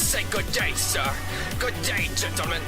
say good day, sir. Good day, gentlemen.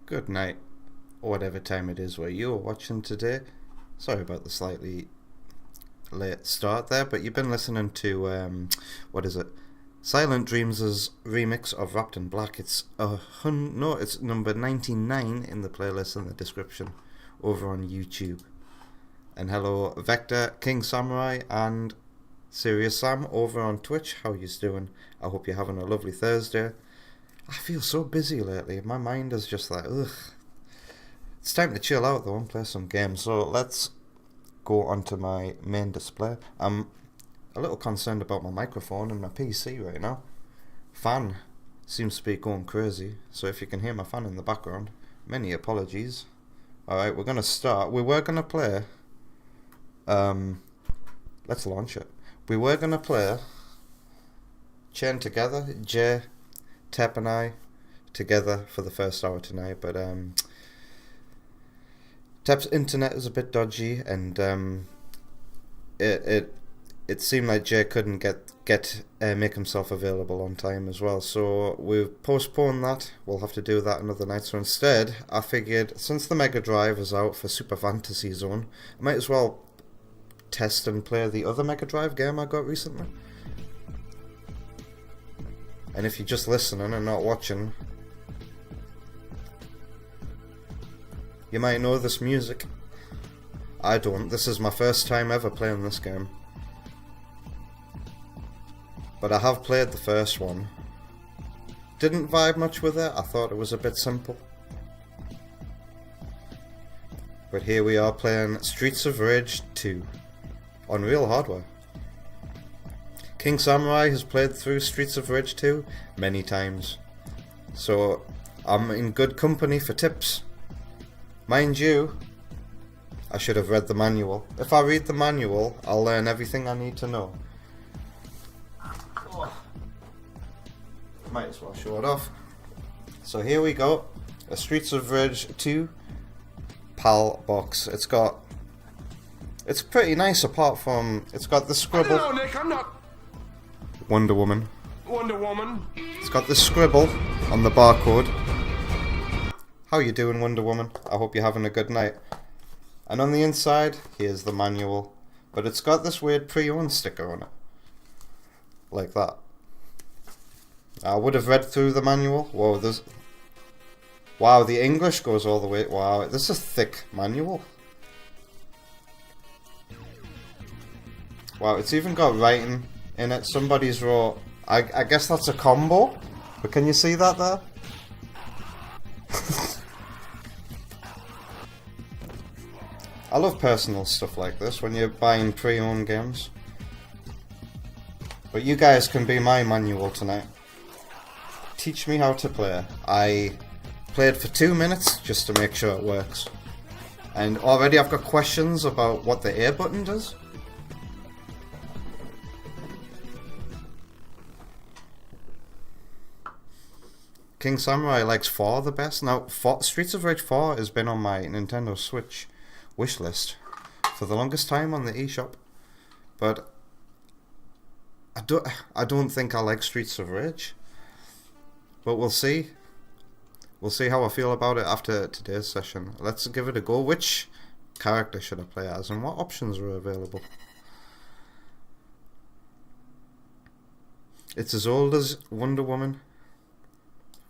Good night, or whatever time it is where you're watching today. Sorry about the slightly late start there, but you've been listening to, what is it? Silent Dreams' remix of Wrapped in Black. It's it's number 99 in the playlist in the description over on YouTube. And hello, Vector, King Samurai, and Serious Sam over on Twitch. How you doing? I hope you're having a lovely Thursday. I feel so busy lately. My mind is just like, ugh. It's time to chill out though and play some games. So let's go onto my main display. I'm a little concerned about my microphone and my PC right now. Fan seems to be going crazy. So if you can hear my fan in the background, many apologies. Alright, we're going to start. We were going to play... let's launch it. We were going to play Chain Together, Jay, Tep and I together for the first hour tonight, but Tep's internet is a bit dodgy, and it seemed like Jay couldn't make himself available on time as well, so we've postponed that. We'll have to do that another night. So instead, I figured since the Mega Drive is out for Super Fantasy Zone, I might as well test and play the other Mega Drive game I got recently. And if you're just listening and not watching, you might know this music. I don't. This is my first time ever playing this game. But I have played the first one. Didn't vibe much with it. I thought it was a bit simple. But here we are playing Streets of Rage 2 on real hardware. King Samurai has played through Streets of Rage 2 many times, so I'm in good company for tips. Mind you, I should have read the manual. If I read the manual, I'll learn everything I need to know. Might as well show it off. So here we go, a Streets of Rage 2 PAL box. It's pretty nice apart from, it's got the scribble. I don't know, Nick, I'm not... Wonder Woman. Wonder Woman. It's got the scribble on the barcode. How you doing, Wonder Woman? I hope you're having a good night. And on the inside, here's the manual. But it's got this weird pre-owned sticker on it. Like that. I would have read through the manual. Whoa, there's... Wow, the English goes all the way... Wow, this is a thick manual. Wow, it's even got writing in it. Somebody's wrote... I guess that's a combo. But can you see that there? I love personal stuff like this when you're buying pre-owned games. But you guys can be my manual tonight. Teach me how to play. I played for 2 minutes just to make sure it works. And already I've got questions about what the A button does. King Samurai likes 4 the best. Now, Streets of Rage 4 has been on my Nintendo Switch wishlist for the longest time on the eShop. But I don't think I like Streets of Rage. But we'll see. We'll see how I feel about it after today's session. Let's give it a go. Which character should I play as and what options are available? It's as old as Wonder Woman.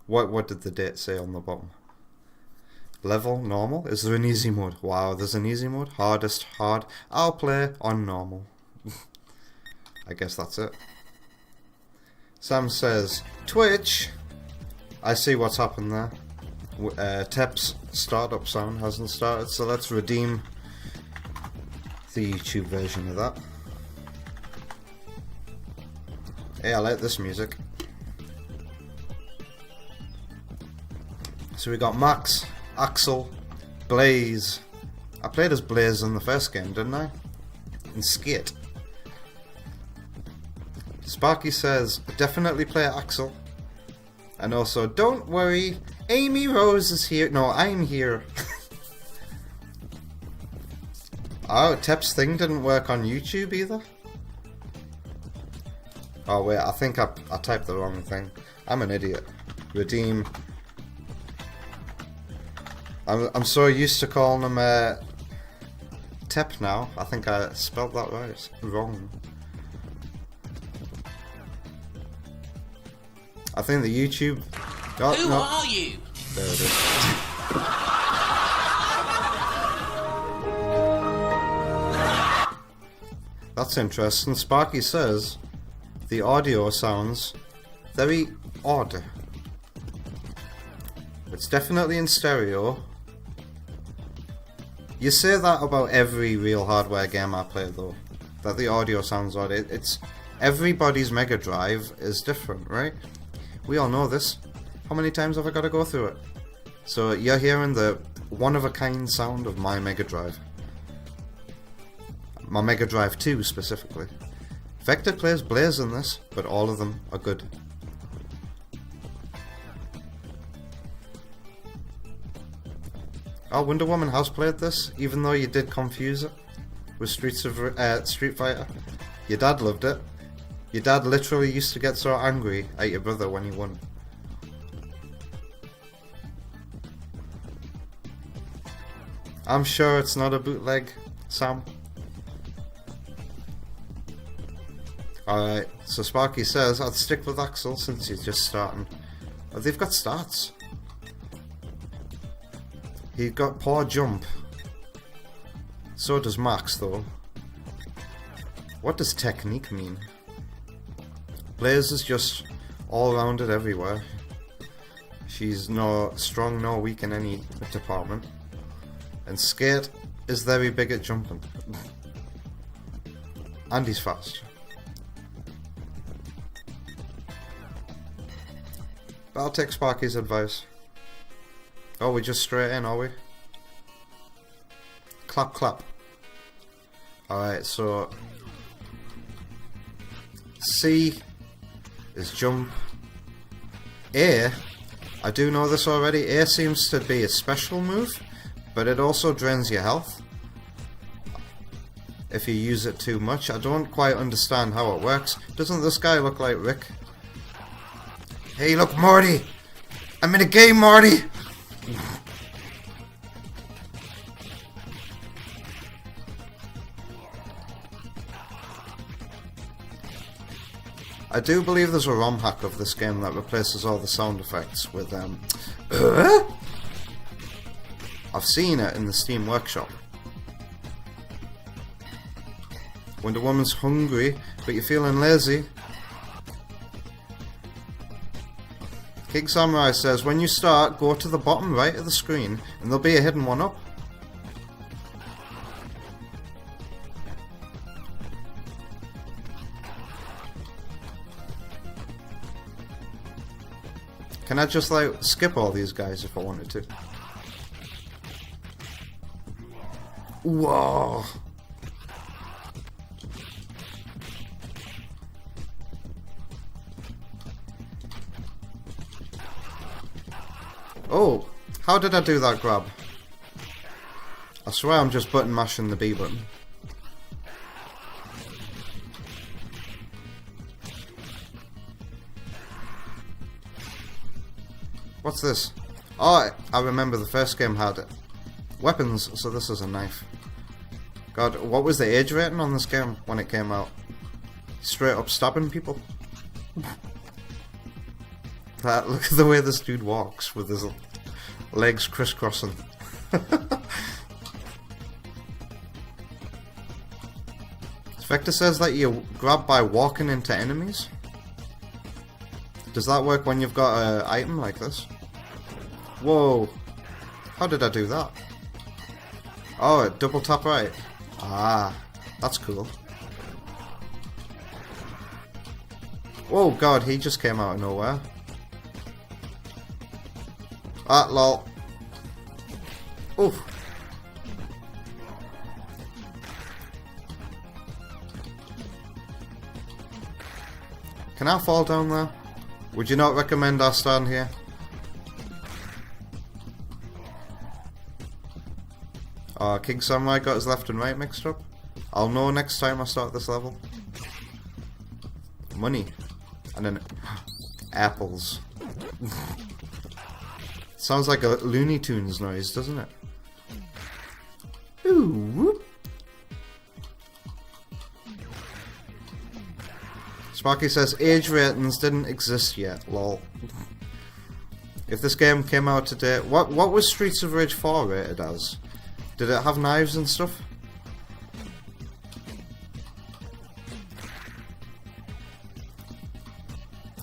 What did the date say on the bottom? Level, normal? Is there an easy mode? Wow, there's an easy mode. Hardest, hard. I'll play on normal. I guess that's it. Sam says, Twitch! I see what's happened there. Tep's startup sound hasn't started, so let's redeem the YouTube version of that. Hey, I like this music. So we got Max, Axel, Blaze. I played as Blaze in the first game, didn't I? And Skate. Sparky says, definitely play Axel. And also, don't worry, Amy Rose is here. No, I'm here. Oh, Tep's thing didn't work on YouTube either? Oh wait, I think I typed the wrong thing. I'm an idiot. Redeem. I'm so used to calling him Tep now. I think I spelled that right. Wrong. I think the YouTube... Oh, Who are you? There it is. That's interesting. Sparky says the audio sounds very odd. It's definitely in stereo. You say that about every real hardware game I play though, that the audio sounds odd. It's everybody's Mega Drive is different, right? We all know this. How many times have I got to go through it? So you're hearing the one-of-a-kind sound of my Mega Drive. My Mega Drive 2 specifically. Vector plays Blaze in this, but all of them are good. Oh, Wonder Woman has played this, even though you did confuse it with Street Fighter. Your dad loved it. Your dad literally used to get so angry at your brother when he won. I'm sure it's not a bootleg, Sam. Alright, so Sparky says, I'd stick with Axel since he's just starting. Oh, they've got stats. He got poor jump. So does Max though. What does technique mean? Blaze is just all-rounded everywhere. She's no strong nor weak in any department. And Skate is very big at jumping. And he's fast. But I'll take Sparky's advice. Oh, we're just straight in, are we? Clap, clap. Alright, so... C is jump. A, I do know this already, A seems to be a special move, but it also drains your health if you use it too much. I don't quite understand how it works. Doesn't this guy look like Rick? Hey, look, Morty! I'm in a game, Morty! I do believe there's a ROM hack of this game that replaces all the sound effects with I've seen it in the Steam Workshop. When the woman's hungry, but you're feeling lazy. King Samurai says, when you start, go to the bottom right of the screen, and there'll be a hidden one up. Can I just, like, skip all these guys if I wanted to? Whoa! Oh, how did I do that grab? I swear I'm just button mashing the B button. What's this? Oh, I remember the first game had weapons, so this is a knife. God, what was the age rating on this game when it came out? Straight up stabbing people? Look at the way this dude walks with his legs crisscrossing. Vector says that you grab by walking into enemies. Does that work when you've got an item like this? Whoa. How did I do that? Oh, double tap right. Ah, that's cool. Oh god, he just came out of nowhere. Ah, lol. Oof. Can I fall down there? Would you not recommend I stand here? King Samurai got his left and right mixed up. I'll know next time I start this level. Money. And then apples. Sounds like a Looney Tunes noise, doesn't it? Ooh, whoop. Sparky says age ratings didn't exist yet, lol. If this game came out today, what was Streets of Rage 4 rated as? Did it have knives and stuff?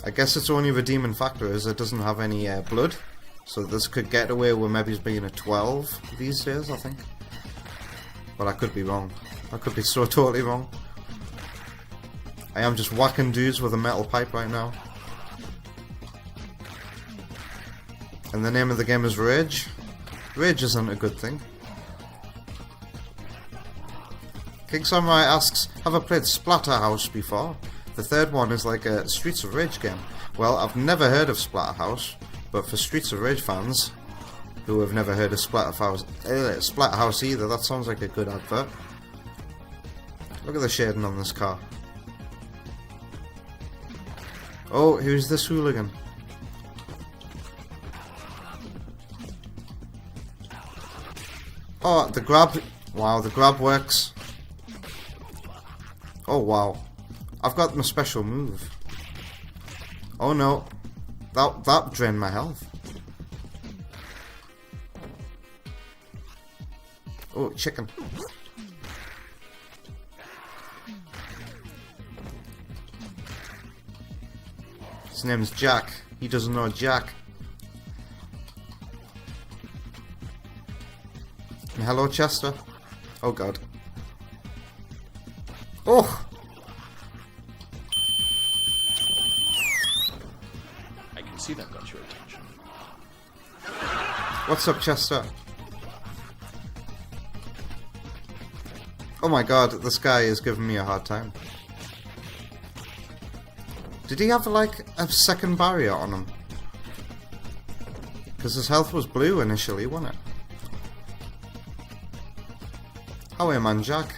I guess its only redeeming factor is it doesn't have any blood. So this could get away with maybe being a 12 these days, I think. But I could be wrong. I could be so totally wrong. I am just whacking dudes with a metal pipe right now. And the name of the game is Rage. Rage isn't a good thing. King Samurai asks, have I played Splatterhouse before? The third one is like a Streets of Rage game. Well, I've never heard of Splatterhouse, but for Streets of Rage fans who have never heard of Splatterhouse either, that sounds like a good advert. Look at the shading on this car. Oh, who's this hooligan? Oh, the grab. Wow, the grab works. Oh, wow. I've got my special move. Oh no. That drained my health. Oh, chicken. His name's Jack. He doesn't know Jack. And hello, Chester. Oh god. Oh! I can see that got your attention. What's up, Chester? Oh my god, this guy is giving me a hard time. Did he have like a second barrier on him? Because his health was blue initially, wasn't it? Oh, hey man, Jack.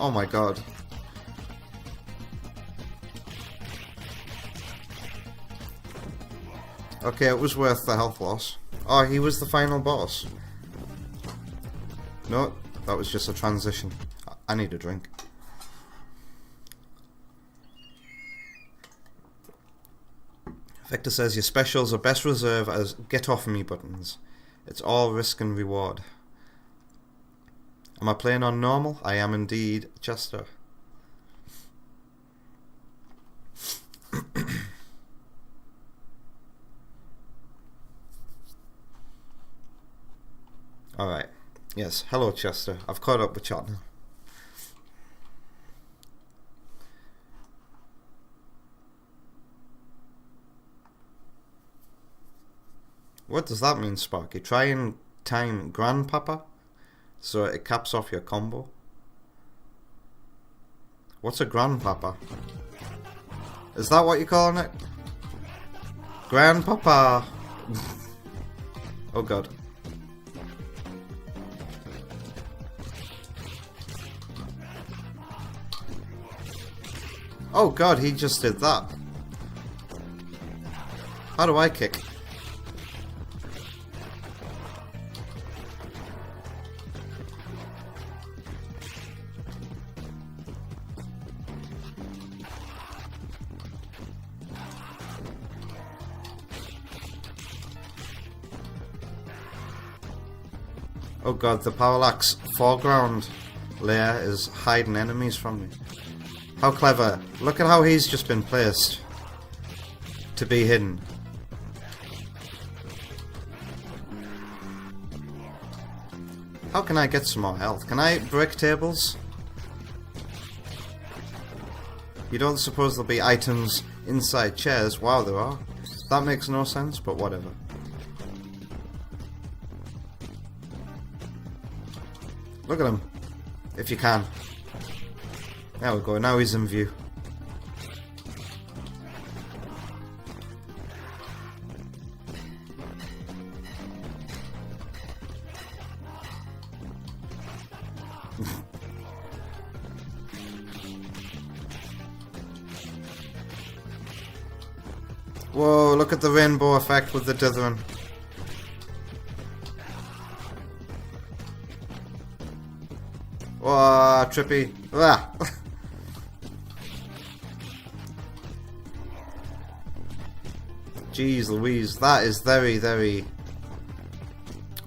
Oh my god. Okay, it was worth the health loss. Oh, he was the final boss. No, that was just a transition. I need a drink. Victor says your specials are best reserved as get off me buttons. It's all risk and reward. Am I playing on normal? I am indeed, Chester. Alright. Yes, hello Chester. I've caught up with chat now. What does that mean, Sparky? Try and time Grandpapa so it caps off your combo. What's a Grandpapa? Is that what you're calling it? Grandpapa! Oh god. Oh god, he just did that. How do I kick? Oh god, the parallax foreground layer is hiding enemies from me. How clever. Look at how he's just been placed to be hidden. How can I get some more health? Can I break tables? You don't suppose there'll be items inside chairs? Wow, there are. That makes no sense, but whatever. Look at him, if you can. There we go, now he's in view. Whoa, look at the rainbow effect with the dithering. Whoa, trippy. Ah. Jeez Louise, that is very, very...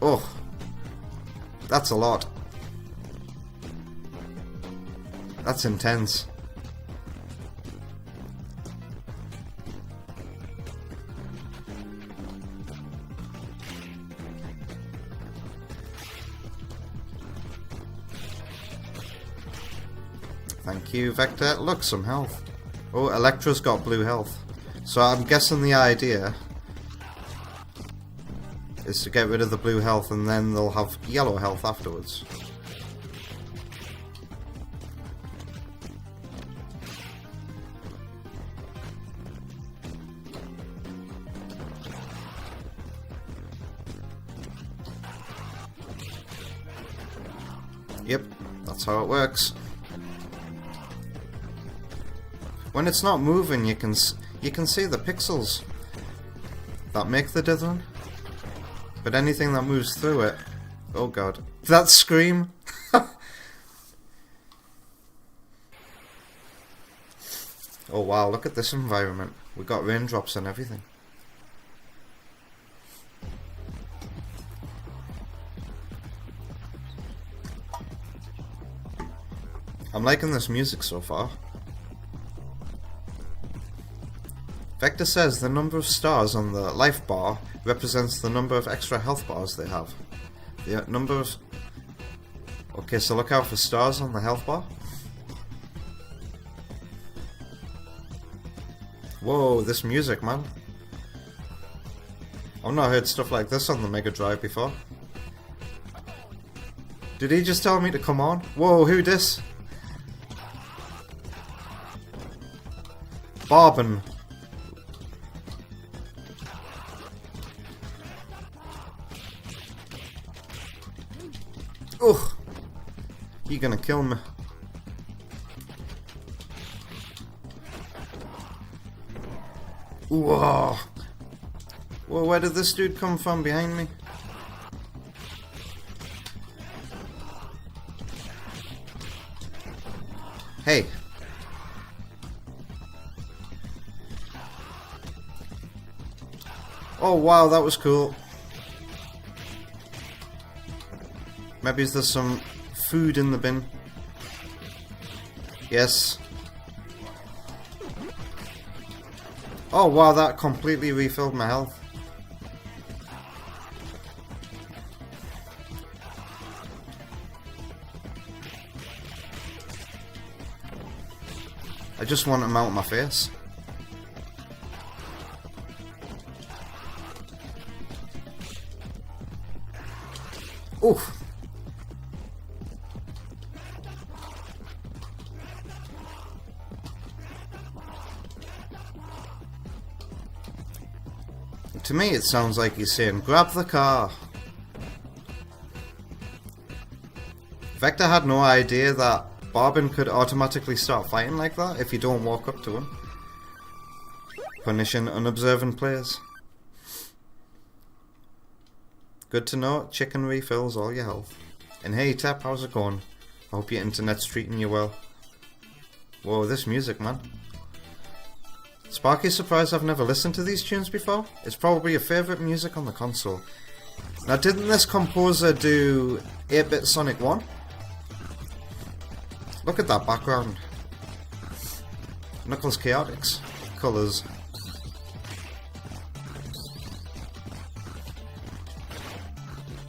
Oh. That's a lot. That's intense. Thank you, Vector. Look, some health. Oh, Electra's got blue health. So I'm guessing the idea is to get rid of the blue health and then they'll have yellow health afterwards. Yep, that's how it works. When it's not moving, you can see the pixels that make the dithering, but anything that moves through it, oh god, that scream! Oh wow, look at this environment. We got raindrops and everything. I'm liking this music so far. Vector says the number of stars on the life bar represents the number of extra health bars they have. The number of... Okay, so look out for stars on the health bar. Whoa, this music, man. I've not heard stuff like this on the Mega Drive before. Did he just tell me to come on? Whoa, who dis? Barbin. Ugh. You're gonna kill me. Whoa. Whoa, where did this dude come from behind me? Hey. Oh wow, that was cool. Maybe there's some food in the bin. Yes. Oh wow, that completely refilled my health. I just want to mount my face. Oof. To me it sounds like he's saying, grab the car. Vector had no idea that Barbin could automatically start fighting like that if you don't walk up to him. Punishing unobservant players. Good to know, chicken refills all your health. And hey Tap, how's it going? I hope your internet's treating you well. Whoa, this music, man. Sparky's surprised I've never listened to these tunes before. It's probably your favourite music on the console. Now didn't this composer do 8-Bit Sonic 1? Look at that background. Knuckles Chaotix. Colours.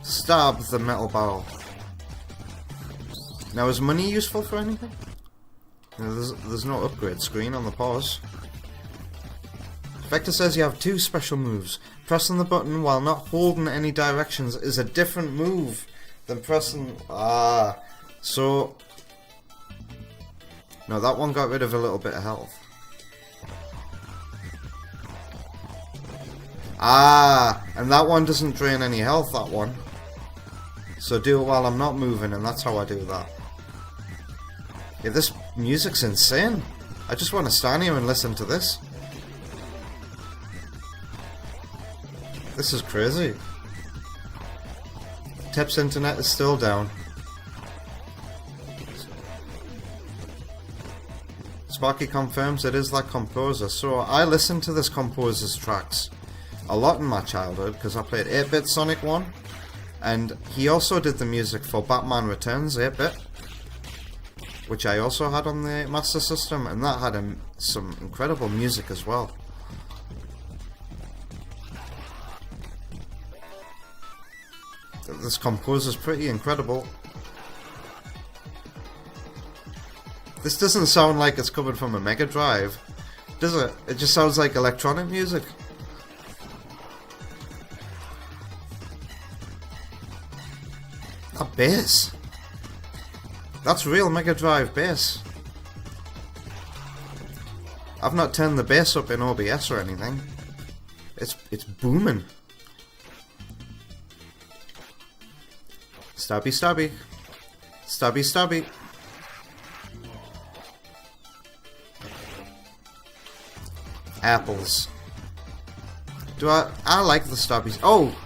Stab the metal barrel. Now is money useful for anything? No, there's no upgrade screen on the pause. Vector says you have 2 special moves. Pressing the button while not holding any directions is a different move than pressing... so... No, that one got rid of a little bit of health. And that one doesn't drain any health, that one. So do it while I'm not moving, and that's how I do that. Yeah, this music's insane. I just want to stand here and listen to this. This is crazy. Tep's internet is still down. Sparky confirms it is that composer. So I listened to this composer's tracks a lot in my childhood because I played 8-Bit Sonic 1, and he also did the music for Batman Returns 8-Bit, which I also had on the Master System, and that had some incredible music as well. This composer's pretty incredible. This doesn't sound like it's coming from a Mega Drive, does it? It just sounds like electronic music. That bass. That's real Mega Drive bass. I've not turned the bass up in OBS or anything. It's booming. Stabby stabby. Stabby stabby. Apples. I like the stabbies. Oh!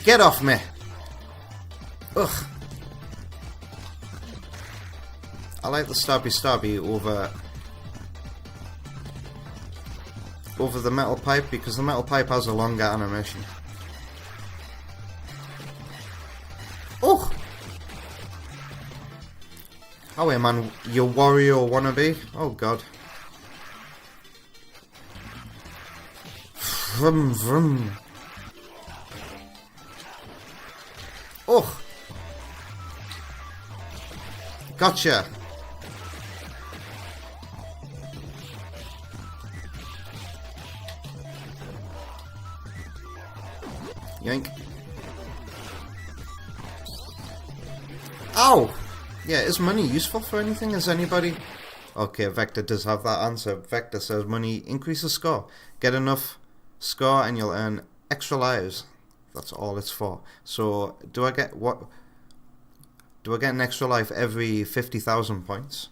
Get off me! Ugh. I like the stabby stabby over the metal pipe because the metal pipe has a longer animation. Oh! Oh wait man, you Wario wannabe? Oh god. Vroom vroom. Oh! Gotcha! Yank. Ow! Yeah, is money useful for anything? Is anybody... Okay, Vector does have that answer. Vector says money increases score. Get enough score and you'll earn extra lives. That's all it's for. So, do I get what? Do I get an extra life every 50,000 points?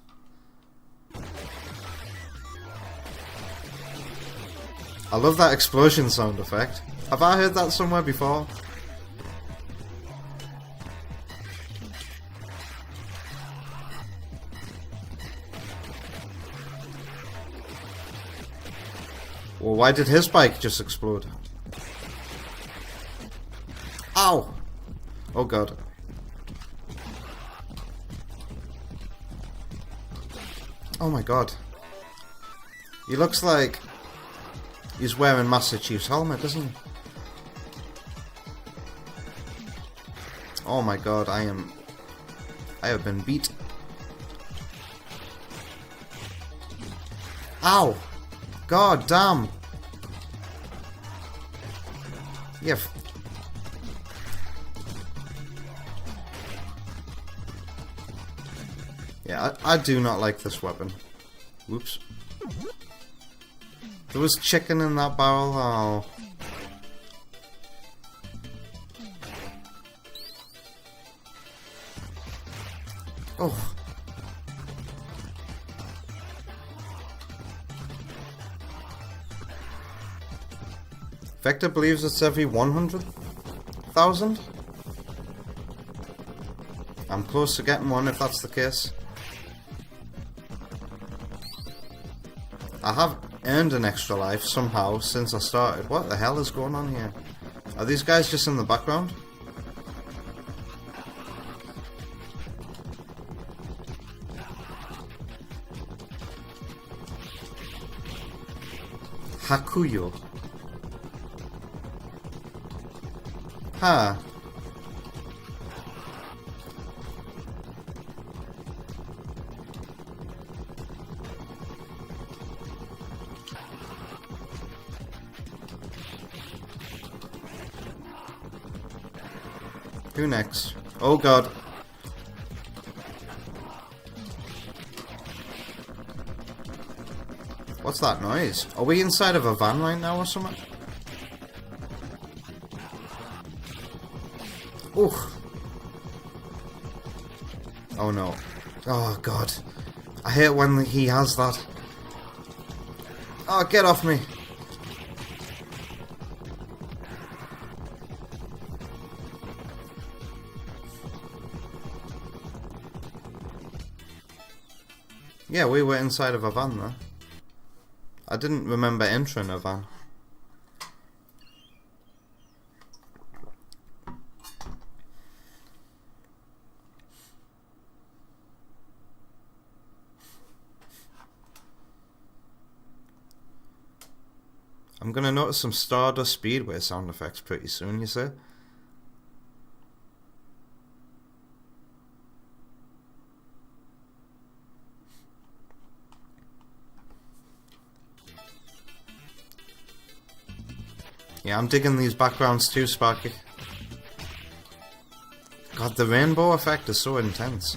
I love that explosion sound effect. Have I heard that somewhere before? Well, why did his bike just explode? Ow! Oh god. Oh my god. He looks like he's wearing Master Chief's helmet, doesn't he? Oh my god, I have been beat. Ow! God damn! Yeah. Yeah, I do not like this weapon. Whoops. There was chicken in that barrel. Oh. Oh. Vector believes it's every 100,000? I'm close to getting one if that's the case. I have earned an extra life somehow since I started. What the hell is going on here? Are these guys just in the background? Hakuyo. Huh. Who next? Oh god. What's that noise? Are we inside of a van right now or something? Ooh. Oh no. Oh god. I hate when he has that. Oh, get off me. Yeah, we were inside of a van there. I didn't remember entering a van. I'm gonna notice some Stardust Speedway sound effects pretty soon, you see? Yeah, I'm digging these backgrounds too, Sparky. God, the rainbow effect is so intense.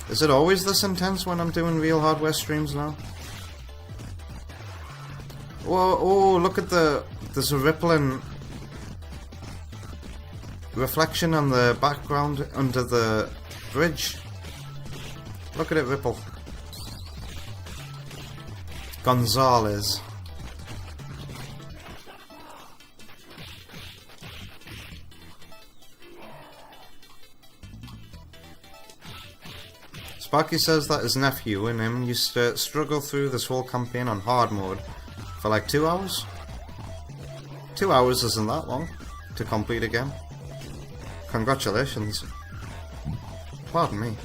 Is it always this intense when I'm doing real hardware streams now? Whoa, oh, look at there's a rippling reflection on the background under the bridge. Look at it ripple. Gonzalez. Sparky says that his nephew and him used to struggle through this whole campaign on hard mode for like 2 hours. 2 hours isn't that long to complete again. Congratulations. Pardon me.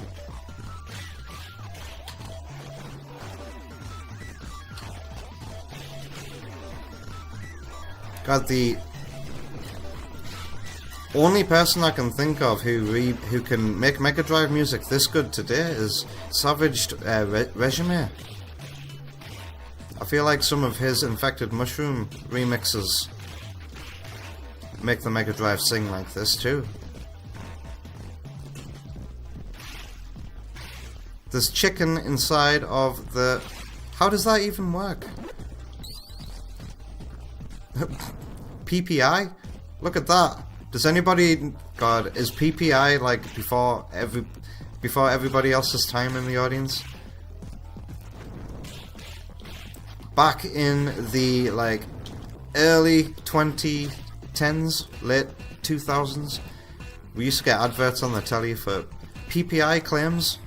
God, the only person I can think of who can make Mega Drive music this good today is Savage Regime. I feel like some of his Infected Mushroom remixes make the Mega Drive sing like this too. There's chicken inside of the... How does that even work? PPI? Look at that. Does anybody... God, is PPI like before everybody else's time in the audience? Back in the like early 2010s, late 2000s, we used to get adverts on the telly for PPI claims.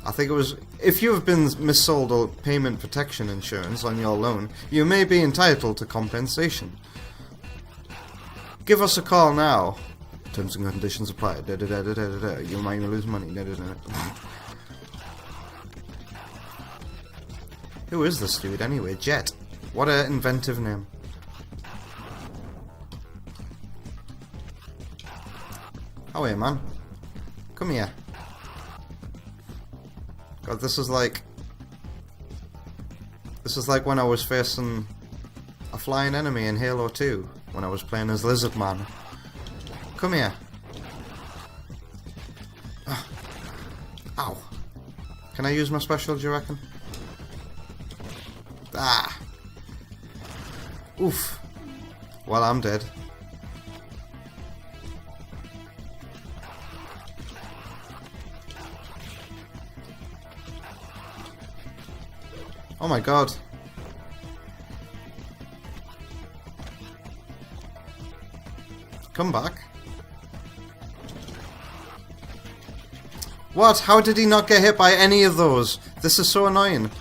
I think it was, if you have been missold a payment protection insurance on your loan, you may be entitled to compensation. Give us a call now. Terms and conditions apply. Da, da, da, da, da, da. You might lose money. Da, da, da. Who is this dude anyway? Jet. What an inventive name. Oh, hey, man. Come here. God, this is like when I was facing a flying enemy in Halo 2, when I was playing as Lizard Man. Come here. Ah. Ow. Can I use my special, do you reckon? Ah. Oof. Well, I'm dead. Oh my god. Come back. What? How did he not get hit by any of those? This is so annoying.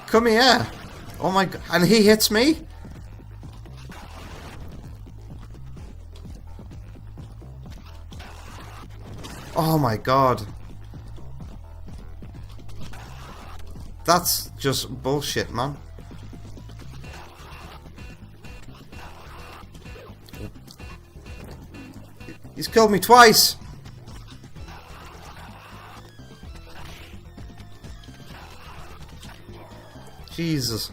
Come here. Oh my god. And he hits me? Oh my god. That's just bullshit, man. He's killed me twice. Jesus.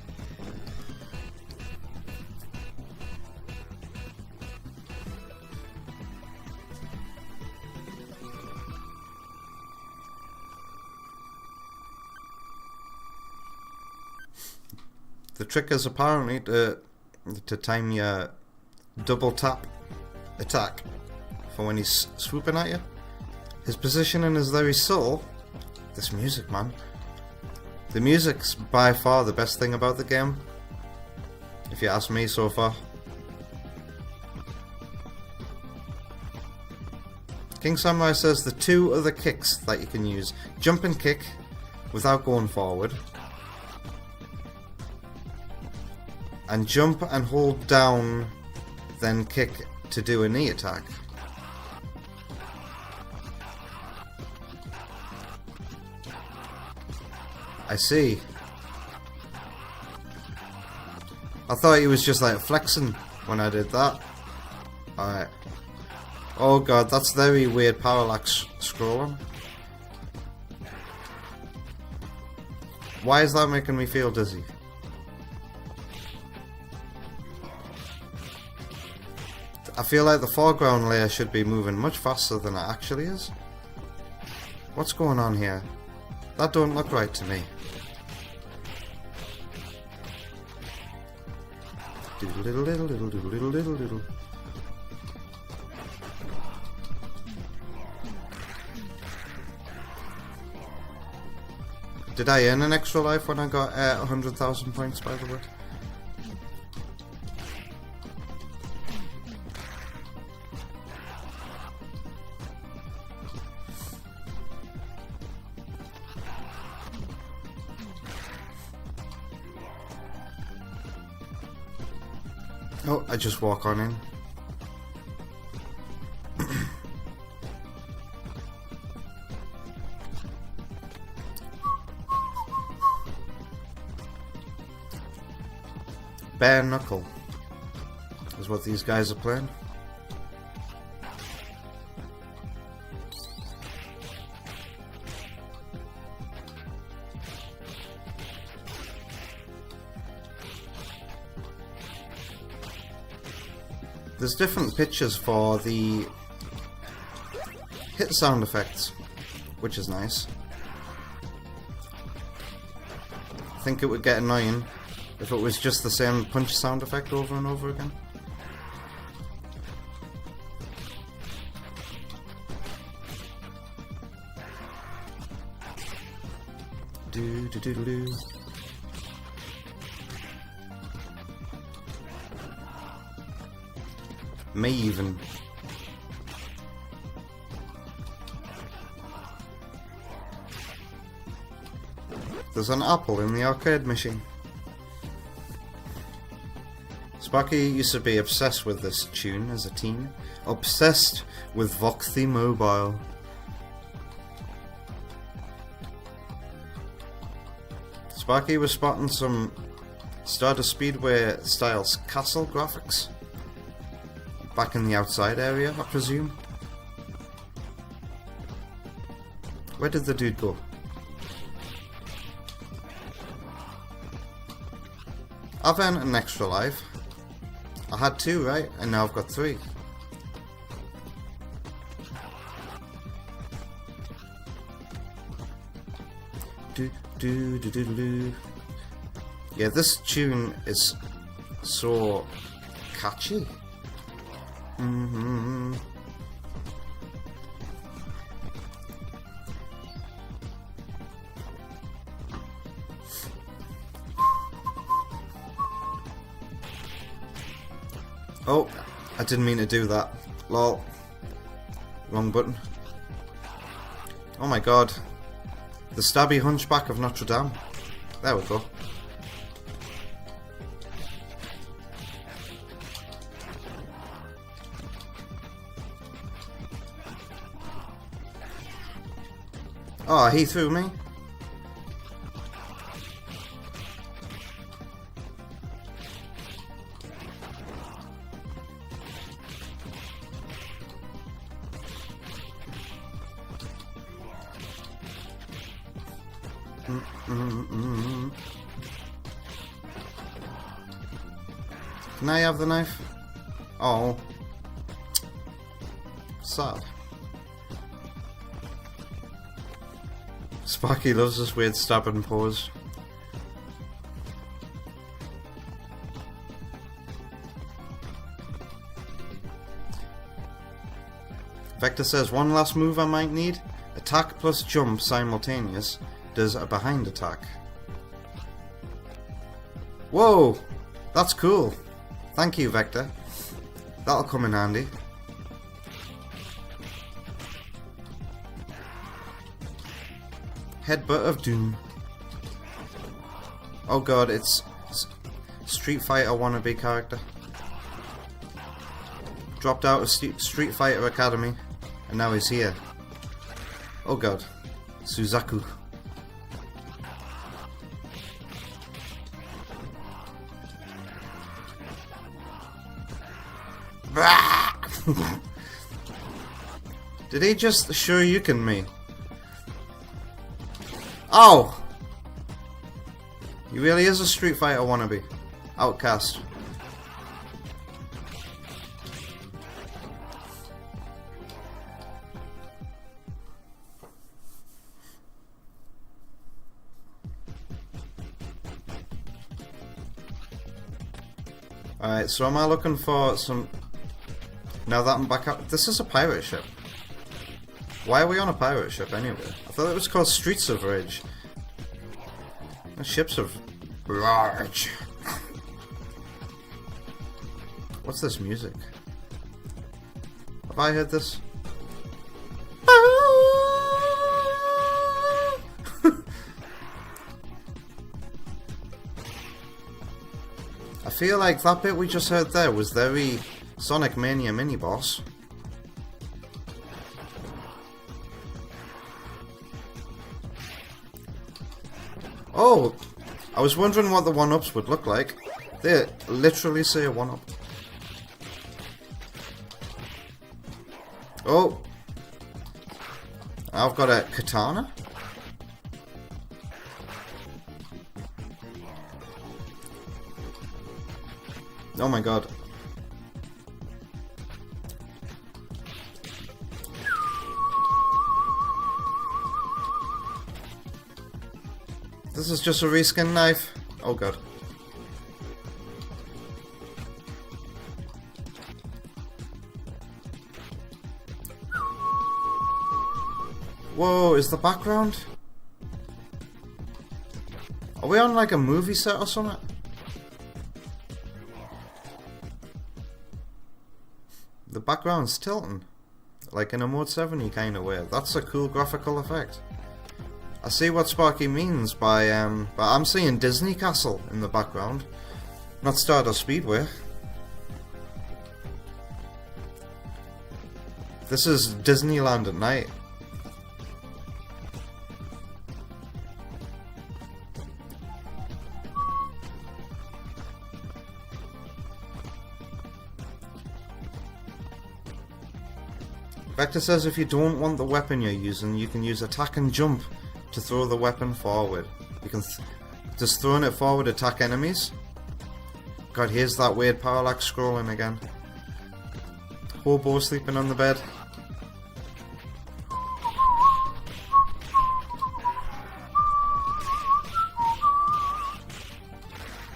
The trick is apparently to time your double tap attack for when he's swooping at you. His positioning is very subtle. This music, man. The music's by far the best thing about the game, if you ask me so far. King Samurai says the two other kicks that you can use: jump and kick without going forward, and jump and hold down, then kick to do a knee attack. I see. I thought he was just like flexing when I did that. Alright. Oh god, that's very weird parallax scrolling. Why is that making me feel dizzy? I feel like the foreground layer should be moving much faster than it actually is. What's going on here? That don't look right to me. Doodle diddle diddle diddle diddle diddle diddle diddle. Did I earn an extra life when I got 100,000 points, by the way? Oh, I just walk on in. Bare knuckle is what these guys are playing. There's different pitches for the hit sound effects, which is nice. I think it would get annoying if it was just the same punch sound effect over and over again. Do do do do do. May even. there's an apple in the arcade machine. Sparky used to be obsessed with this tune as a teen. Obsessed with Voxy Mobile. Sparky was spotting some Stardust Speedway style castle graphics back in the outside area, I presume. Where did the dude go? I've earned an extra life. I had 2, right? And now I've got 3. Do do do do do. Yeah, this tune is so catchy. Oh, I didn't mean to do that. Lol. Wrong button. Oh my god. The stabby hunchback of Notre Dame. There we go. Oh, he threw me. Can I have the knife? Oh. Sad. Sparky loves this weird stabbing pose. Vector says, one last move I might need. Attack plus jump simultaneous does a behind attack. Whoa! That's cool. Thank you, Vector. That'll come in handy. Headbutt of Doom. Oh god, it's Street Fighter wannabe character. Dropped out of Street Fighter Academy, and now he's here. Oh god. Suzaku. Did he just Shoryuken me? Oh! He really is a Street Fighter wannabe. Outcast. Alright, so am I looking for some... Now that I'm back up... This is a pirate ship. Why are we on a pirate ship anyway? I thought it was called Streets of Rage. The ships of Rage. What's this music? Have I heard this? I feel like that bit we just heard there was very Sonic Mania mini-boss. Oh! I was wondering what the 1-ups would look like. They literally say a 1-up. Oh! I've got a katana? Oh my god. This is just a reskin knife. Oh god. Whoa, is the background? Are we on like a movie set or something? The background's tilting. Like in a Mode 70 kind of way. That's a cool graphical effect. I see what Sparky means by but I'm seeing Disney Castle in the background, not Stardust Speedway. This is Disneyland at night. Vector says if you don't want the weapon you're using, you can use attack and jump to throw the weapon forward. You can just throwing it forward attack enemies. God, here's that weird parallax scrolling again. Hobo sleeping on the bed.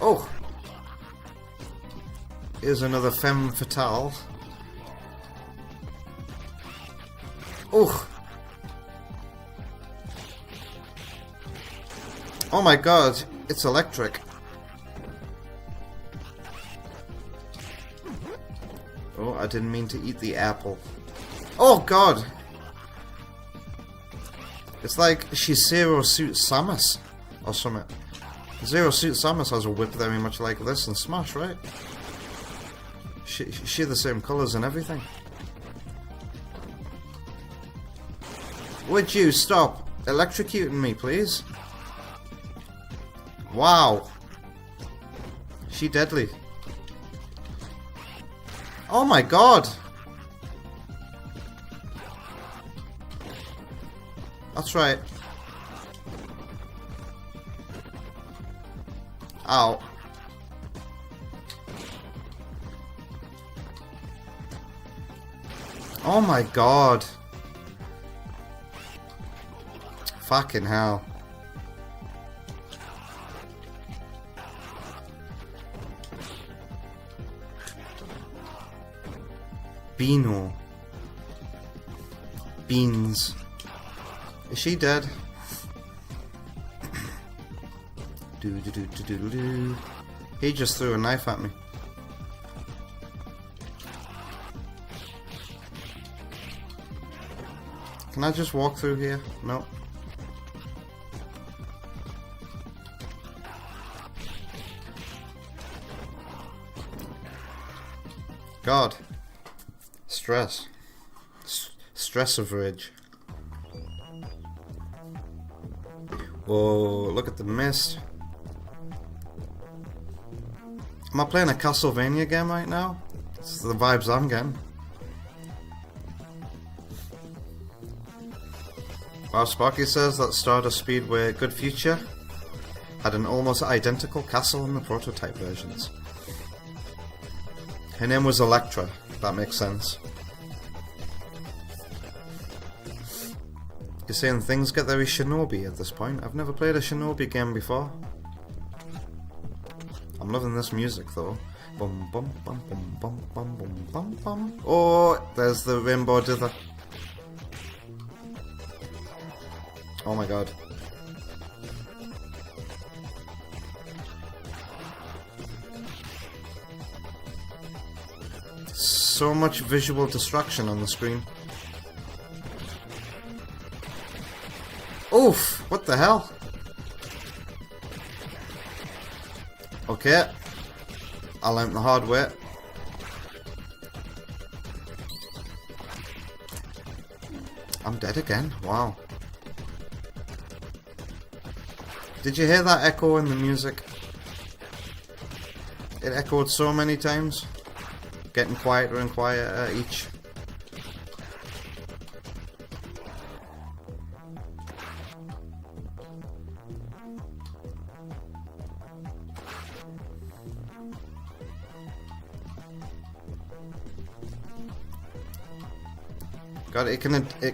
Oh! Here's another femme fatale. Oh! Oh my god, it's electric. Oh, I didn't mean to eat the apple. Oh god! It's like she's Zero Suit Samus or something. Zero Suit Samus has a whip very much like this in Smash, right? She the same colours and everything. Would you stop electrocuting me, please? Wow. She deadly. Oh my god. That's right. Ow. Oh my god. Fucking hell. Beano. Beans. Is she dead? Do do do do do do. He just threw a knife at me. Can I just walk through here? No. God. Stress. Stress of rage. Whoa, look at the mist. Am I playing a Castlevania game right now? It's the vibes I'm getting. Wow, Sparky says that Stardust Speedway Good Future had an almost identical castle in the prototype versions. Her name was Electra, if that makes sense. You're saying things get very Shinobi at this point. I've never played a Shinobi game before. I'm loving this music though. Bum bum bum bum bum bum bum bum bum. Oh, there's the Rainbow Dither. Oh my god. So much visual destruction on the screen. Oof! What the hell? Okay. I learned the hard way. I'm dead again. Wow. Did you hear that echo in the music? It echoed so many times. Getting quieter and quieter each. God, it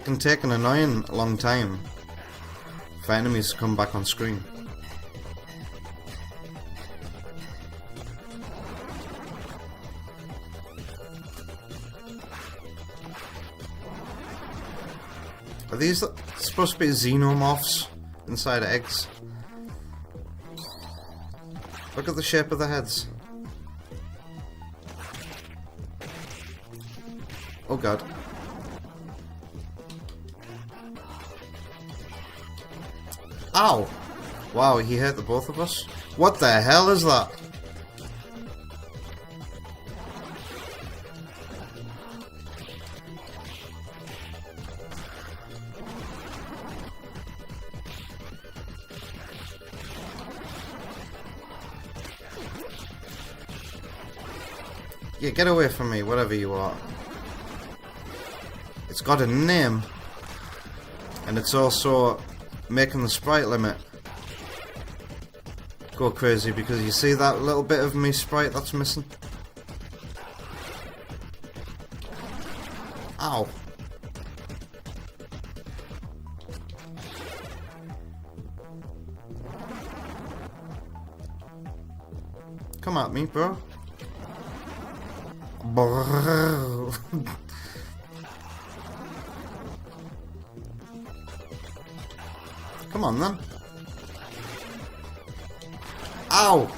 can take an annoying long time for enemies to come back on screen. Are these supposed to be xenomorphs inside eggs? Look at the shape of the heads. Oh god. Ow! Wow, he hit the both of us. What the hell is that? Yeah, get away from me, whatever you are. It's got a name. And it's also making the sprite limit go crazy because you see that little bit of me sprite that's missing? Ow. Come at me, bro. Come on then. Ow!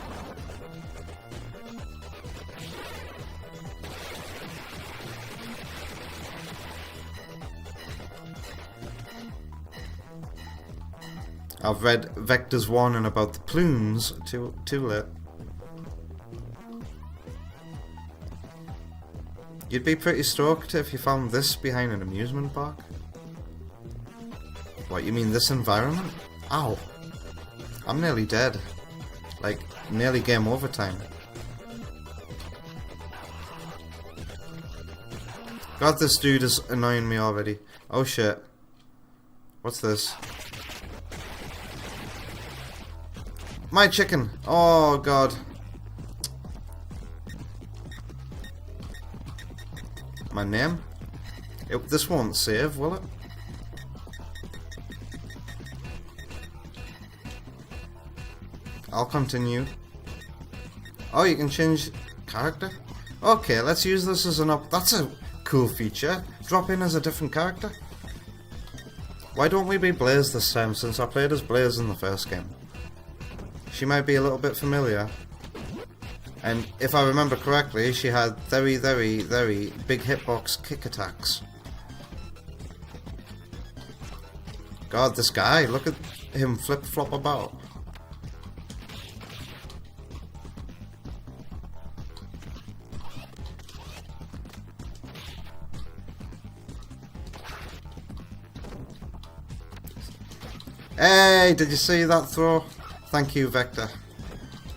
I've read Vector's warning about the plumes too late. You'd be pretty stoked if you found this behind an amusement park. What, you mean this environment? Ow. I'm nearly dead. Like, nearly game over time. God, this dude is annoying me already. Oh shit. What's this? My chicken! Oh god. My name? This won't save, will it? I'll continue. Oh, you can change character? Okay, let's use this as an that's a cool feature. Drop in as a different character. Why don't we be Blaze this time, since I played as Blaze in the first game? She might be a little bit familiar. And if I remember correctly, she had very, very, very big hitbox kick attacks. God, this guy, look at him flip-flop about. Hey, did you see that throw? Thank you, Vector.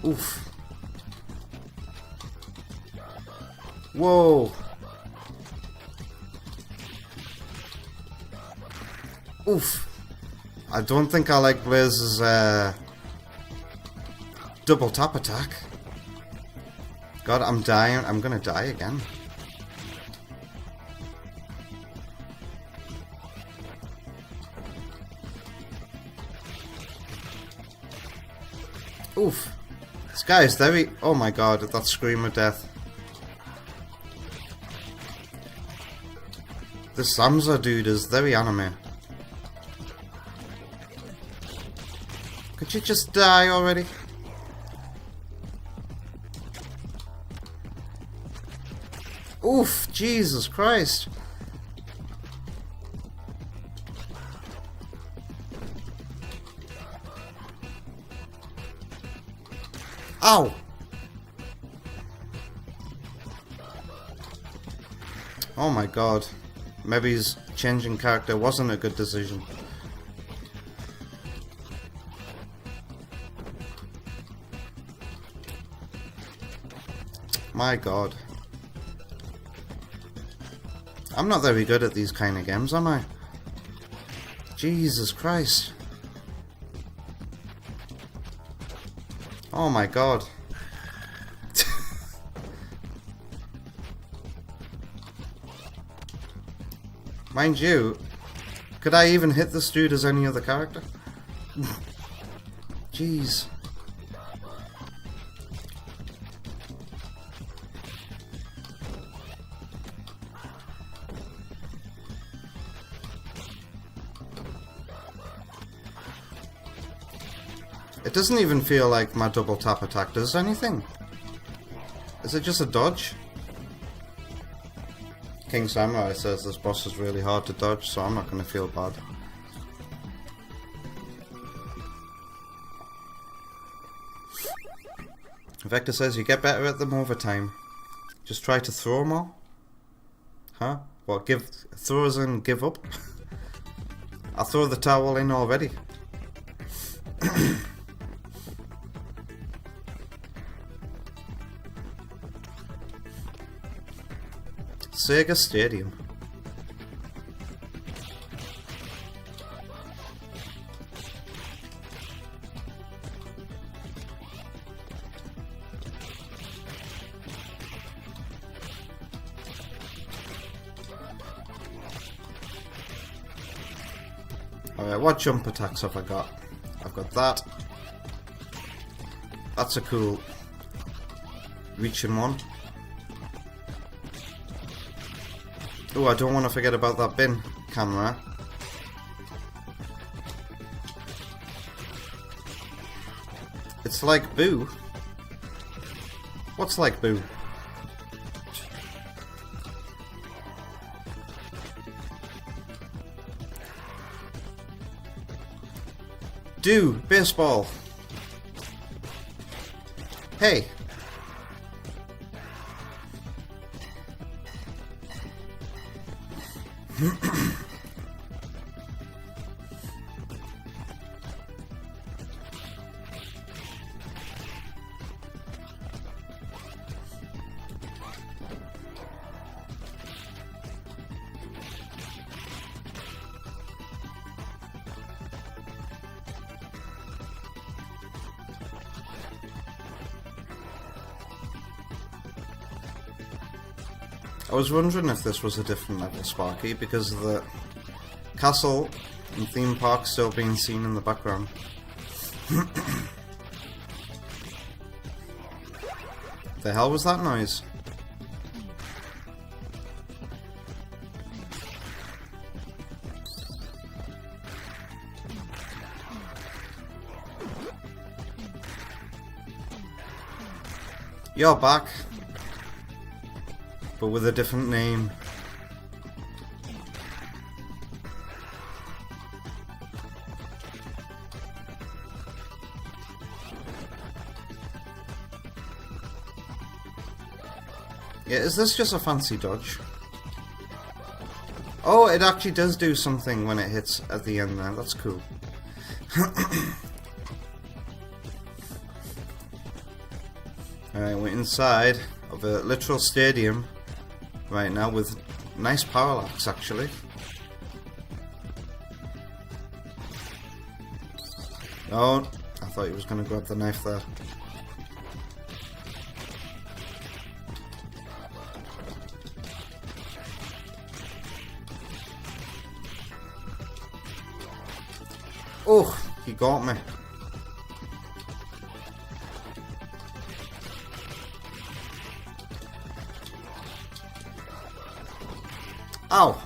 Oof. Whoa. Oof. I don't think I like Blaze's double tap attack. God, I'm dying. I'm gonna die again. Oof. This guy is very... Oh my god, that scream of death. This Samza dude is very anime. Could you just die already? Oof, Jesus Christ. Ow! Oh my god. Maybe his changing character wasn't a good decision. My god. I'm not very good at these kind of games, am I? Jesus Christ. Oh my god. Mind you, could I even hit this dude as any other character? Jeez. It doesn't even feel like my double tap attack does anything. Is it just a dodge? King Samurai says this boss is really hard to dodge, so I'm not going to feel bad. Vector says you get better at them over time. Just try to throw more. Huh? What, throw as in give up? I throw the towel in already. Sega Stadium. Alright, what jump attacks have I got? I've got that. That's a cool reaching one. Oh, I don't want to forget about that bin camera. It's like Boo. What's like Boo? Do baseball. Hey. I was wondering if this was a different level, Sparky, because of the castle and theme park still being seen in the background. The hell was that noise? You're back. But with a different name. Yeah, is this just a fancy dodge? Oh, it actually does do something when it hits at the end there. That's cool. Alright, we're inside of a literal stadium right now with nice parallax actually. Oh, I thought he was going to grab the knife there. Oh, he got me. Ow!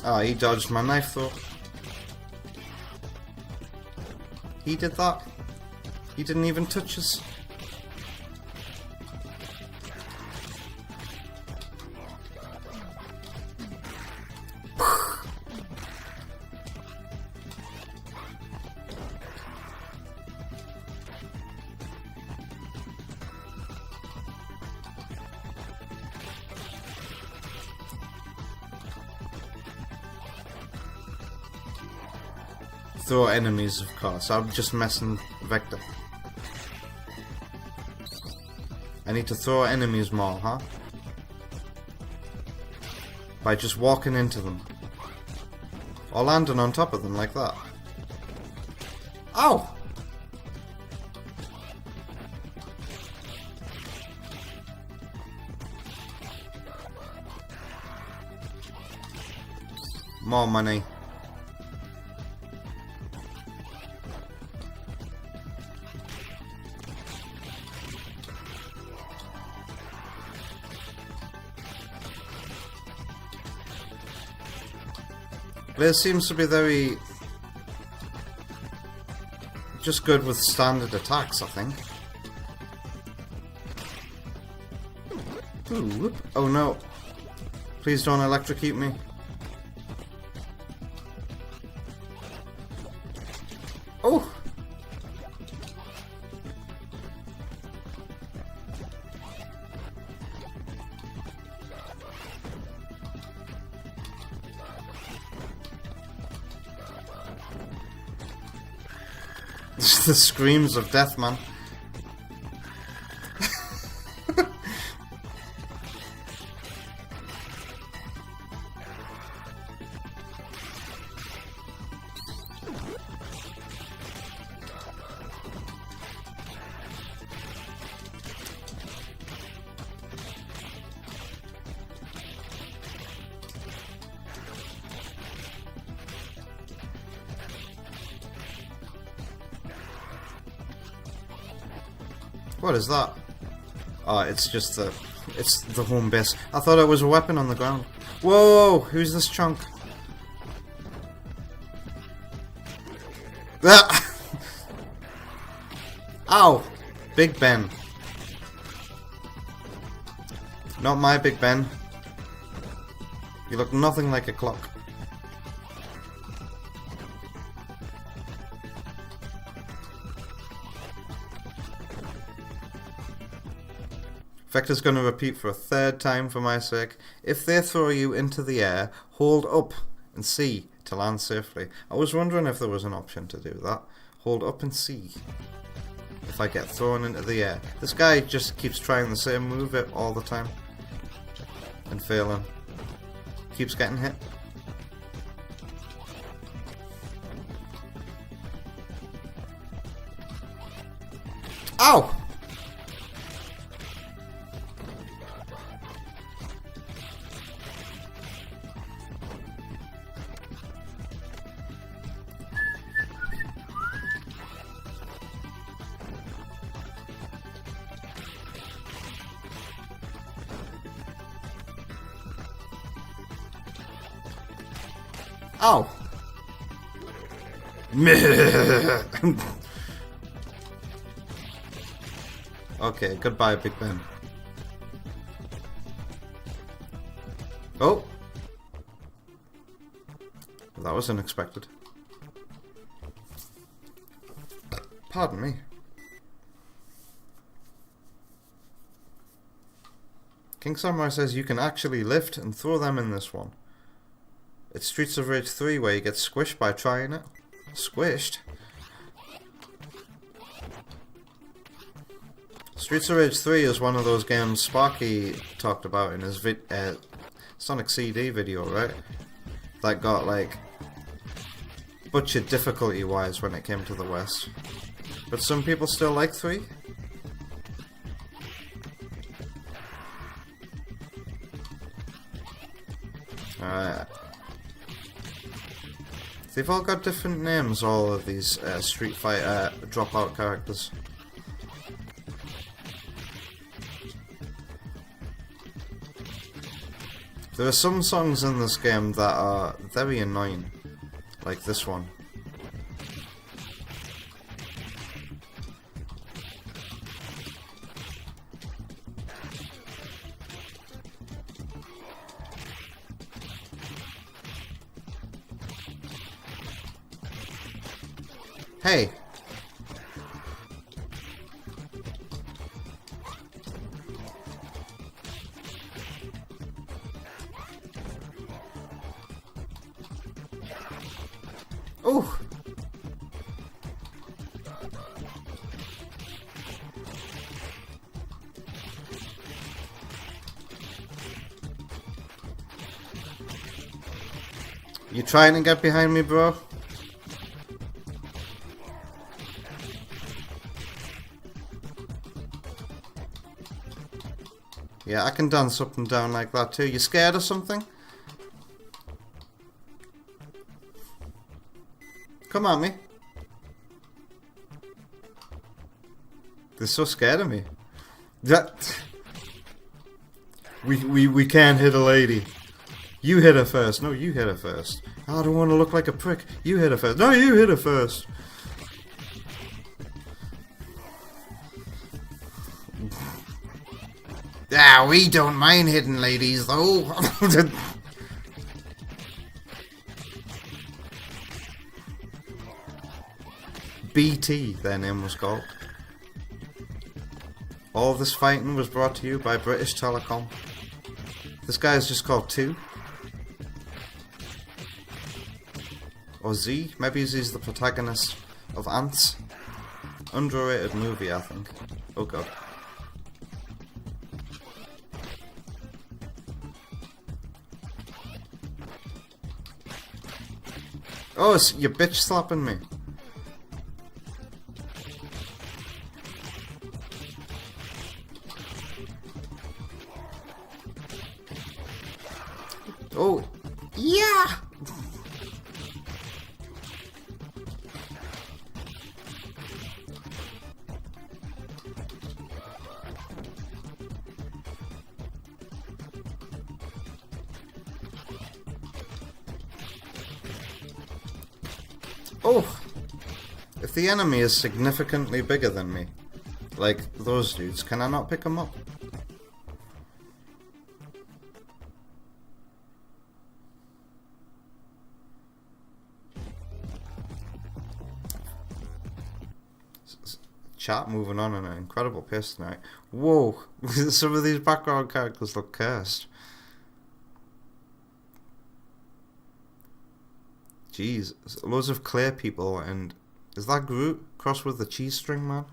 Oh, he dodged my knife though. He did that. He didn't even touch us. Throw enemies, of course. I'm just messing Vector. I need to throw enemies more, huh? By just walking into them. Or landing on top of them like that. Ow! More money. But it seems to be very just good with standard attacks, I think. Ooh, whoop. Oh no. Please don't electrocute me. Oh! The screams of death, man. What is that? Oh, it's just the home base. I thought it was a weapon on the ground. Whoa! Who's this chunk? Ah! Ow! Big Ben. Not my Big Ben. You look nothing like a clock. Vector's going to repeat for a third time for my sake. If they throw you into the air, hold up and C to land safely. I was wondering if there was an option to do that. Hold up and C. If I get thrown into the air. This guy just keeps trying the same move all the time. And failing. Keeps getting hit. Ow! Ow! Okay, goodbye, Big Ben. Oh! That was unexpected. Pardon me. King Samurai says you can actually lift and throw them in this one. It's Streets of Rage 3 where you get squished by trying it. Squished? Streets of Rage 3 is one of those games Sparky talked about in his Sonic CD video, right? That got, like, butchered difficulty-wise when it came to the West. But some people still like 3? Alright. They've all got different names, all of these Street Fighter dropout characters. There are some songs in this game that are very annoying, like this one. Hey! Oh! You trying to get behind me, bro? Yeah, I can dance up and down like that too. You scared of something? Come at me. They're so scared of me. That we can't hit a lady. You hit her first. No, you hit her first. I don't want to look like a prick. You hit her first. No, you hit her first. Ah, we don't mind hitting ladies, though. BT, their name was called. All this fighting was brought to you by British Telecom. This guy is just called 2. Or Z, maybe he's the protagonist of Ants. Underrated movie, I think. Oh god. Oh, you're bitch slapping me. Oh, yeah! Oh! If the enemy is significantly bigger than me, like those dudes, can I not pick them up? Chat moving on at an incredible pace tonight. Whoa! Some of these background characters look cursed. Jeez, loads of clay people, and is that Groot crossed with the cheese string man?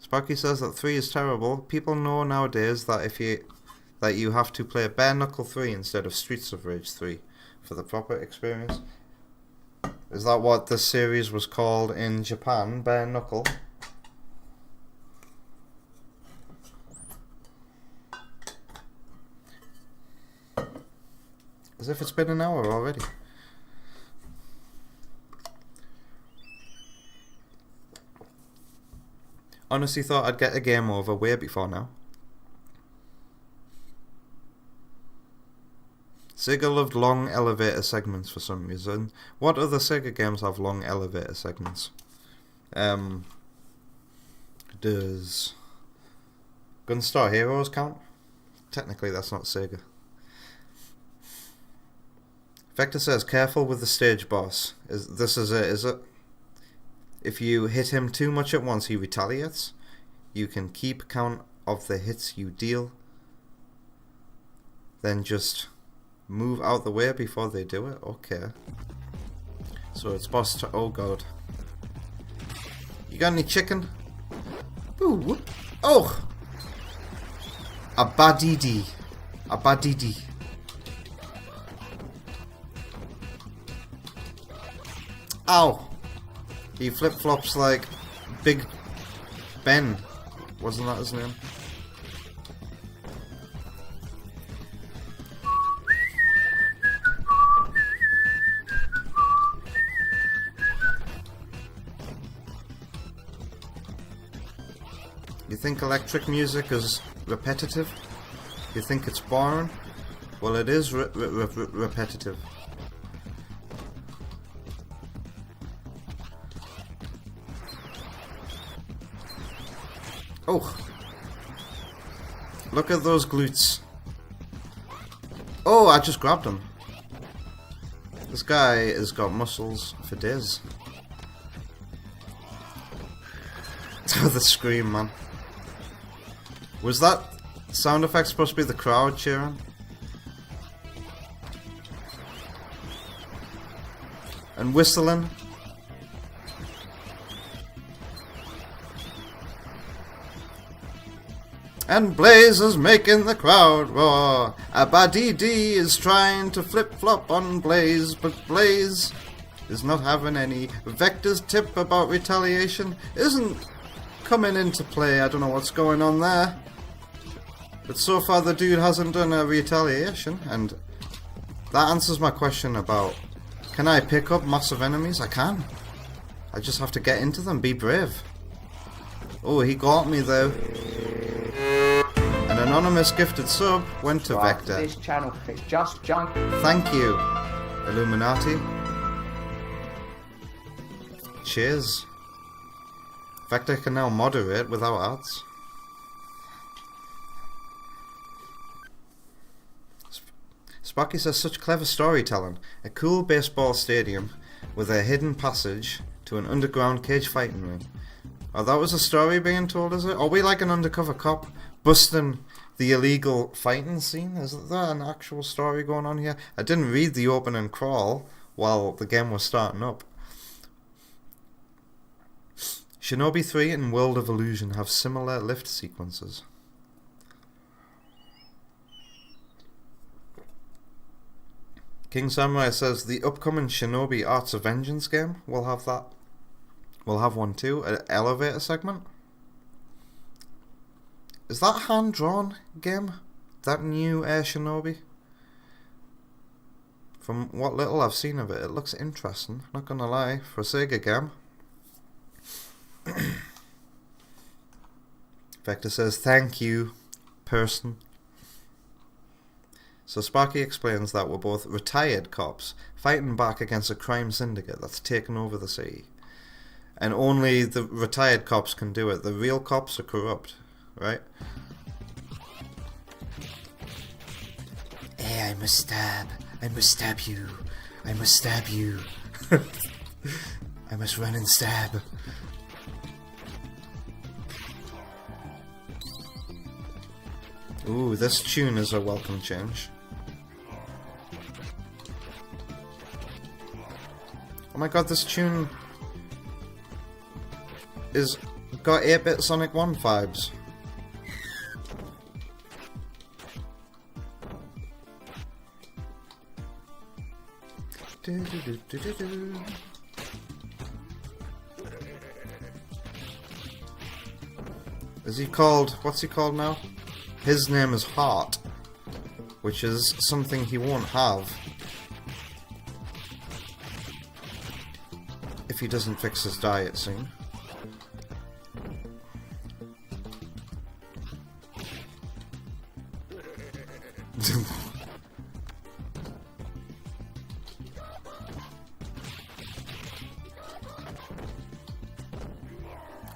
Sparky says that 3 is terrible. People know nowadays that you have to play Bare Knuckle 3 instead of Streets of Rage 3 for the proper experience. Is that what this series was called in Japan? Bare Knuckle? As if it's been an hour already. Honestly thought I'd get a game over way before now. Sega loved long elevator segments for some reason. What other Sega games have long elevator segments? Does Gunstar Heroes count? Technically that's not Sega. Vector says, careful with the stage boss. This is it? If you hit him too much at once, he retaliates. You can keep count of the hits you deal. Then just move out the way before they do it? Okay. So it's boss to... Oh god. You got any chicken? Ooh. Oh! A badidi. A badidi. Ow! He flip-flops like Big Ben. Wasn't that his name? You think electric music is repetitive? You think it's boring? Well, it is repetitive. Oh! Look at those glutes. Oh, I just grabbed him. This guy has got muscles for days. The scream, man. Was that sound effect supposed to be the crowd cheering? And whistling? And Blaze is making the crowd roar. Abadidi is trying to flip-flop on Blaze, but Blaze is not having any. Vector's tip about retaliation isn't coming into play. I don't know what's going on there. But so far the dude hasn't done a retaliation, and that answers my question about, can I pick up massive enemies? I can. I just have to get into them, be brave. Oh, he got me though. An anonymous gifted sub went to Vector. This channel, it's just junk. Thank you, Illuminati. Cheers. Vector can now moderate without ads. Sparky says, such clever storytelling. A cool baseball stadium with a hidden passage to an underground cage fighting ring. Oh, that was a story being told, is it? Are we like an undercover cop busting the illegal fighting scene? Is there an actual story going on here? I didn't read the opening crawl while the game was starting up. Shinobi 3 and World of Illusion have similar lift sequences. King Samurai says the upcoming Shinobi Arts of Vengeance game will have that. We'll have one too, an elevator segment. Is that a hand-drawn game? That new Air Shinobi? From what little I've seen of it, it looks interesting, not gonna lie, for a Sega game. Vector says, thank you, person. So Sparky explains that we're both retired cops fighting back against a crime syndicate that's taken over the city. And only the retired cops can do it. The real cops are corrupt, right? Hey, I must stab you. I must stab you. I must run and stab. Ooh, this tune is a welcome change. Oh my god, this tune is got 8-bit Sonic 1 vibes. Is he called, what's he called now? His name is Heart, which is something he won't have if he doesn't fix his diet soon.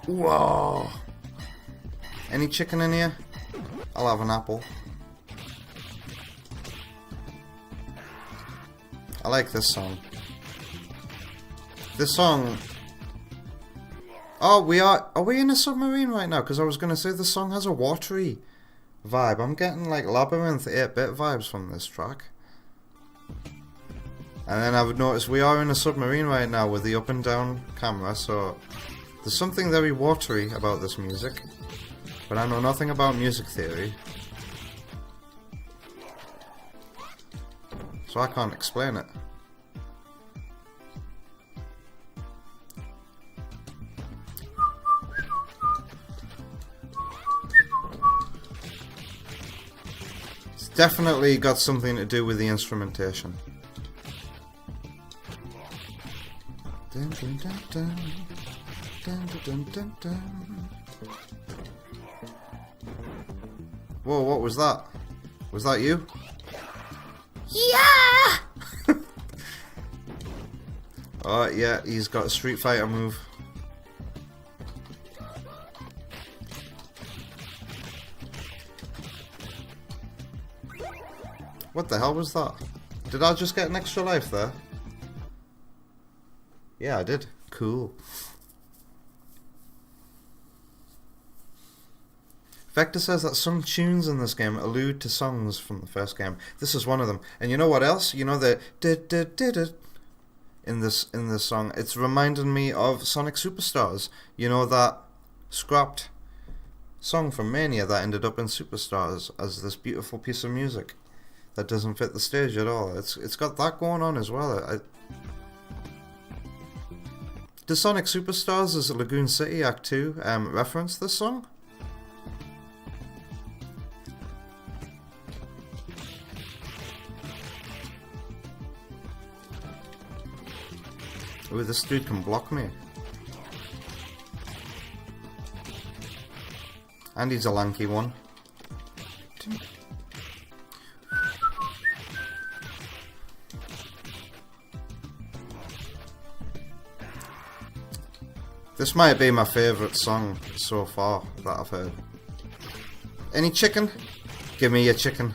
Whoa! Any chicken in here? I'll have an apple. I like this song. This song... Oh, are we in a submarine right now? Because I was going to say the song has a watery vibe. I'm getting like Labyrinth 8-bit vibes from this track. And then I would notice we are in a submarine right now with the up and down camera, so there's something very watery about this music. But I know nothing about music theory, so I can't explain it. It's definitely got something to do with the instrumentation. Dun, dun, dun, dun. Dun, dun, dun, dun. Whoa, what was that? Was that you? Yeah! Oh, yeah, he's got a Street Fighter move. What the hell was that? Did I just get an extra life there? Yeah, I did. Cool. Vector says that some tunes in this game allude to songs from the first game. This is one of them. And you know what else? You know the in this song. It's reminding me of Sonic Superstars. You know that scrapped song from Mania that ended up in Superstars as this beautiful piece of music that doesn't fit the stage at all. It's got that going on as well. Does Sonic Superstars as Lagoon City Act 2 reference this song? Ooh, this dude can block me. And he's a lanky one. This might be my favourite song so far that I've heard. Any chicken? Give me your chicken.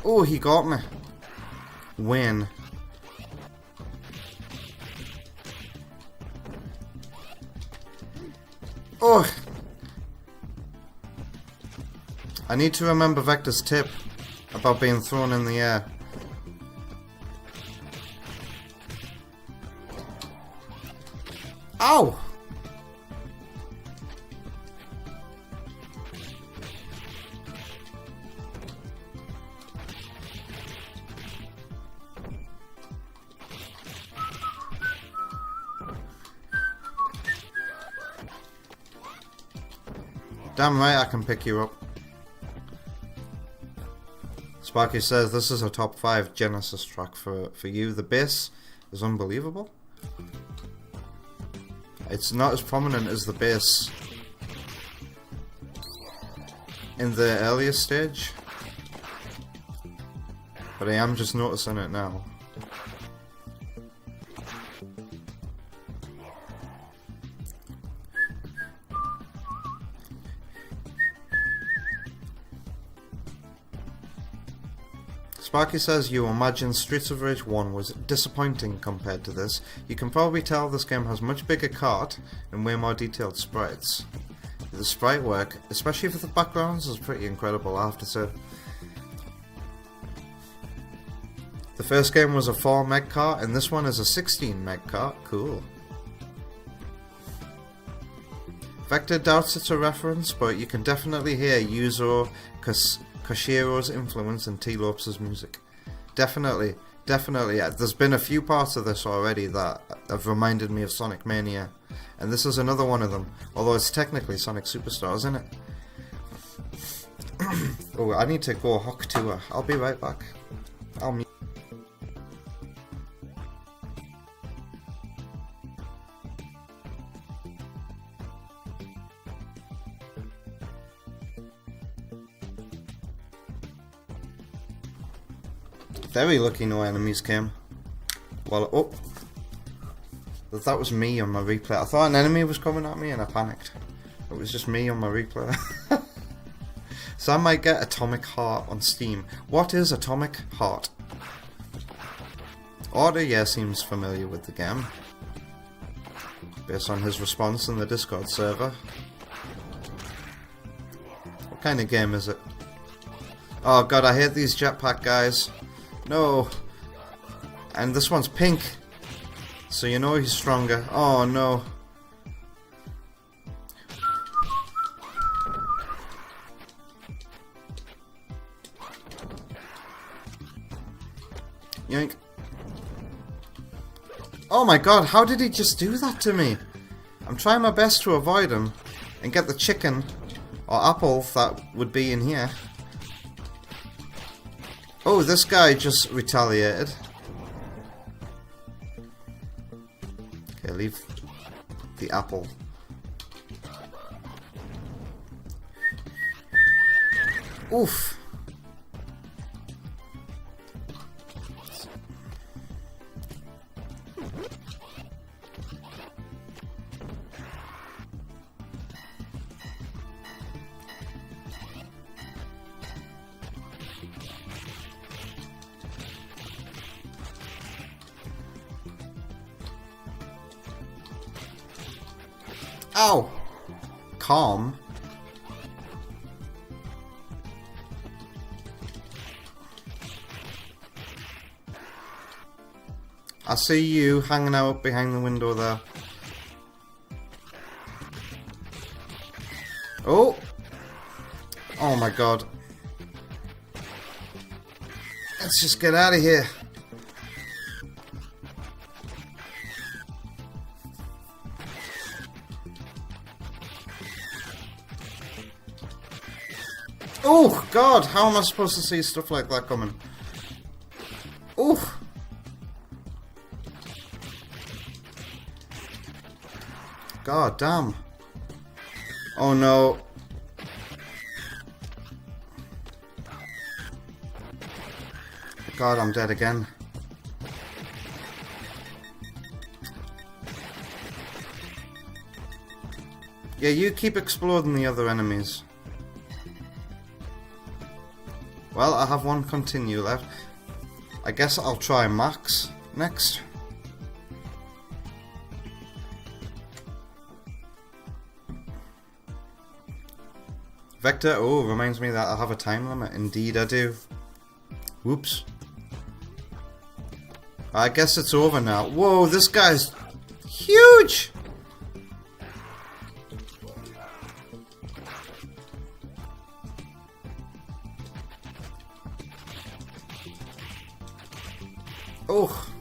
Oh, he got me. Win. Oh! I need to remember Vector's tip about being thrown in the air. Ow! Damn right I can pick you up. Sparky says this is a top 5 Genesis track for you. The bass is unbelievable. It's not as prominent as the bass in the earlier stage, but I am just noticing it now. Sparky says you imagine Streets of Rage 1 was disappointing compared to this. You can probably tell this game has much bigger cart and way more detailed sprites. The sprite work, especially for the backgrounds, is pretty incredible, I have to say. The first game was a 4 meg cart and this one is a 16 meg cart. Cool. Vector doubts it's a reference, but you can definitely hear Yuzo Koshiro's influence in T-Lopes' music. Definitely, yeah. There's been a few parts of this already that have reminded me of Sonic Mania, and this is another one of them, although it's technically Sonic Superstars, isn't it? Oh, I need to go Hawk Tour. I'll be right back. I'll meet. Very lucky no enemies came. Well, oh, that was me on my replay. I thought an enemy was coming at me and I panicked. It was just me on my replay. So I might get Atomic Heart on Steam. What is Atomic Heart? Order, yeah, seems familiar with the game, based on his response in the Discord server. What kind of game is it? Oh god, I hate these jetpack guys. No. And this one's pink, so you know he's stronger. Oh no. Yoink. Oh my god, how did he just do that to me? I'm trying my best to avoid him and get the chicken or apple that would be in here. Oh, this guy just retaliated. Okay, leave the apple. Oof. Ow! Calm. I see you hanging out behind the window there. Oh! Oh my god. Let's just get out of here. Oh god, how am I supposed to see stuff like that coming? Oh! God damn. Oh no. God, I'm dead again. Yeah, you keep exploding the other enemies. Well, I have one continue left. I guess I'll try Max next. Vector, oh, reminds me that I have a time limit. Indeed I do. Whoops. I guess it's over now. Whoa, this guy's huge! Oh.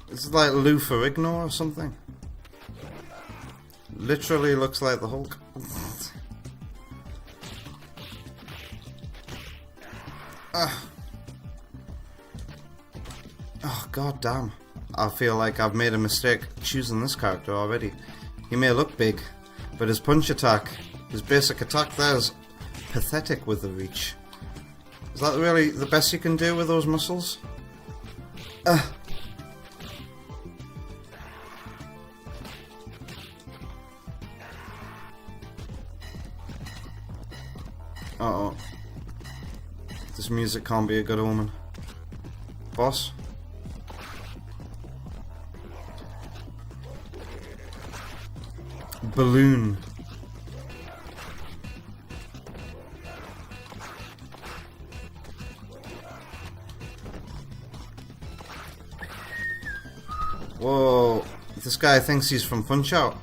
It's like Lou Ferrigno or something. Literally looks like the Hulk. Oh, god damn. I feel like I've made a mistake choosing this character already. He may look big, but his punch attack, his basic attack there is pathetic with the reach. Is that really the best you can do with those muscles? Uh-oh. This music can't be a good omen. Boss? Balloon. Whoa. This guy thinks he's from Punch-Out.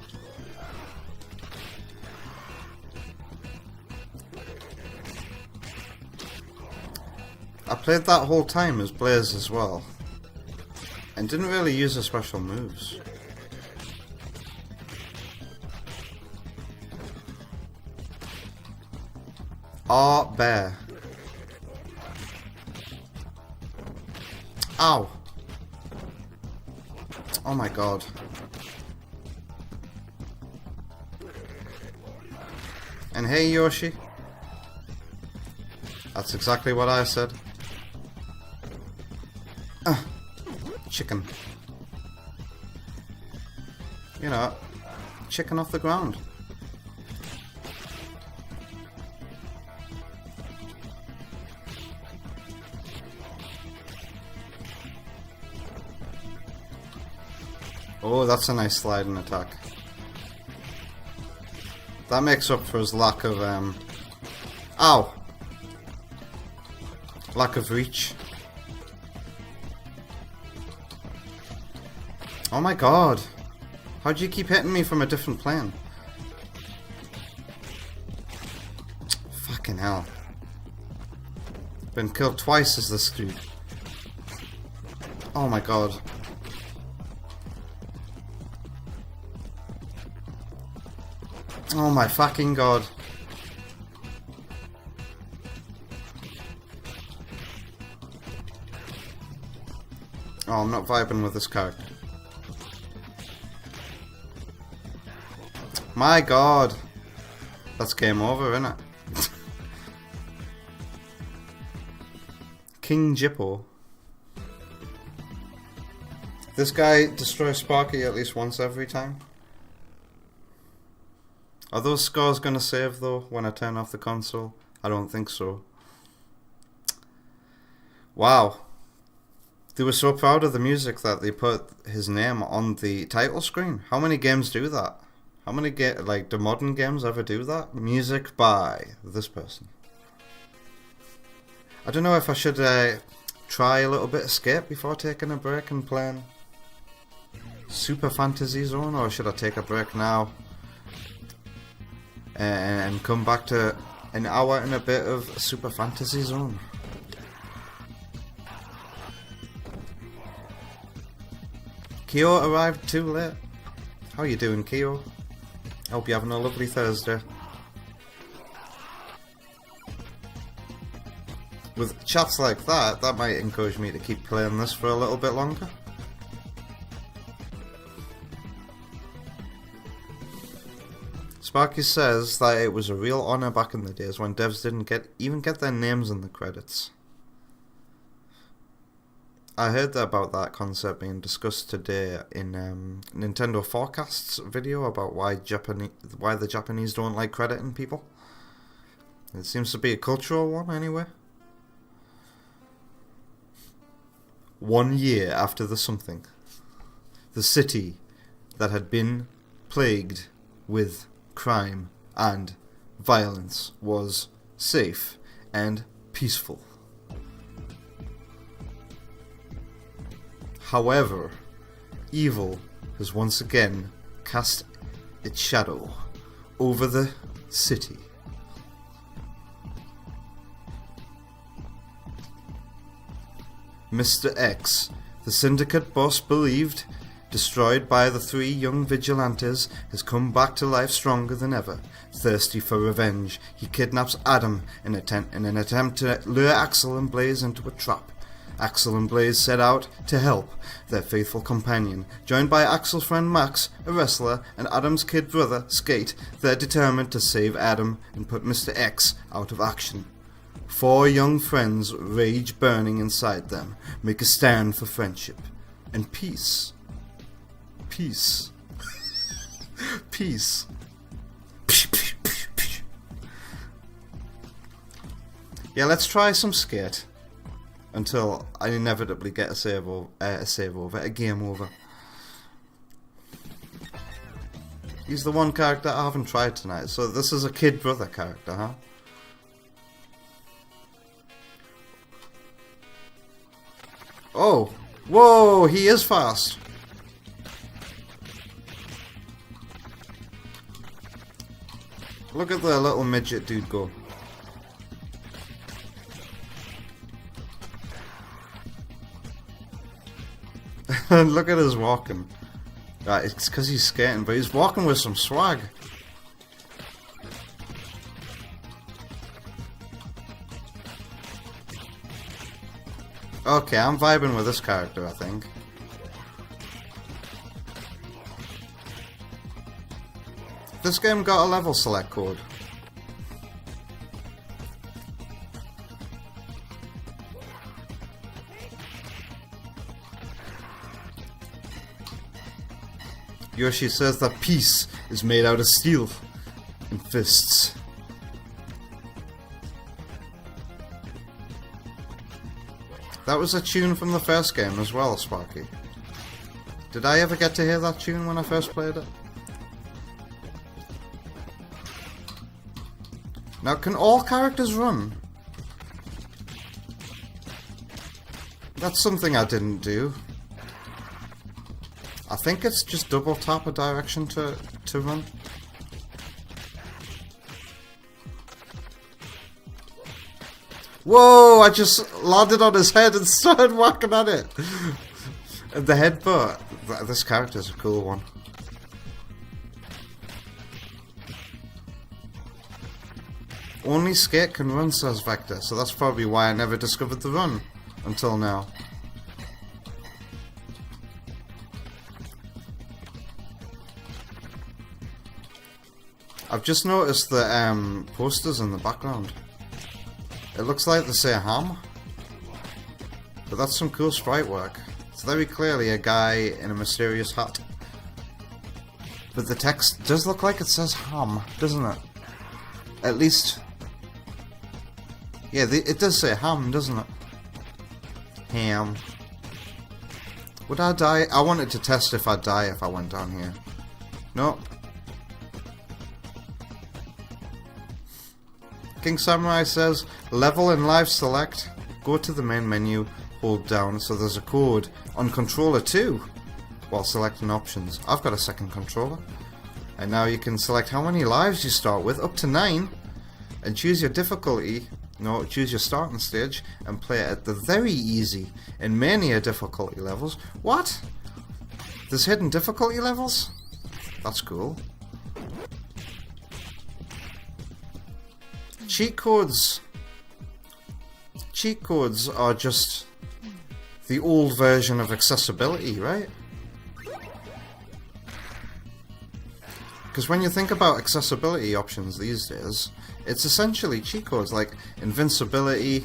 I played that whole time as Blaze as well, and didn't really use the special moves. Bear. Ow! Oh my god. And hey Yoshi. That's exactly what I said. Chicken. You know, chicken off the ground. Oh, that's a nice sliding attack. That makes up for his lack of, ow! Lack of reach. Oh my god! How'd you keep hitting me from a different plane? Fucking hell. Been killed twice as this dude. Oh my god. Oh my fucking god. Oh, I'm not vibing with this character. My god. That's game over, isn't it? King Jippo. This guy destroys Sparky at least once every time. Are those scores gonna save though when I turn off the console? I don't think so. Wow. They were so proud of the music that they put his name on the title screen. How many games do that? How many do modern games ever do that? Music by this person. I don't know if I should try a little bit Escape before taking a break and playing Super Fantasy Zone, or should I take a break now and come back to an hour and a bit of Super Fantasy Zone? Kyo arrived too late. How you doing, Kyo? Hope you're having a lovely Thursday. With chats like that, that might encourage me to keep playing this for a little bit longer. Sparky says that it was a real honour back in the days when devs didn't even get their names in the credits. I heard about that concept being discussed today in Nintendo Forecast's video about why the Japanese don't like crediting people. It seems to be a cultural one anyway. 1 year after the something, the city that had been plagued with crime and violence was safe and peaceful. However, evil has once again cast its shadow over the city. Mr. X, the syndicate boss believed, destroyed by the 3 young vigilantes, has come back to life stronger than ever. Thirsty for revenge, he kidnaps Adam in an attempt to lure Axel and Blaze into a trap. Axel and Blaze set out to help their faithful companion. Joined by Axel's friend Max, a wrestler, and Adam's kid brother, Skate, they're determined to save Adam and put Mr. X out of action. 4 young friends, rage burning inside them, make a stand for friendship and peace. Peace. Peace. Yeah, let's try some Skate until I inevitably get a save over, a game over. He's the one character I haven't tried tonight, so this is a kid brother character, huh? Oh, whoa, he is fast. Look at the little midget dude go. Look at his walking. Right, it's because he's skating, but he's walking with some swag. Okay, I'm vibing with this character, I think. This game got a level select code. Yoshi says that peace is made out of steel and fists. That was a tune from the first game as well, Sparky. Did I ever get to hear that tune when I first played it? Now, can all characters run? That's something I didn't do. I think it's just double tap a direction to run. Whoa, I just landed on his head and started whacking at it. And the headbutt. This character's a cool one. Only Skate can run, says Vector, so that's probably why I never discovered the run until now. I've just noticed the posters in the background. It looks like they say ham, but that's some cool sprite work. It's very clearly a guy in a mysterious hat. But the text does look like it says ham, doesn't it? At least... yeah, it does say ham, doesn't it? Ham. Would I die? I wanted to test if I'd die if I went down here. Nope. King Samurai says, level and live select, go to the main menu, hold down, so there's a code on controller 2 while selecting options. I've got a second controller. And now you can select how many lives you start with, up to 9, and choose your difficulty, no, choose your starting stage, and play it at the very easy and mania difficulty levels. What? There's hidden difficulty levels? That's cool. Cheat codes are just the old version of accessibility, right? Because when you think about accessibility options these days, it's essentially cheat codes like invincibility.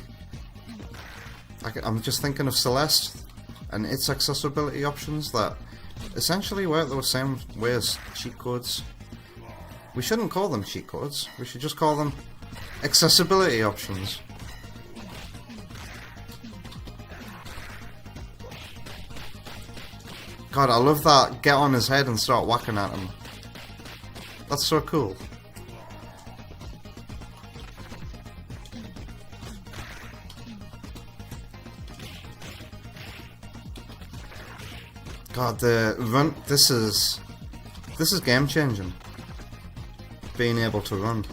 I'm just thinking of Celeste. and its accessibility options that essentially work the same way as cheat codes. We shouldn't call them cheat codes, we should just call them accessibility options. God, I love that get on his head and start whacking at him. That's so cool. God, the run, this is game changing. Being able to run.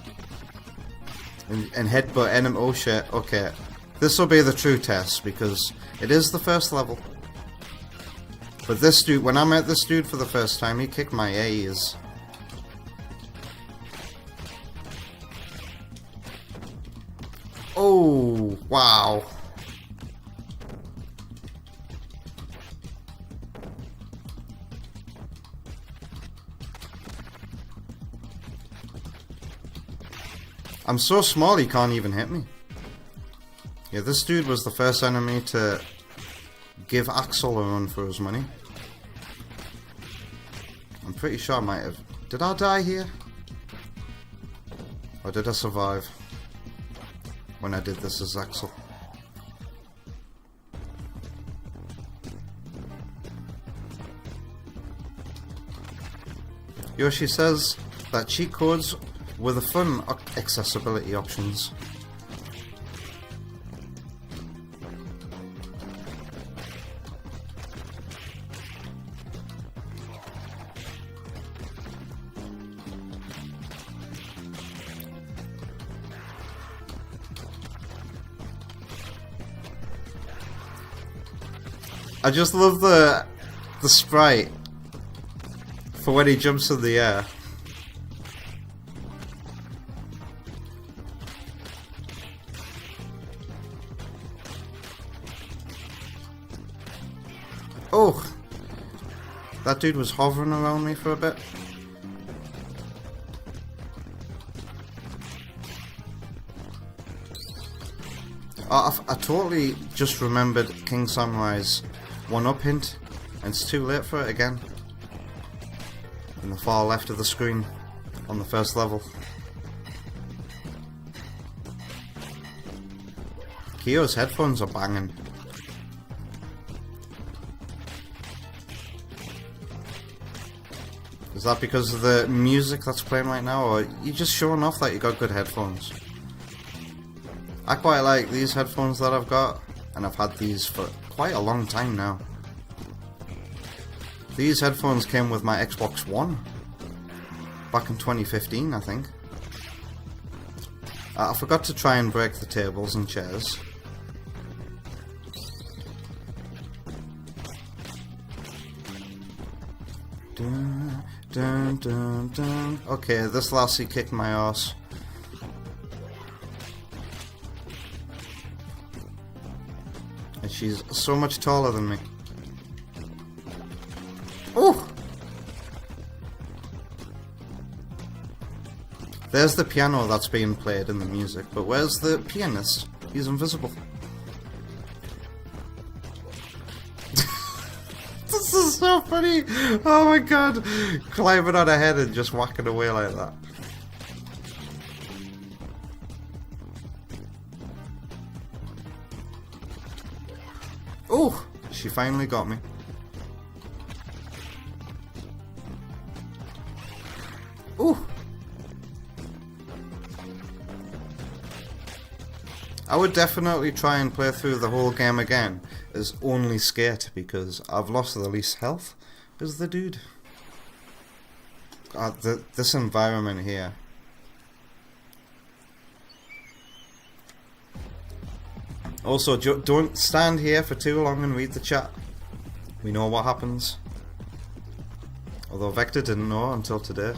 And headbutt enemy, oh shit, okay. This will be the true test because it is the first level. But this dude, when I met this dude for the first time, he kicked my A's. Oh, wow. I'm so small he can't even hit me. Yeah, this dude was the first enemy to give Axel a run for his money. I'm pretty sure I might have... Did I die here? Or did I survive when I did this as Axel? Yoshi says that cheat codes were the fun accessibility options. I just love the sprite for when he jumps in the air. Oh! That dude was hovering around me for a bit. I totally just remembered King Samurai's one-up hint, and it's too late for it again. In the far left of the screen, on the first level. Kyo's headphones are banging. Is that because of the music that's playing right now, or you just showing off that you got good headphones? I quite like these headphones that I've got, and I've had these for quite a long time now. These headphones came with my Xbox One back in 2015, I think. I forgot to try and break the tables and chairs. Dun, dun, dun, dun. Okay, this lassie kicked my ass. And she's so much taller than me. Oh! There's the piano that's being played in the music, but where's the pianist? He's invisible. This is so funny! Oh my god! Climbing on a head and just whacking away like that. Oh! She finally got me. Ooh! I would definitely try and play through the whole game again as only Skate because I've lost the least health as the dude. God, this environment here. Also, don't stand here for too long and read the chat. We know what happens. Although Vector didn't know until today.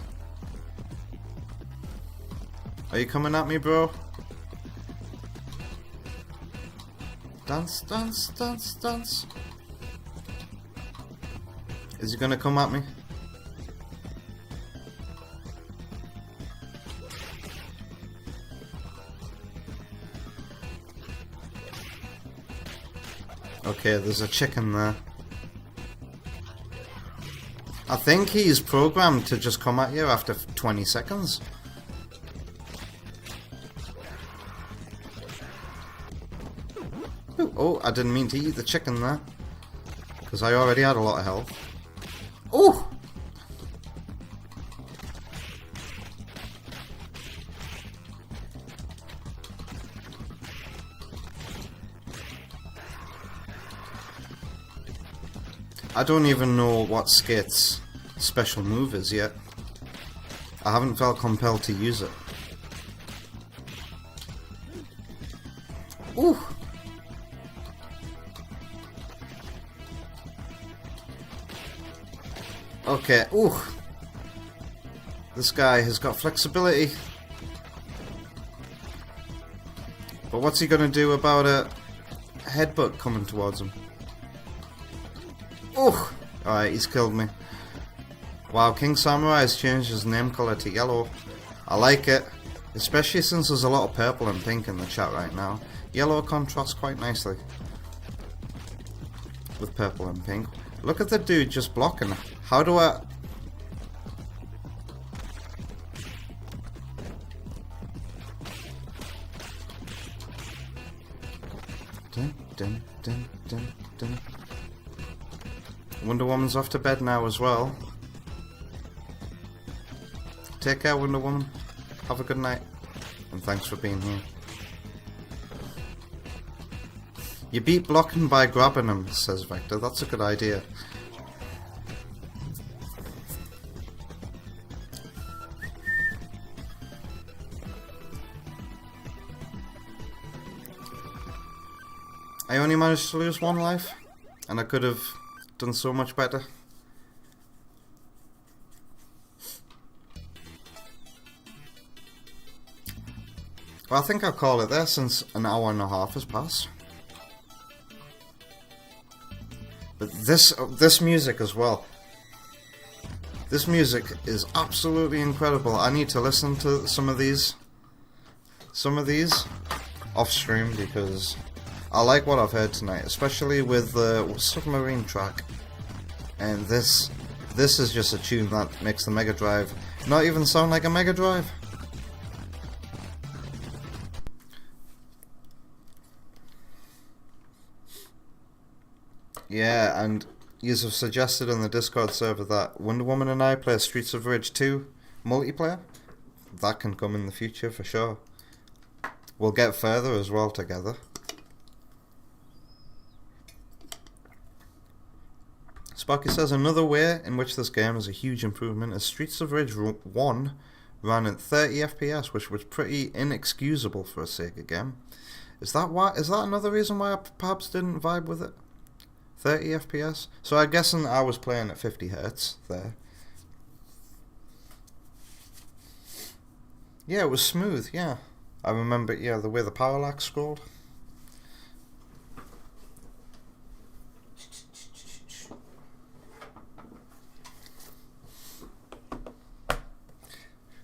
Are you coming at me, bro? Dance, dance, dance, dance. Is he gonna come at me? Okay, there's a chicken there. I think he's programmed to just come at you after 20 seconds. Ooh, oh, I didn't mean to eat the chicken there. Because I already had a lot of health. Ooh! I don't even know what Skate's special move is yet. I haven't felt compelled to use it. Ooh! Okay, ooh! This guy has got flexibility. But what's he gonna do about a headbutt coming towards him? Oh! Alright, he's killed me. Wow, King Samurai has changed his name color to yellow. I like it. Especially since there's a lot of purple and pink in the chat right now. Yellow contrasts quite nicely with purple and pink. Look at the dude just blocking. How do I... Dun, dun, dun, dun, dun. Wonder Woman's off to bed now as well. Take care, Wonder Woman. Have a good night. And thanks for being here. You beat blocking by grabbing him, says Vector. That's a good idea. I only managed to lose one life, and I could have done so much better. Well, I think I'll call it there since an hour and a half has passed. But this music as well. This music is absolutely incredible. I need to listen to some of these off stream because I like what I've heard tonight, especially with the submarine track. And this is just a tune that makes the Mega Drive not even sound like a Mega Drive. Yeah, and yous have suggested in the Discord server that Wonder Woman and I play Streets of Rage 2 multiplayer. That can come in the future for sure. We'll get further as well together. Sparky says another way in which this game is a huge improvement is Streets of Rage 1 ran at 30 FPS, which was pretty inexcusable for a Sega game. Is that another reason why I perhaps didn't vibe with it? 30 FPS? So I'm guessing I was playing at 50 Hz there. Yeah, it was smooth, yeah. I remember, yeah, the way the parallax scrolled.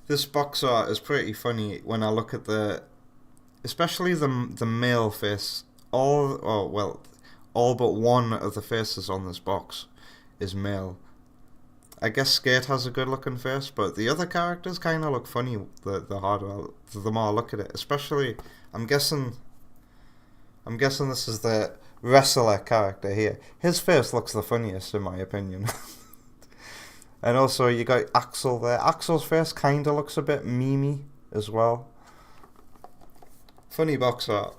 This box art is pretty funny when I look at especially the male face. All but one of the faces on this box is male. I guess Skate has a good looking face, but the other characters kind of look funny the more I look at it. Especially, I'm guessing this is the wrestler character here. His face looks the funniest in my opinion. And also you got Axel there. Axel's face kind of looks a bit memey as well. Funny box art.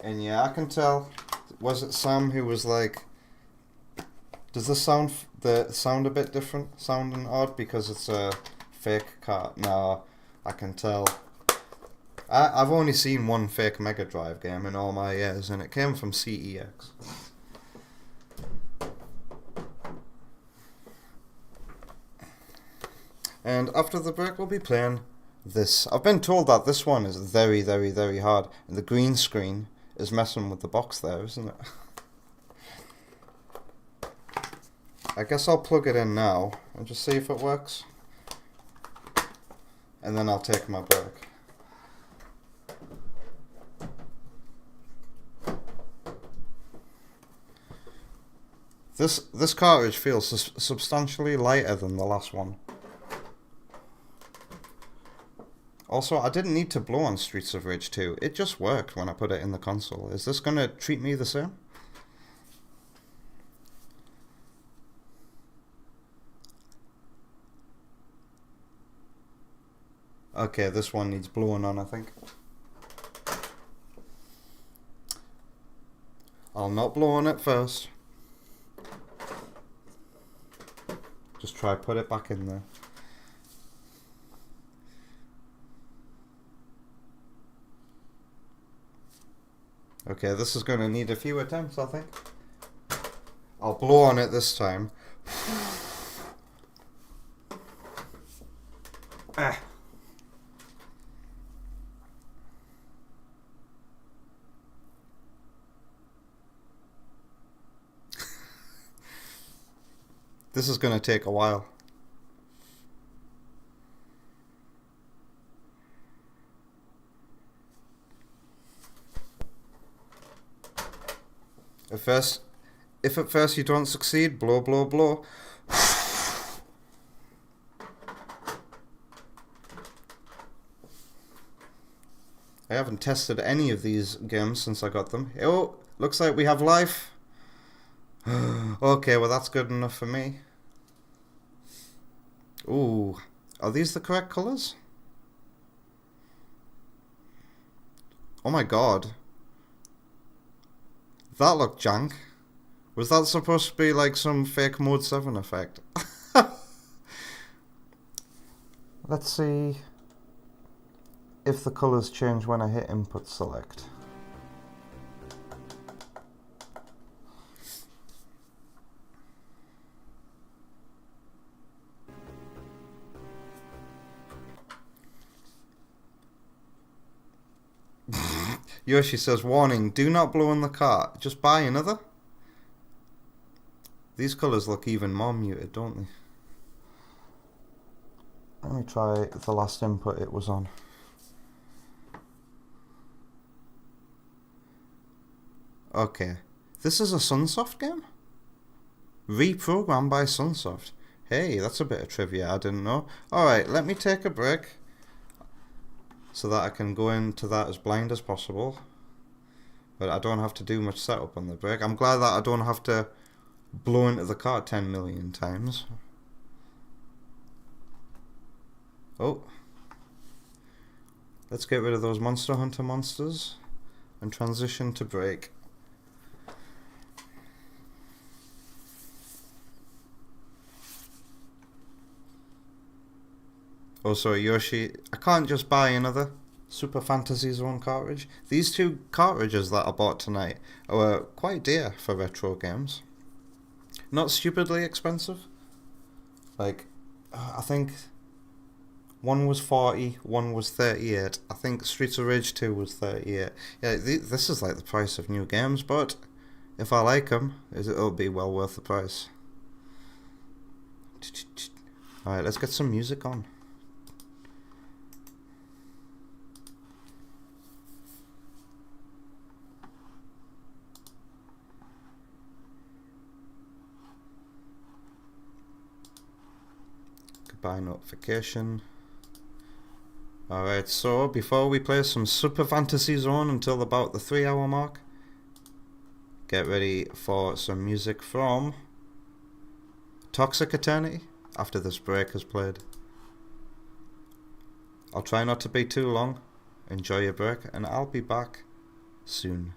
And yeah, I can tell. Was it Sam who was like, does this sound a bit different, sounding odd because it's a fake card? No, I can tell. I've only seen one fake Mega Drive game in all my years, and it came from CEX. And after the break, we'll be playing this. I've been told that this one is very, very, very hard, and the green screen is messing with the box there, isn't it? I guess I'll plug it in now and just see if it works. and then I'll take my break. This cartridge feels substantially lighter than the last one. Also, I didn't need to blow on Streets of Rage 2. It just worked when I put it in the console. Is this gonna treat me the same? Okay, this one needs blowing on, I think. I'll not blow on it first. Just try put it back in there. Okay, this is going to need a few attempts, I think. I'll blow on it this time. Ah. This is going to take a while. If at first you don't succeed, blow, blow, blow. I haven't tested any of these games since I got them. Oh, looks like we have life. Okay, well that's good enough for me. Ooh, are these the correct colours? Oh my god. That looked jank. Was that supposed to be like some fake Mode 7 effect? Let's see if the colours change when I hit input select. Yoshi says, warning, do not blow in the cart. Just buy another. These colours look even more muted, don't they? Let me try the last input it was on. Okay. This is a Sunsoft game? Reprogrammed by Sunsoft. Hey, that's a bit of trivia I didn't know. Alright, let me take a break, so that I can go into that as blind as possible. But I don't have to do much setup on the break. I'm glad that I don't have to blow into the cart 10 million times. Oh. Let's get rid of those Monster Hunter monsters and transition to break. Oh, sorry, Yoshi. I can't just buy another Super Fantasy Zone cartridge. These two cartridges that I bought tonight were quite dear for retro games. Not stupidly expensive. Like, I think one was 40, one was 38. I think Streets of Rage 2 was 38. Yeah, this is like the price of new games, but if I like them, it'll be well worth the price. Alright, let's get some music on. Goodbye notification. Alright, so before we play some Super Fantasy Zone until about the 3-hour mark, get ready for some music from Toxic Eternity after this break has played. I'll try not to be too long. Enjoy your break, and I'll be back soon.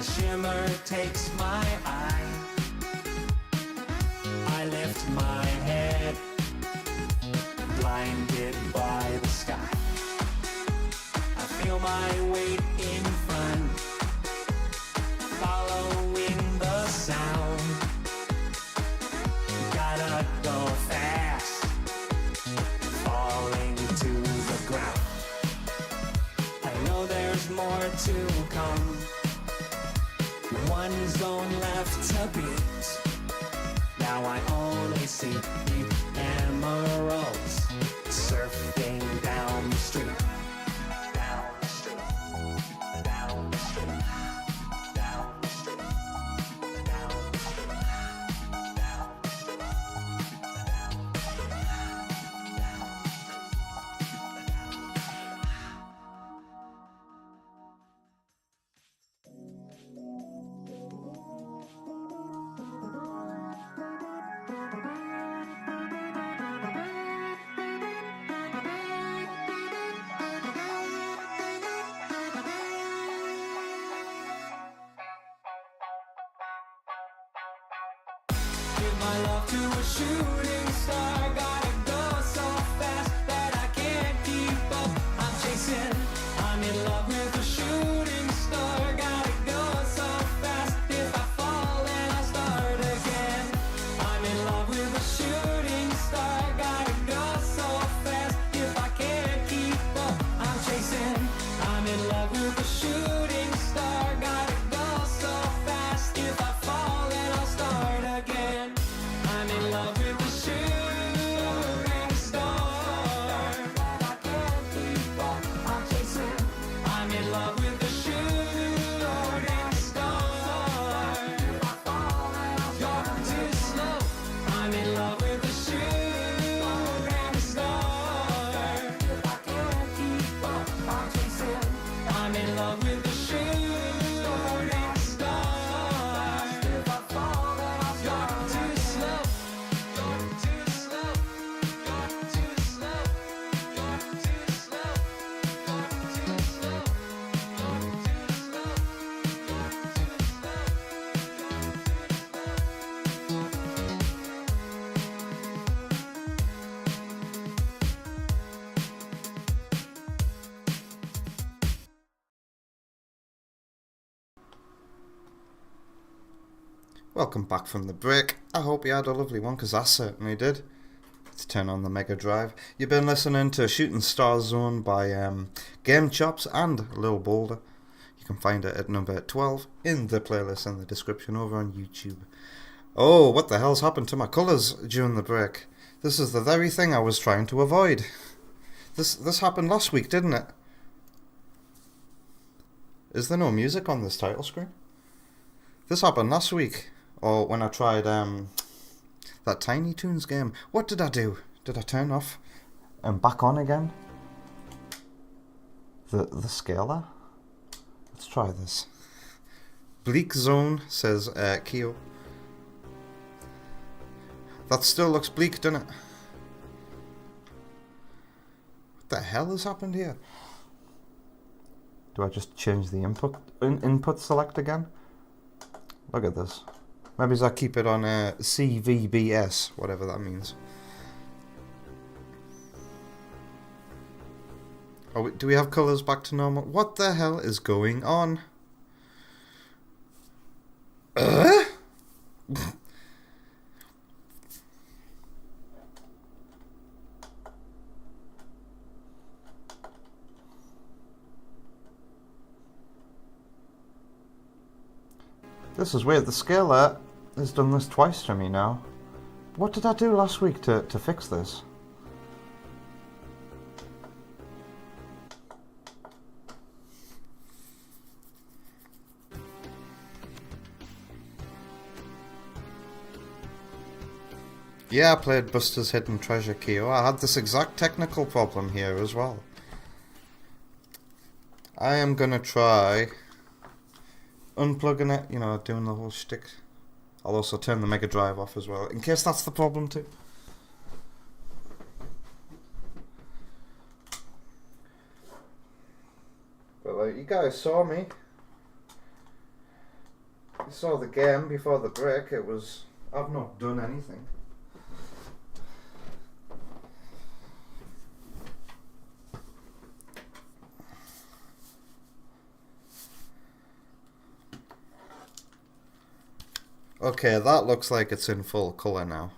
The shimmer takes my eye. I lift my head, blinded by the sky. I feel my weight in front, following the sound. Gotta go fast, falling to the ground. I know there's more to come. One zone left to beat. Now I only see the emeralds surfing down the street. Down the street. Down the street. Down the street. Down the street. Down the street. Give my love to a shooting star. Gotta go so fast that I can't keep up. I'm chasing, I'm in love with a shooting star. Gotta go so fast, if I fall then I'll start again. I'm in love with a shooting star. Gotta go so fast, if I can't keep up. I'm chasing, I'm in love with a shooting star. Gotta go so fast, if I fall then I'll start again. I'm in love with the shooting star. I can't keep up. I'm chasing. I'm in love with the shooting star. If I fall, you're too slow. I'm in love with the shooting star. If I can't keep up, I'm chasing. I'm in love with the shooting star. If I fall, you're too slow. You're too slow. You're too slow. You're too slow. You're too slow. You're too slow. You're Welcome back from the break. I hope you had a lovely one, because I certainly did. Let's turn on the Mega Drive. You've been listening to Shooting Star Zone by Game Chops and Lil Boulder. You can find it at number 12 in the playlist in the description over on YouTube. Oh, what the hell's happened to my colours during the break? This is the very thing I was trying to avoid. This happened last week, didn't it? Is there no music on this title screen? This happened last week. Or when I tried that Tiny Toons game. What did I do? Did I turn off and back on again? The scaler? Let's try this. Bleak Zone, says Keo. That still looks bleak, doesn't it? What the hell has happened here? Do I just change the input select again? Look at this. Maybe I keep it on CVBS, whatever that means. Oh, do we have colours back to normal? What the hell is going on? This is weird. The scaler has done this twice to me now. What did I do last week to fix this? Yeah, I played Buster's Hidden Treasure, Keo. I had this exact technical problem here as well. I am gonna try unplugging it, you know, doing the whole shtick. I'll also turn the Mega Drive off as well, in case that's the problem too. But like, you guys saw me saw the game before the break. It was... I've not done anything. Okay, that looks like it's in full colour now.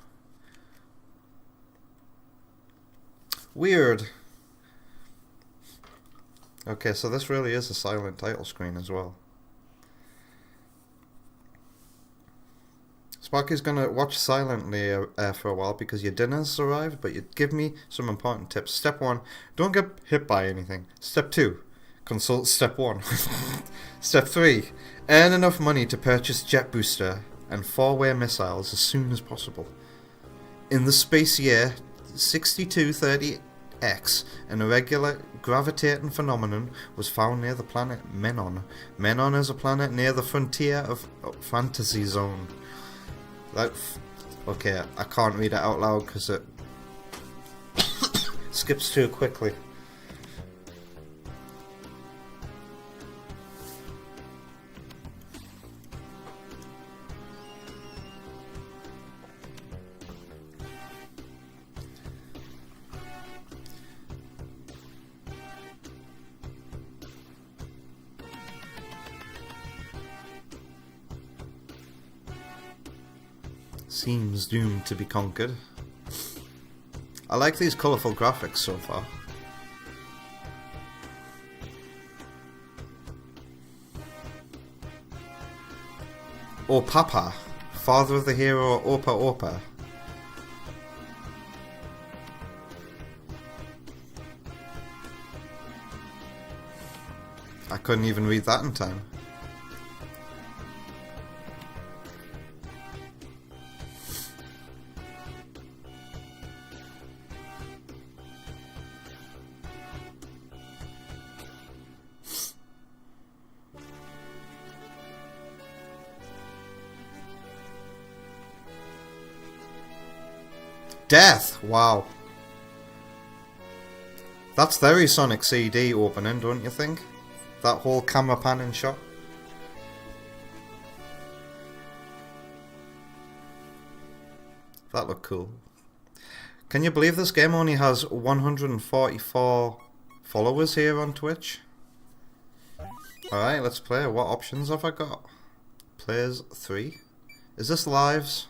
Weird. Okay, so this really is a silent title screen as well. Sparky's gonna watch silently for a while because your dinner's arrived, but you give me some important tips. Step 1, don't get hit by anything. Step 2, consult Step 1. Step 3, earn enough money to purchase jet booster and 4-way missiles as soon as possible. In the space year 6230X, an irregular gravitating phenomenon was found near the planet Menon. Menon is a planet near the frontier of Fantasy Zone. Okay, I can't read it out loud because it skips too quickly. Seems doomed to be conquered. I like these colourful graphics so far. Oh Papa, father of the hero Opa Opa. I couldn't even read that in time. Death! Wow. That's very Sonic CD opening, don't you think? That whole camera panning shot. That looked cool. Can you believe this game only has 144 followers here on Twitch? Alright, let's play. What options have I got? Players 3. Is this lives?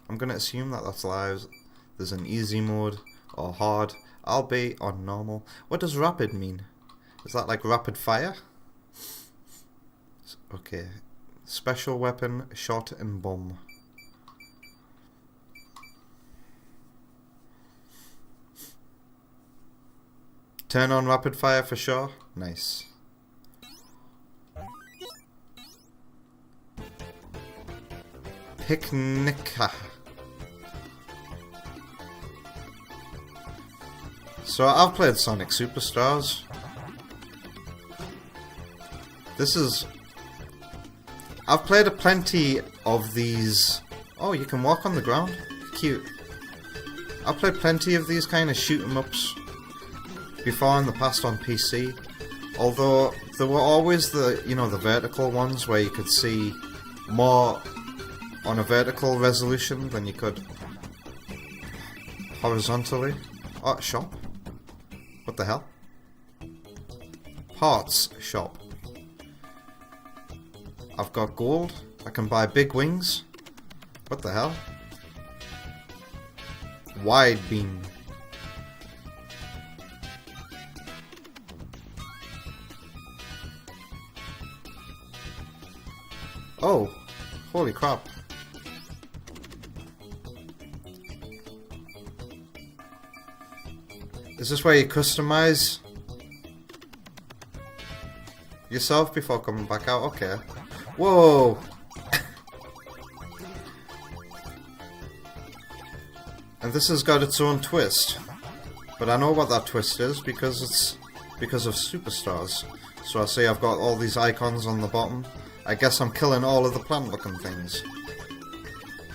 I'm going to assume that that's lives. There's an easy mode or hard. I'll be on normal. What does rapid mean? Is that like rapid fire? Okay. Special weapon, shot and bomb. Turn on rapid fire for sure. Nice. Picnica. So I've played Sonic Superstars. I've played plenty of these. Oh, you can walk on the ground? Cute. I've played plenty of these kind of shoot 'em ups before in the past on PC. Although there were always the vertical ones where you could see more on a vertical resolution than you could horizontally. Oh, shop. What the hell? Parts shop. I've got gold. I can buy big wings. What the hell? Wide beam. Oh, holy crap. Is this where you customize yourself before coming back out? Okay. Whoa! And this has got its own twist. But I know what that twist is because it's because of Superstars. So I see I've got all these icons on the bottom. I guess I'm killing all of the plant looking things.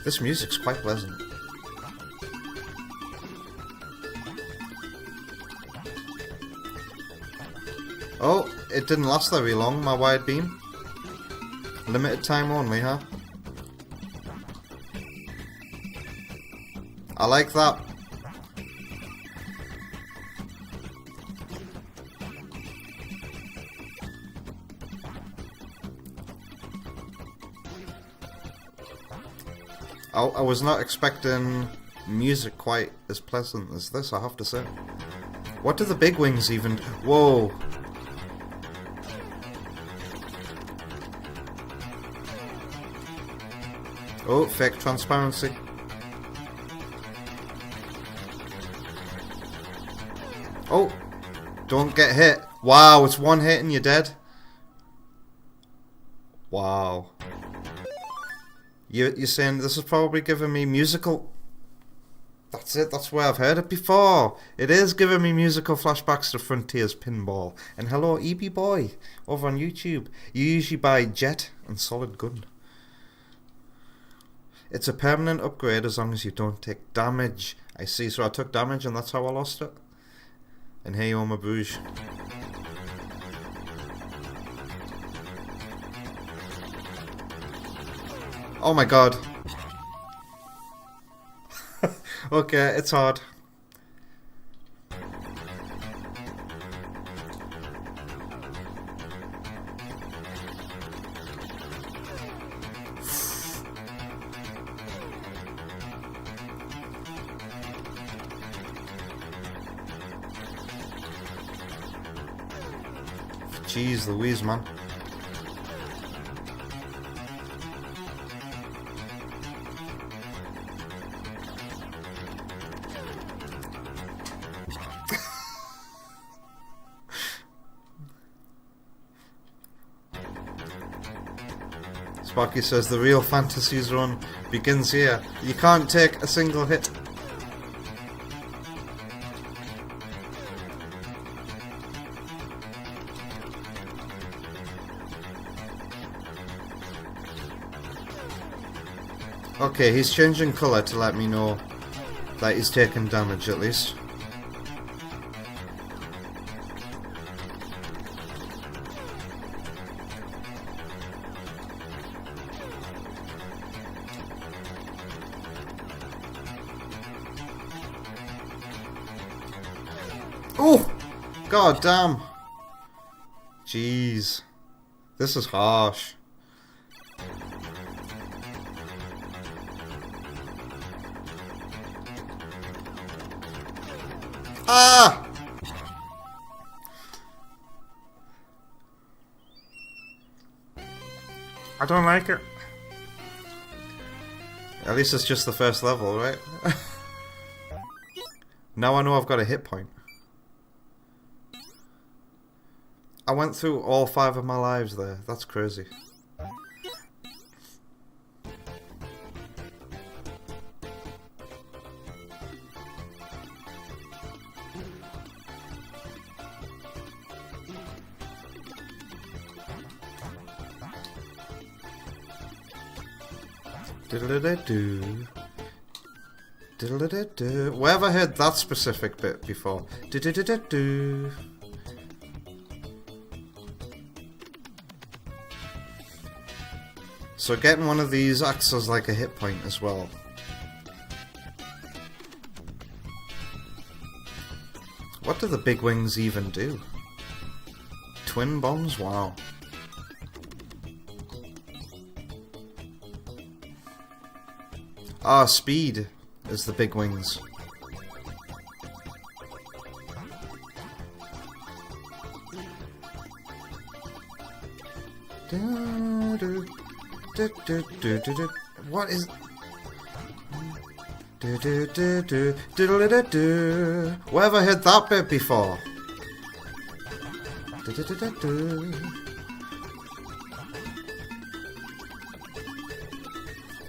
This music's quite pleasant. Oh, it didn't last very long, my wide beam. Limited time only, huh? I like that. I was not expecting music quite as pleasant as this, I have to say. What do the big wings even... Whoa! Oh, fake transparency. Oh! Don't get hit. Wow, it's one hit and you're dead. Wow. You're saying this is probably giving me musical... That's it, that's where I've heard it before. It is giving me musical flashbacks to Frontiers Pinball. And hello, EB Boy, over on YouTube. You usually buy Jet and Solid Gun. It's a permanent upgrade as long as you don't take damage. I see, so I took damage and that's how I lost it. And here you are, my bouge. Oh my god. Okay, it's hard. Jeez Louise, man. Sparky says the real fantasies run begins here. You can't take a single hit. Okay, he's changing colour to let me know that he's taking damage at least. Oh! God damn! Jeez. This is harsh. Ah! I don't like it. At least it's just the first level, right? Now I know I've got a hit point. I went through all 5 of my lives there. That's crazy. Diddle-da-da-doo. Diddle-da-da-doo. Where have I heard that specific bit before? Diddle-da-da-doo. So getting one of these acts as like a hit point as well. What do the big wings even do? Twin bombs? Wow. Ah, speed is the big wings. What is... Where have I heard that bit before?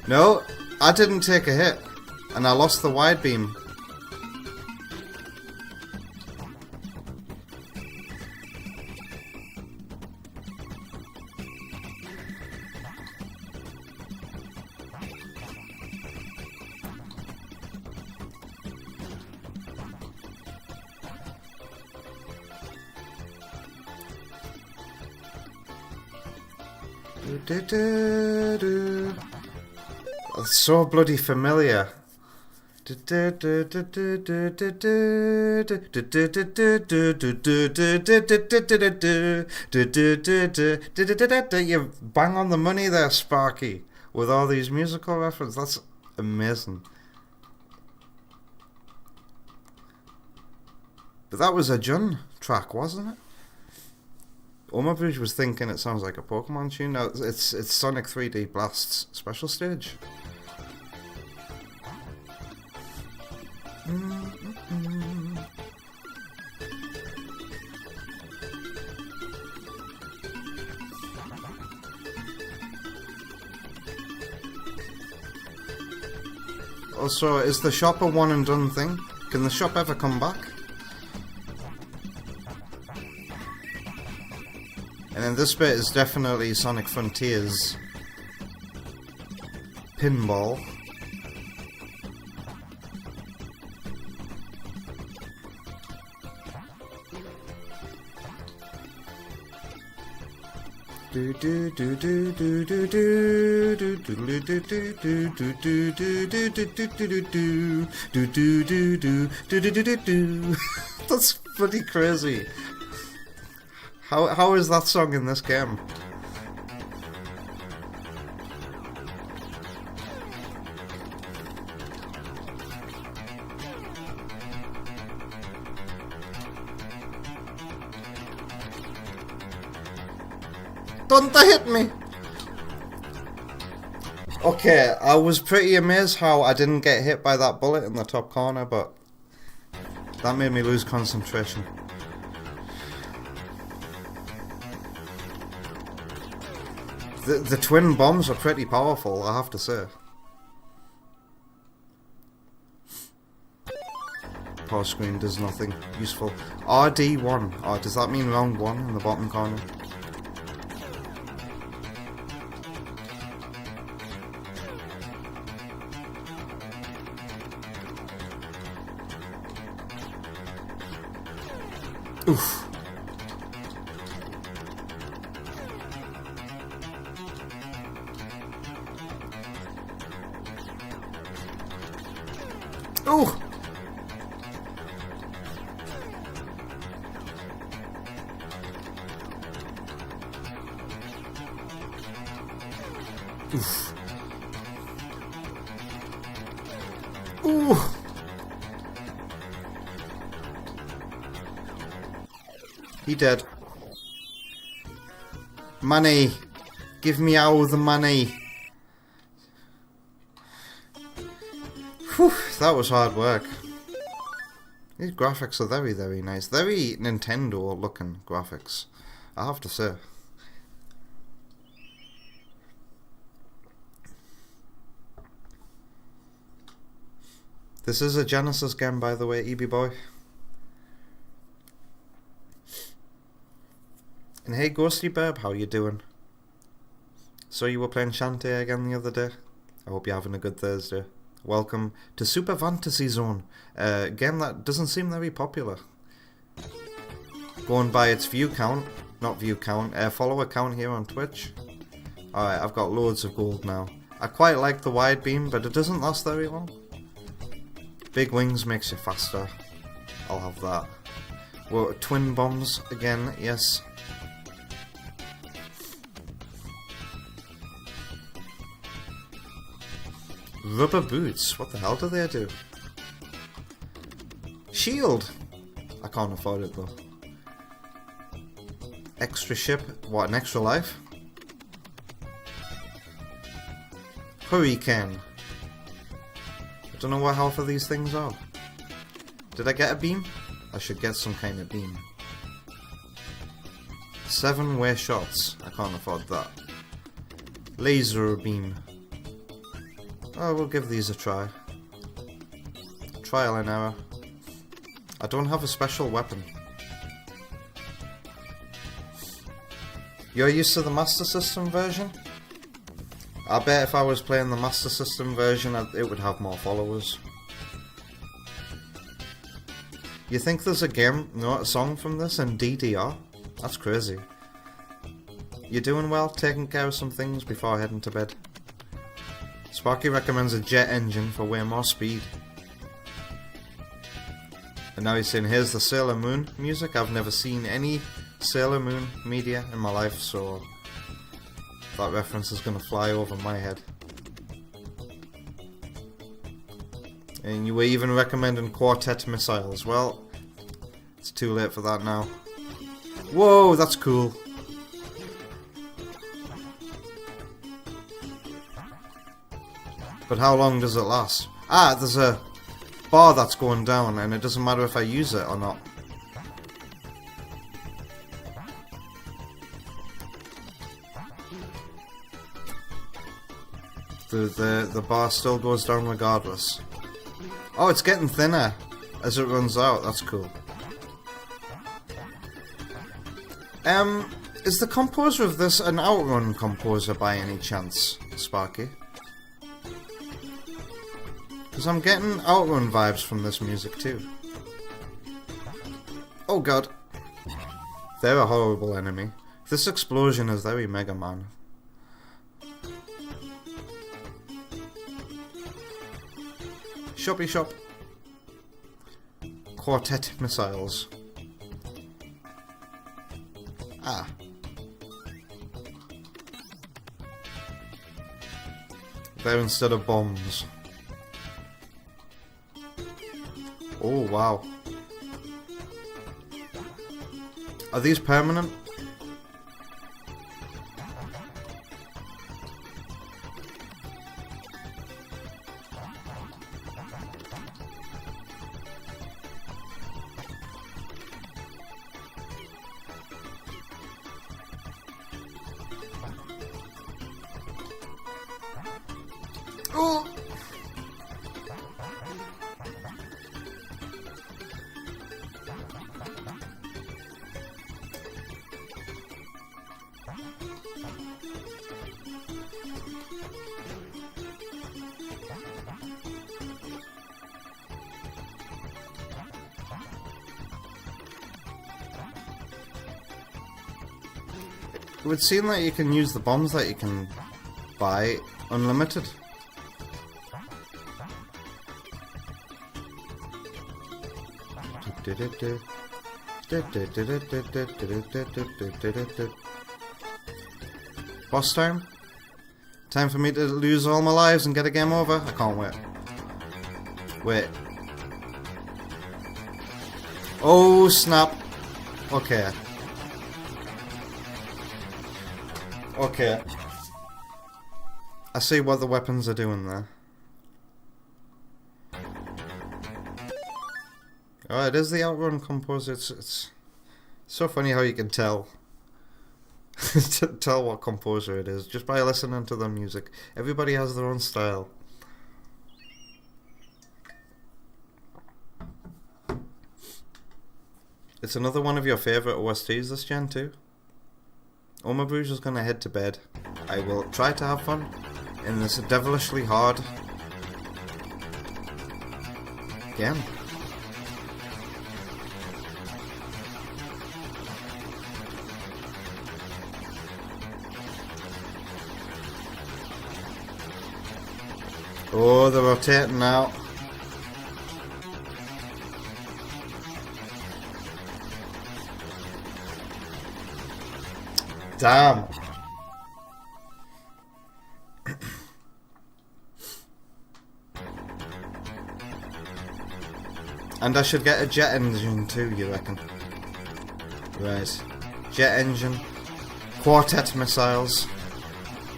No, I didn't take a hit, and I lost the wide beam. It's so bloody familiar. You're bang on the money there, Sparky, with all these musical references. That's amazing. But that was a Jun track, wasn't it? Omabridge was thinking it sounds like a Pokemon tune. No, it's Sonic 3D Blast's special stage. Also, is the shop a one and done thing? Can the shop ever come back? And then this bit is definitely Sonic Frontiers Pinball. That's pretty crazy. How is that song in this game? Don't hit me! Okay, I was pretty amazed how I didn't get hit by that bullet in the top corner, but that made me lose concentration. The twin bombs are pretty powerful, I have to say. Pause screen does nothing useful. RD1. Oh, does that mean round 1 in the bottom corner? Oof. Ooh. Oof. Ooh. He dead. Money. Give me all the money. Whew, that was hard work. These graphics are very, very nice. Very Nintendo looking graphics, I have to say. This is a Genesis game, by the way, EB boy. And hey, Ghosty Burb, how you doing? So you were playing Shantae again the other day? I hope you're having a good Thursday. Welcome to Super Fantasy Zone, a game that doesn't seem very popular. Going by its view count, not view count, follower count here on Twitch. Alright, I've got loads of gold now. I quite like the wide beam, but it doesn't last very long. Big wings makes you faster. I'll have that. Well, twin bombs again, yes. Rubber boots, what the hell do they do? Shield! I can't afford it though. Extra ship, what, an extra life? Hurricane. I don't know what half of these things are. Did I get a beam? I should get some kind of beam. 7-way shots, I can't afford that. Laser beam. Oh, we'll give these a try. Trial and error. I don't have a special weapon. You're used to the Master System version? I bet if I was playing the Master System version, it would have more followers. You think there's a game, no, a song from this in DDR? That's crazy. You doing well? Taking care of some things before heading to bed? Sparky recommends a jet engine for way more speed. And now he's saying, here's the Sailor Moon music. I've never seen any Sailor Moon media in my life, so that reference is going to fly over my head. And you were even recommending quartet missiles. Well, it's too late for that now. Whoa, that's cool. But how long does it last? Ah, there's a bar that's going down, and it doesn't matter if I use it or not. The bar still goes down regardless. Oh, it's getting thinner as it runs out. That's cool. Is the composer of this an Outrun composer by any chance, Sparky? Because I'm getting Outrun vibes from this music too. Oh god. They're a horrible enemy. This explosion is very Mega Man. Shoppy shop. Quartet missiles. Ah. They're instead of bombs. Oh wow. Are these permanent? Oh! It would seem that you can use the bombs that you can buy unlimited. Boss time? Time for me to lose all my lives and get a game over? I can't wait. Wait. Oh snap. Okay. Okay. I see what the weapons are doing there. Oh, it is the Outrun composer. It's so funny how you can tell. Tell what composer it is just by listening to the music. Everybody has their own style. It's another one of your favourite OSTs this gen too. Omabrouge is gonna head to bed. I will try to have fun in this devilishly hard game. Oh, they're rotating now. Damn. And I should get a jet engine too, you reckon? Right. Jet engine. Quartet missiles.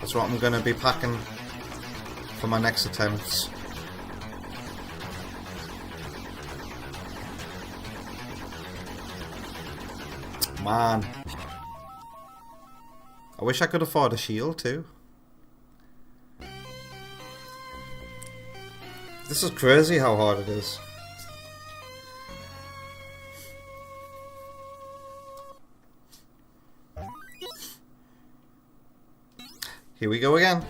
That's what I'm gonna be packing for my next attempts. Man. I wish I could afford a shield too. This is crazy how hard it is. Here we go again.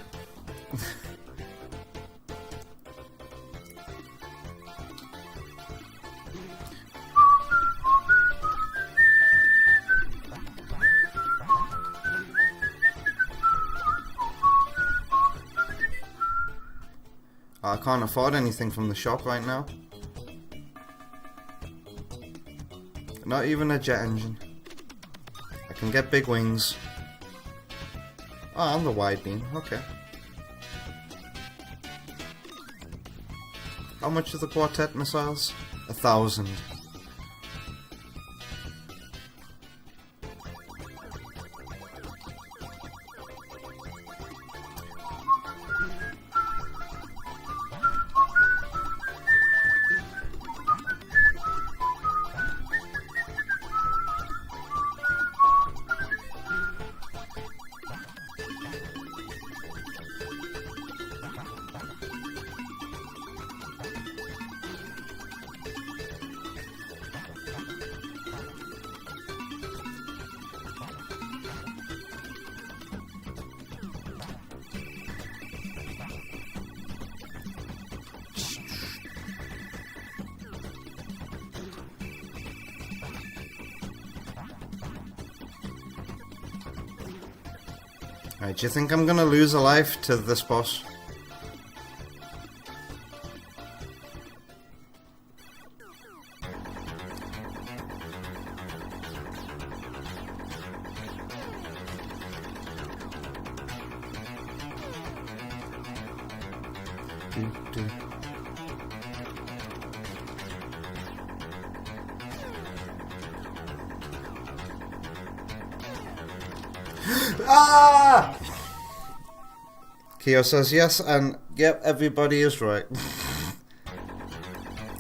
I can't afford anything from the shop right now. Not even a jet engine. I can get big wings. Oh, and the wide beam. Okay. How much are the quartet missiles? 1,000. Right, do you think I'm gonna lose a life to this boss? Ah! Kyo says yes, and yep, everybody is right.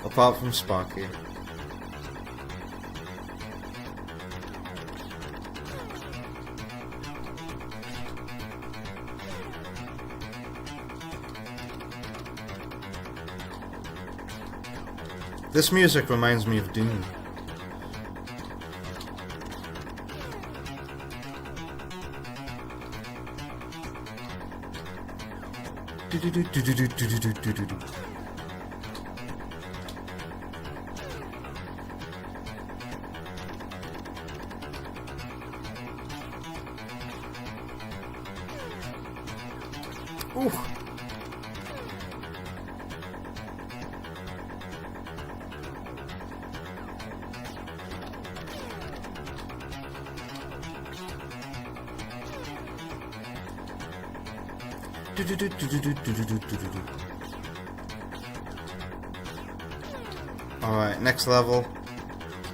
Apart from Sparky. This music reminds me of Doom. Ooh. Alright, next level.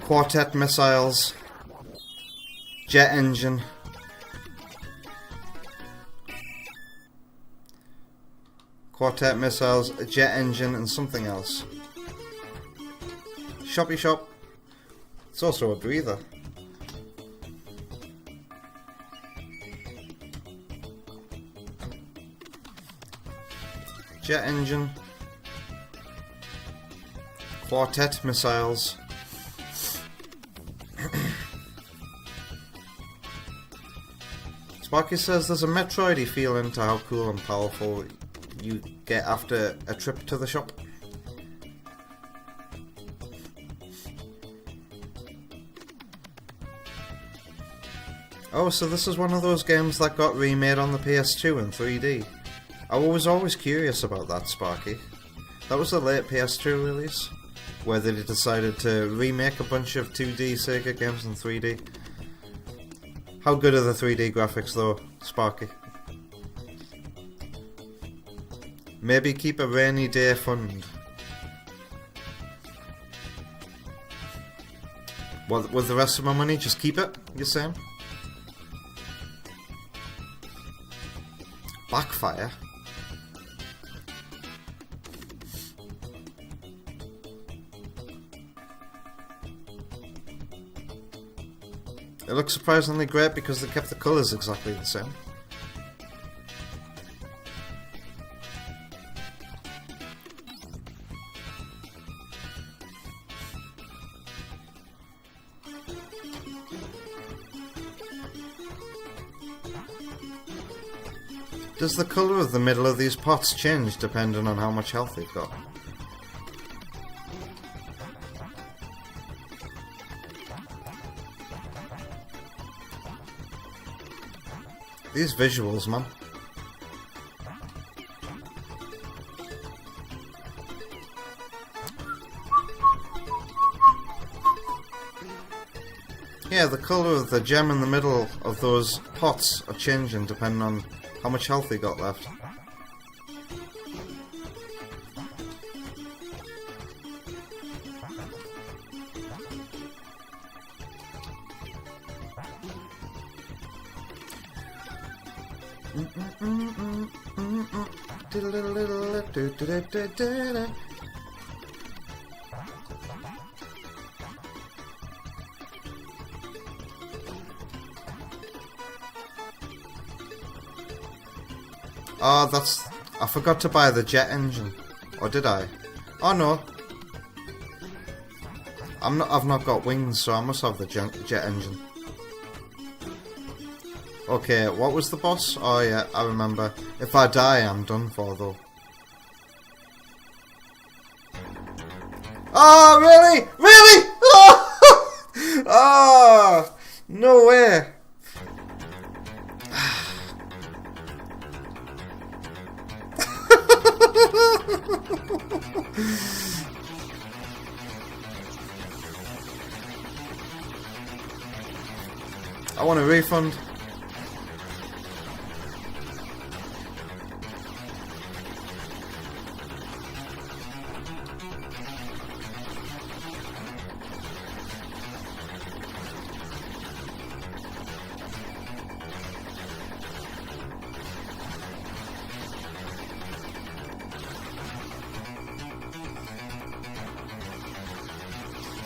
Quartet missiles. Jet engine. Quartet missiles, a jet engine, and something else. Shoppy shop. It's also a breather. Jet engine. Quartet missiles. Sparky says there's a Metroid-y feeling to how cool and powerful you get after a trip to the shop. Oh, so this is one of those games that got remade on the PS2 in 3D. I was always curious about that, Sparky. That was a late PS2 release, where they decided to remake a bunch of 2D Sega games in 3D. How good are the 3D graphics though, Sparky? Maybe keep a rainy day fund. What, with the rest of my money, just keep it, you're saying? Backfire? It looks surprisingly great because they kept the colours exactly the same. Does the colour of the middle of these pots change depending on how much health they've got? These visuals, man. yeah, the colour of the gem in the middle of those pots are changing depending on how much health they got left. Oh, that's... I forgot to buy the jet engine. Or did I? Oh no. I've not got wings, so I must have the jet engine. Okay, what was the boss? Oh yeah, I remember. If I die, I'm done for though. Oh, really? Really? Oh! Oh! No way! I want a refund.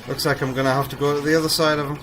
Looks like I'm gonna have to go to the other side of him.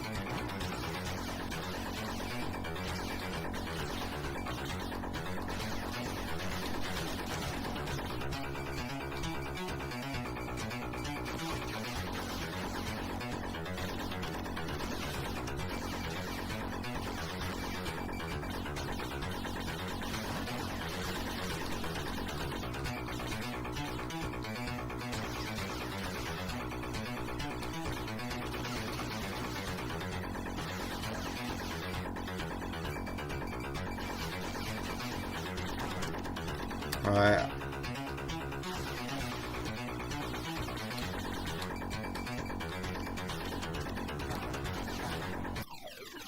Alright.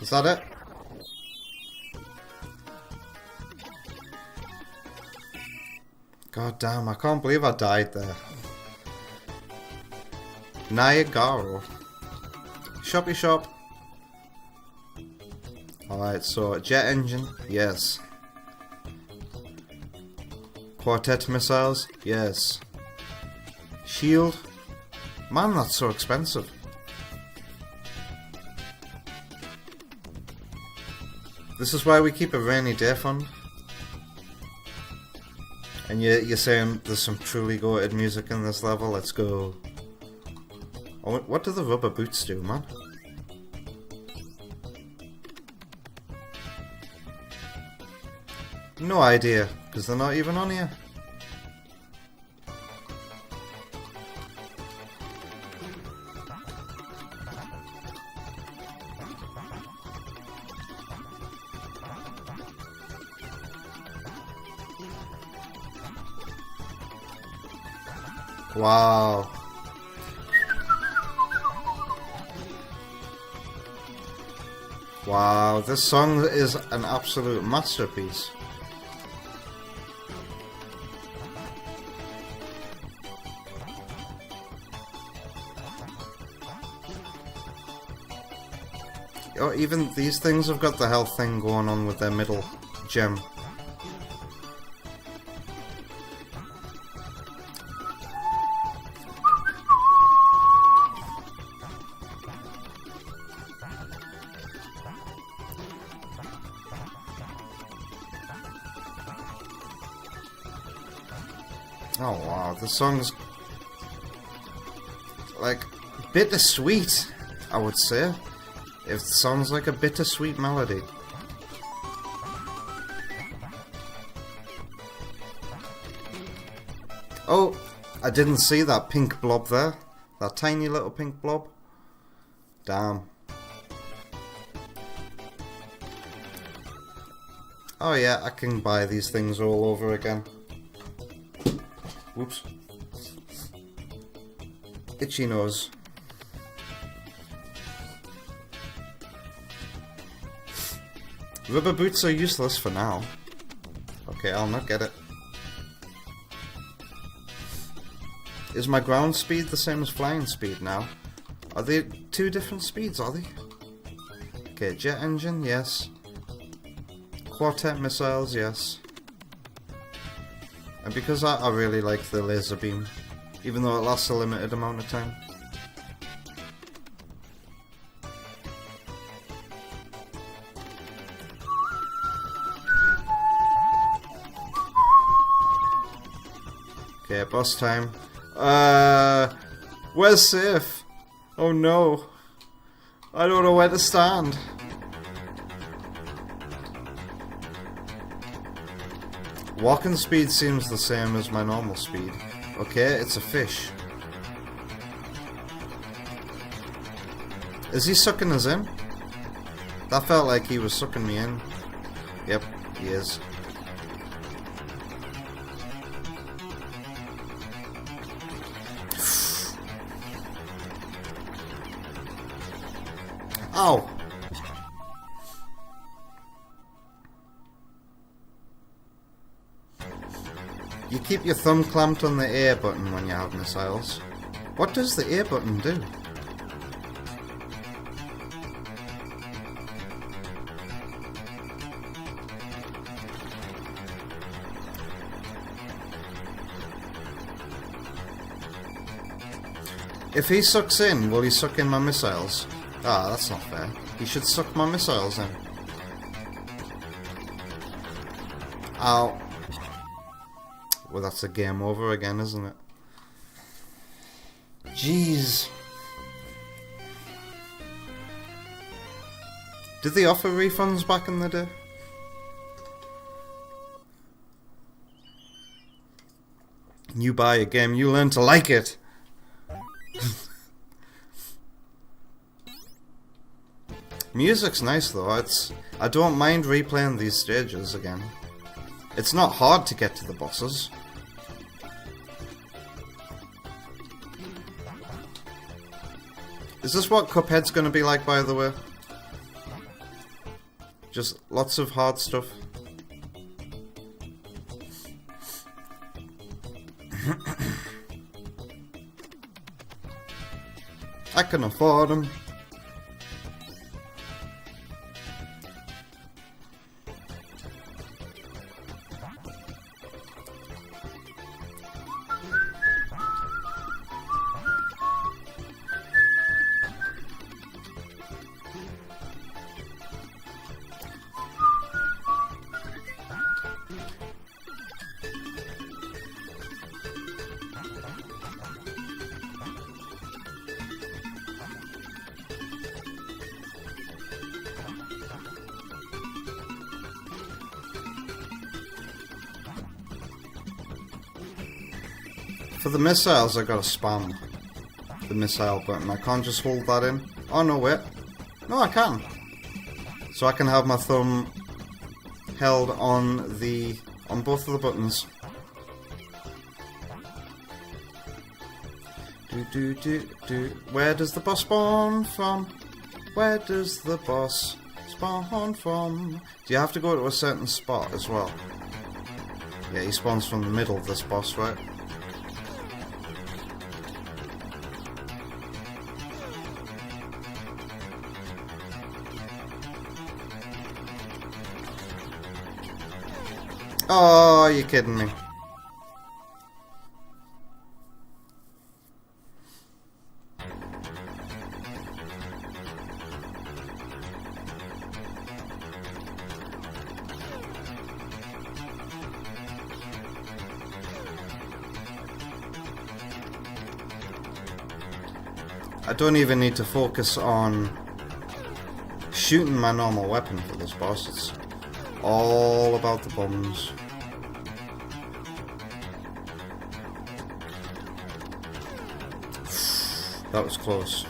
Is that it? God damn, I can't believe I died there. Niagara. Shoppy shop. Alright, so jet engine, yes. Quartet missiles, yes. Shield. Man, that's so expensive. This is why we keep a rainy day fund. And you're saying there's some truly goated music in this level? Let's go. Oh, what do the rubber boots do, man? No idea, because they're not even on here. Wow. Wow, this song is an absolute masterpiece. Oh, even these things have got the health thing going on with their middle gem. Oh wow, the song's like bittersweet, I would say. It sounds like a bittersweet melody. Oh, I didn't see that pink blob there. That tiny little pink blob. Damn. Oh yeah, I can buy these things all over again. Whoops. Itchy nose. Rubber boots are useless for now. Okay, I'll not get it. Is my ground speed the same as flying speed now? Are they two different speeds, are they? Okay, jet engine, yes. Quartet missiles, yes. And because I really like the laser beam, even though it lasts a limited amount of time. Okay, boss time. Where's safe? Oh no. I don't know where to stand. Walking speed seems the same as my normal speed. Okay, it's a fish. Is he sucking us in? That felt like he was sucking me in. Yep, he is. Ow! You keep your thumb clamped on the A button when you have missiles. What does the A button do? If he sucks in, will he suck in my missiles? Ah, that's not fair. He should suck my missiles in. Ow. Well, that's a game over again, isn't it? Jeez. Did they offer refunds back in the day? You buy a game, you learn to like it. Music's nice though. I don't mind replaying these stages again. It's not hard to get to the bosses. Is this what Cuphead's gonna be like, by the way? Just lots of hard stuff. I can afford them. For the missiles, I gotta spam the missile button. I can't just hold that in. Oh no, wait. No, I can. So I can have my thumb held on both of the buttons. Where does the boss spawn from? Where does the boss spawn from? Do you have to go to a certain spot as well? Yeah, he spawns from the middle of this boss, right? Oh, you're kidding me. I don't even need to focus on shooting my normal weapon for this boss. It's all about the bombs. That was close.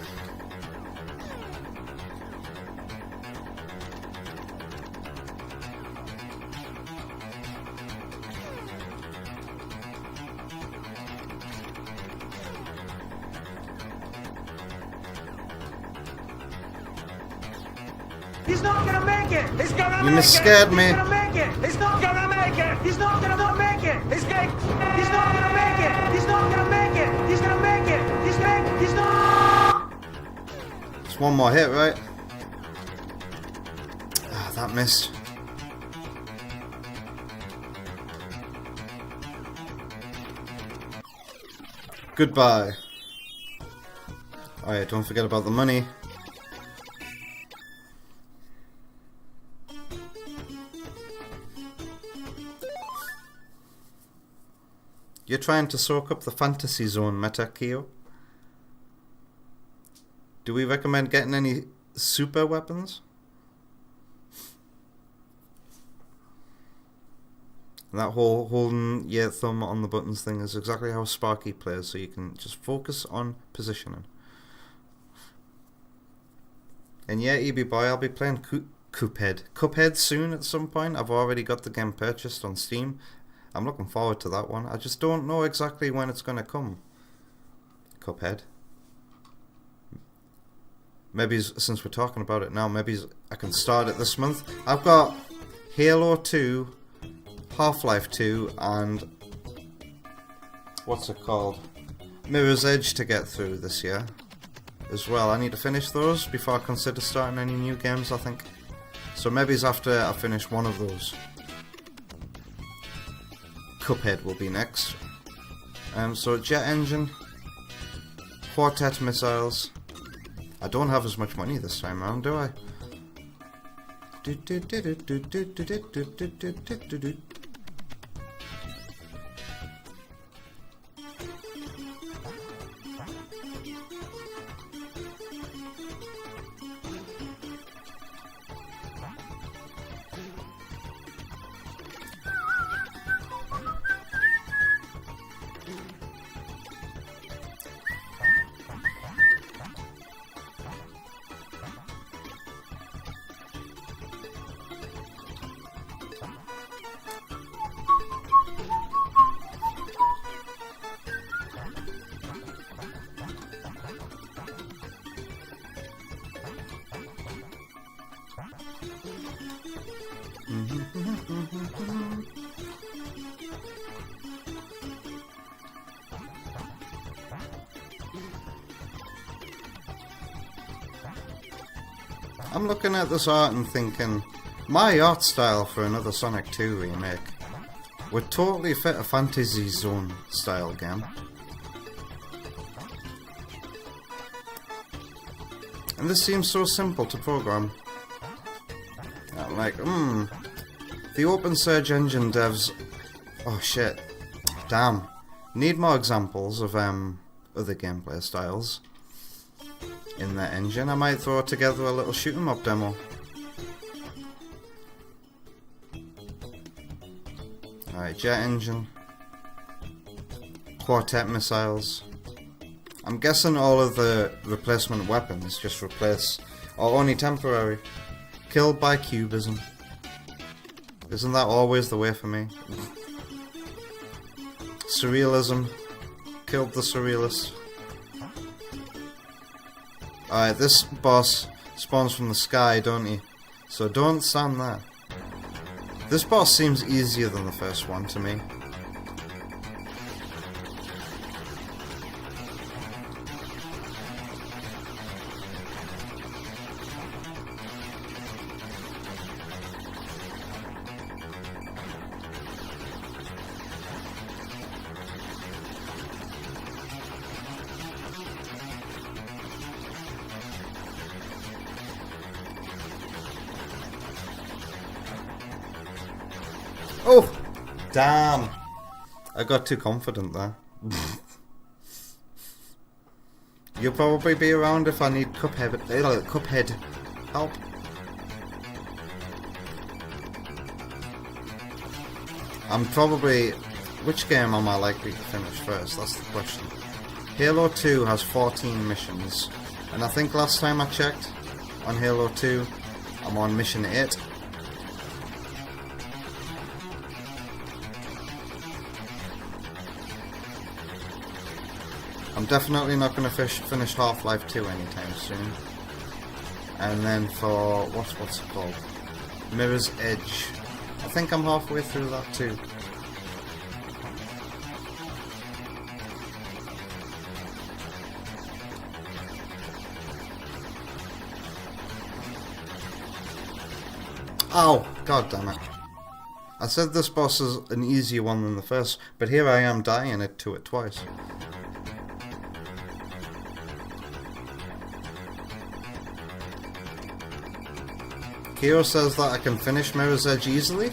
He's not gonna make it. He's gonna You make scared it. me. He's gonna make it. He's not gonna make it. He's not gonna not make it. He's not gonna make it. He's not gonna make it. He's gonna make it. He's not. It's one more hit, right? Ah, that missed. Goodbye. Alright, don't forget about the money. You're trying to soak up the fantasy zone, Meta Kyo. Do we recommend getting any super weapons? And that whole holding your thumb on the buttons thing is exactly how Sparky plays, so you can just focus on positioning. And yeah, EB Boy, I'll be playing Cuphead soon at some point. I've already got the game purchased on Steam. I'm looking forward to that one. I just don't know exactly when it's going to come. Cuphead. Maybe since we're talking about it now, maybe I can start it this month. I've got Halo 2, Half-Life 2, and what's it called? Mirror's Edge to get through this year as well. I need to finish those before I consider starting any new games, I think. So maybe it's after I finish one of those. Cuphead will be next. So jet engine, quartet missiles. I don't have as much money this time around, do I? I'm looking at this art and thinking, my art style for another Sonic 2 remake would totally fit a Fantasy Zone style game. And this seems so simple to program. I'm like, the Open Surge Engine devs, oh shit, damn, need more examples of other gameplay styles in that engine. I might throw together a little shoot 'em up demo. Alright, jet engine, quartet missiles. I'm guessing all of the replacement weapons just replace, or only temporary. Killed by cubism. Isn't that always the way for me? Surrealism. Killed the surrealist. Alright, this boss spawns from the sky, don't he? So don't stand there. This boss seems easier than the first one to me. Oh! Damn! I got too confident there. You'll probably be around if I need Cuphead help. I'm probably... Which game am I likely to finish first? That's the question. Halo 2 has 14 missions. And I think last time I checked on Halo 2, I'm on mission 8. I'm definitely not going to finish Half-Life 2 anytime soon. And then for what's it called? Mirror's Edge. I think I'm halfway through that too. Oh, god damn it. I said this boss is an easier one than the first, but here I am dying to it twice. Kyo says that I can finish Mirror's Edge easily?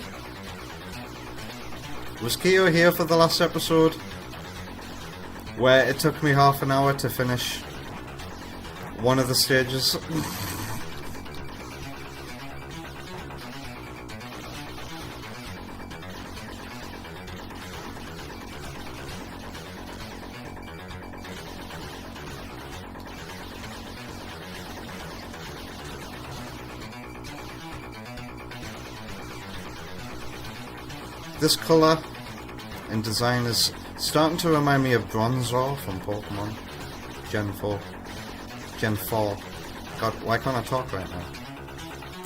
Was Kyo here for the last episode? Where it took me half an hour to finish one of the stages? This colour and design is starting to remind me of Bronzor from Pokemon Gen 4. Gen 4. God, why can't I talk right now?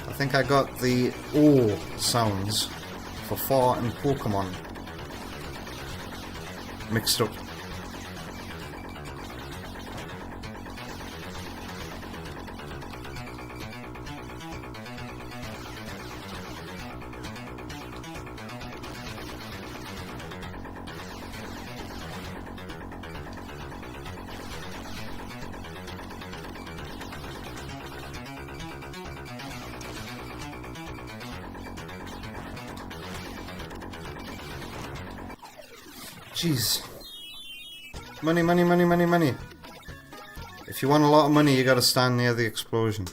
I think I got the O sounds for 4 and Pokemon mixed up. Jeez. Money, money, money, money, money. If you want a lot of money, you gotta stand near the explosion.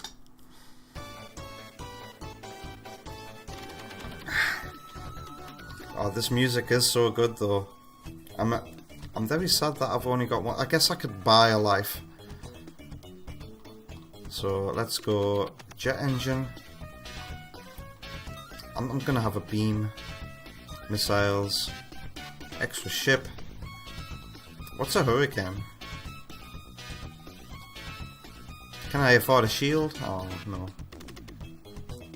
Oh, this music is so good though. I'm very sad that I've only got one. I guess I could buy a life. So let's go jet engine. I'm gonna have a beam, missiles, extra ship. What's a hurricane? Can I afford a shield? Oh no.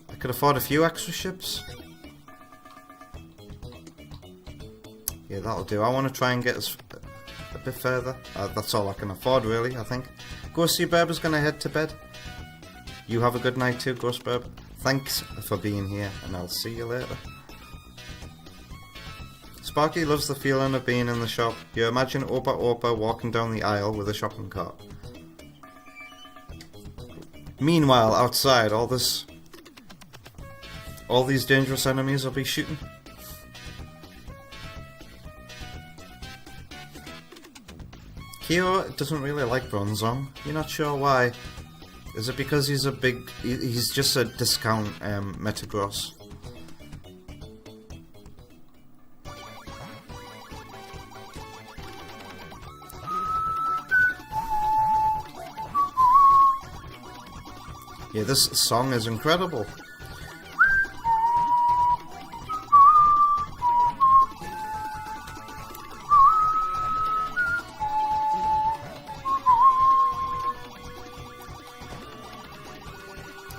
I could afford a few extra ships. Yeah, that'll do. I want to try and get us a bit further. That's all I can afford really, I think. Ghosty Burb is going to head to bed. You have a good night too, Ghost Burb. Thanks for being here, and I'll see you later. Sparky loves the feeling of being in the shop. You imagine Opa Opa walking down the aisle with a shopping cart. Meanwhile, outside, all these dangerous enemies will be shooting. Kyo doesn't really like Bronzong. You're not sure why. Is it because he's he's just a discount Metagross? Yeah, this song is incredible.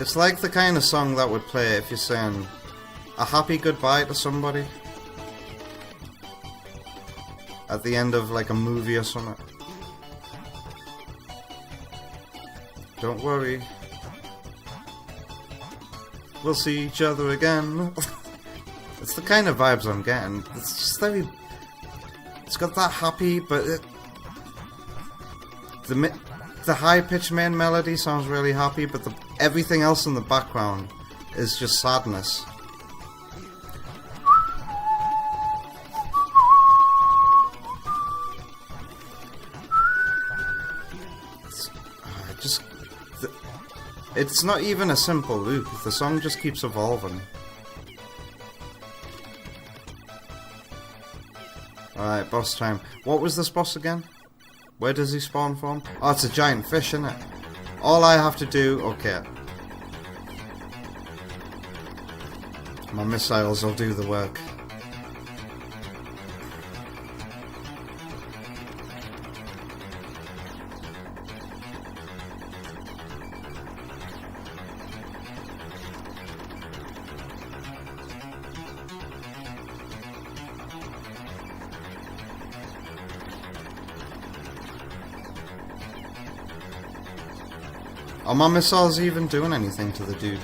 It's like the kind of song that would play if you're saying a happy goodbye to somebody at the end of like a movie or something. Don't worry, we'll see each other again. It's the kind of vibes I'm getting. It's just very... It's got that happy, but the high-pitched main melody sounds really happy, but everything else in the background is just sadness. It's not even a simple loop. The song just keeps evolving. Alright, boss time. What was this boss again? Where does he spawn from? Oh, it's a giant fish, isn't it? All I have to do... Okay. My missiles will do the work. Are my missiles even doing anything to the dude?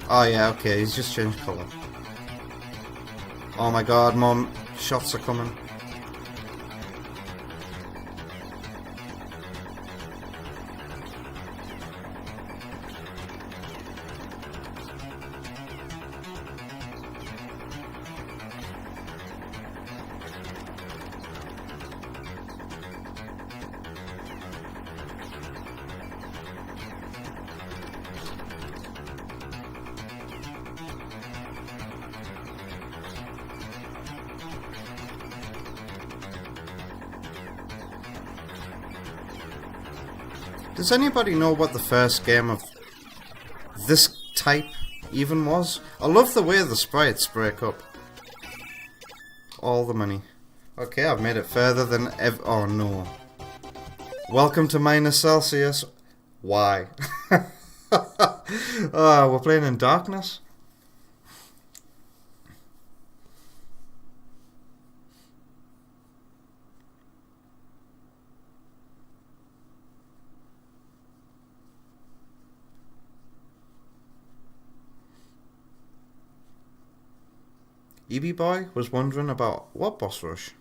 Oh yeah, okay, he's just changed colour. Oh my god, more shots are coming. Does anybody know what the first game of this type even was? I love the way the sprites break up. All the money. Okay, I've made it further than ever. Oh no. Welcome to -Celsius. Why? Oh, we're playing in darkness. EB Boy was wondering about what boss rush?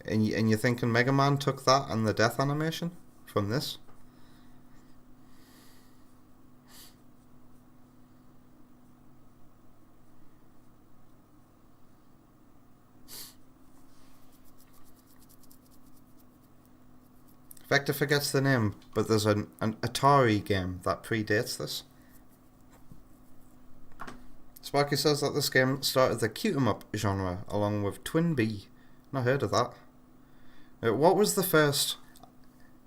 And you're thinking Mega Man took that and the death animation from this? Vector forgets the name, but there's an Atari game that predates this. Sparky says that this game started the Q-em-up genre along with Twin B. Not heard of that. What was the first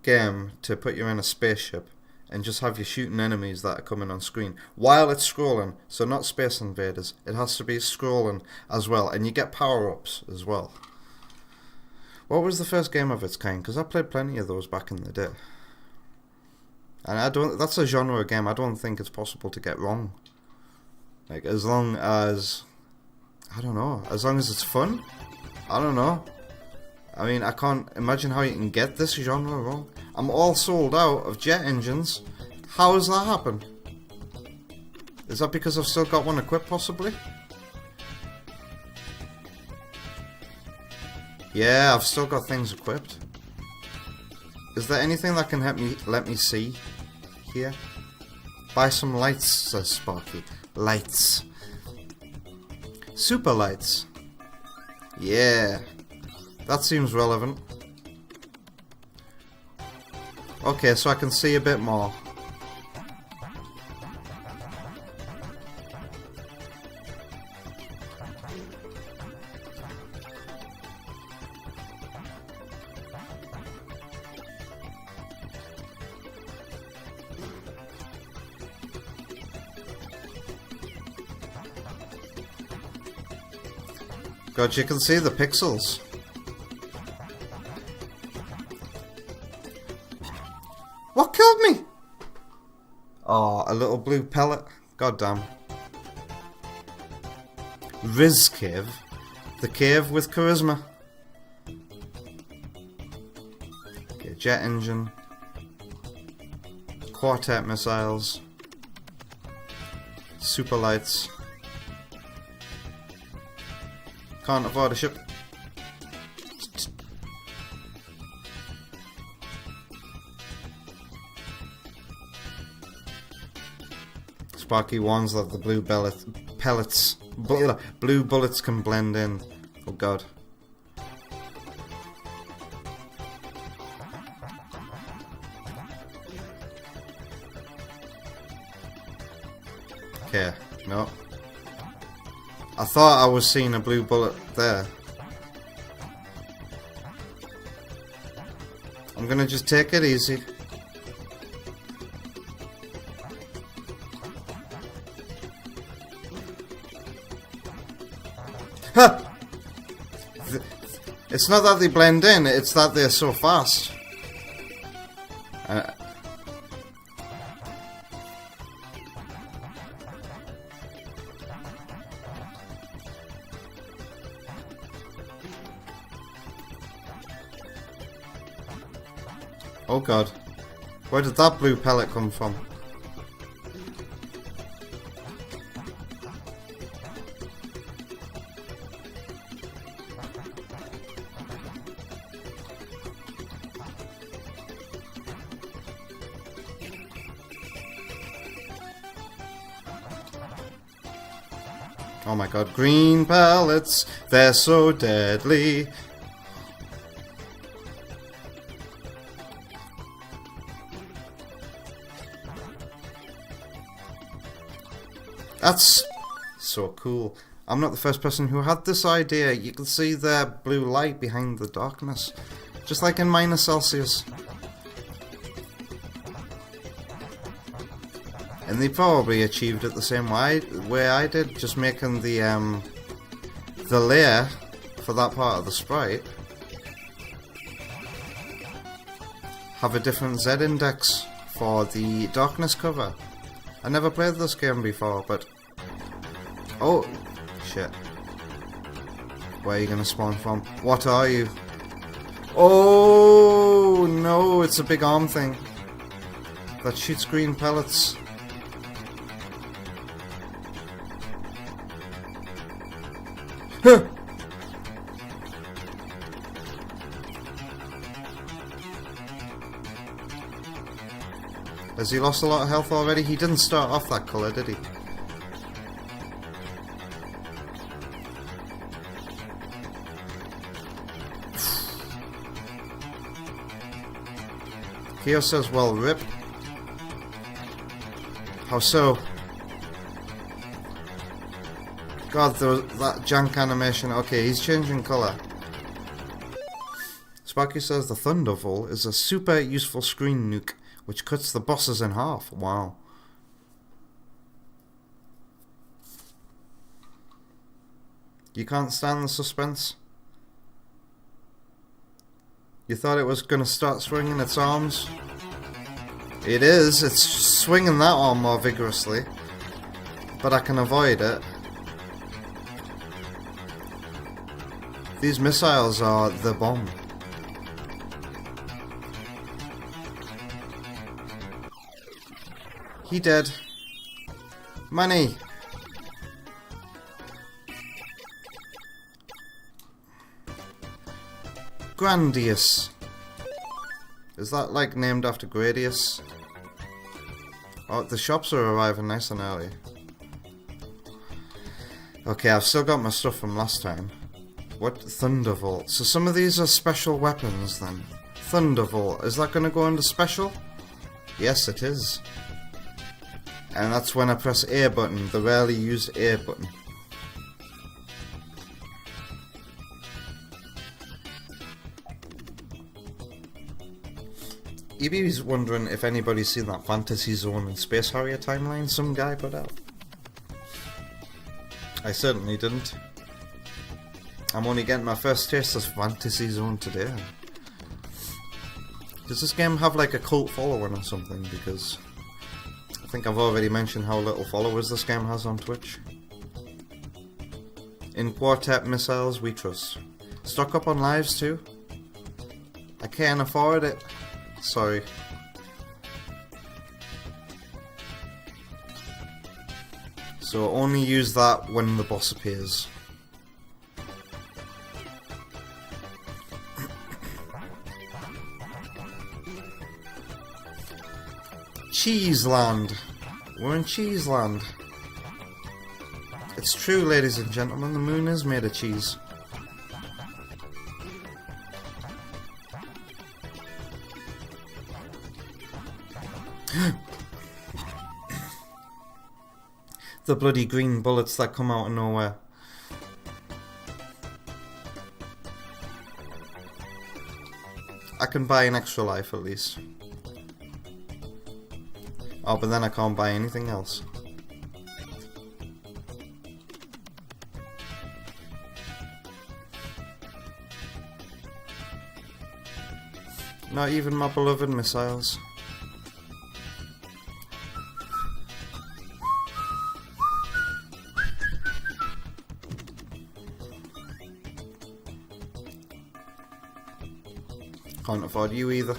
game to put you in a spaceship and just have you shooting enemies that are coming on screen while it's scrolling? So not Space Invaders. It has to be scrolling as well, and you get power-ups as well. What was the first game of its kind? Because I played plenty of those back in the day. And that's a genre game I don't think it's possible to get wrong. Like, as long as, I don't know, as long as it's fun, I don't know. I mean, I can't imagine how you can get this genre wrong. I'm all sold out of jet engines. How has that happened? Is that because I've still got one equipped, possibly? Yeah, I've still got things equipped. Is there anything that can let me see here? Buy some lights, says Sparky. Lights. Super lights. Yeah. That seems relevant. Okay, so I can see a bit more. God, you can see the pixels. What killed me? Oh, a little blue pellet. God damn. Riz Cave. The cave with charisma. Okay, jet engine. Quartet missiles. Super lights. Can't afford a ship. Sparky warns that the blue blue bullets can blend in. Oh god. Okay, no. I thought I was seeing a blue bullet there. I'm gonna just take it easy. Ha! It's not that they blend in, it's that they're so fast. Oh god. Where did that blue pellet come from? Oh my god, green pellets, they're so deadly. That's so cool. I'm not the first person who had this idea. You can see the blue light behind the darkness, just like in -Celsius. And they probably achieved it the same way I did, just making the layer for that part of the sprite have a different Z index for the darkness cover. I never played this game before, but oh shit! Where are you gonna spawn from? What are you? Oh no! It's a big arm thing that shoots green pellets. Huh. Has he lost a lot of health already? He didn't start off that colour, did he? Keo says, well, rip. How so? God, that jank animation. Okay, he's changing colour. Sparky says the Thunderbolt is a super useful screen nuke which cuts the bosses in half. Wow. You can't stand the suspense? You thought it was going to start swinging its arms? It is. It's swinging that arm more vigorously. But I can avoid it. These missiles are the bomb. He dead. Money. Grandius. Is that like named after Gradius? Oh, the shops are arriving nice and early. Okay, I've still got my stuff from last time. What? Thunderbolt. So some of these are special weapons then. Thunderbolt. Is that going to go into special? Yes, it is. And that's when I press A button, the rarely used A button. EB's wondering if anybody's seen that Fantasy Zone and Space Harrier timeline some guy put out. I certainly didn't. I'm only getting my first taste of Fantasy Zone today. Does this game have like a cult following or something? Because I think I've already mentioned how little followers this game has on Twitch. In Quartet Missiles we trust. Stock up on lives too? I can't afford it. Sorry. So only use that when the boss appears. Cheeseland. We're in Cheeseland. It's true, ladies and gentlemen, the moon is made of cheese. The bloody green bullets that come out of nowhere. I can buy an extra life at least. Oh, but then I can't buy anything else. Not even my beloved missiles. Can't afford you either.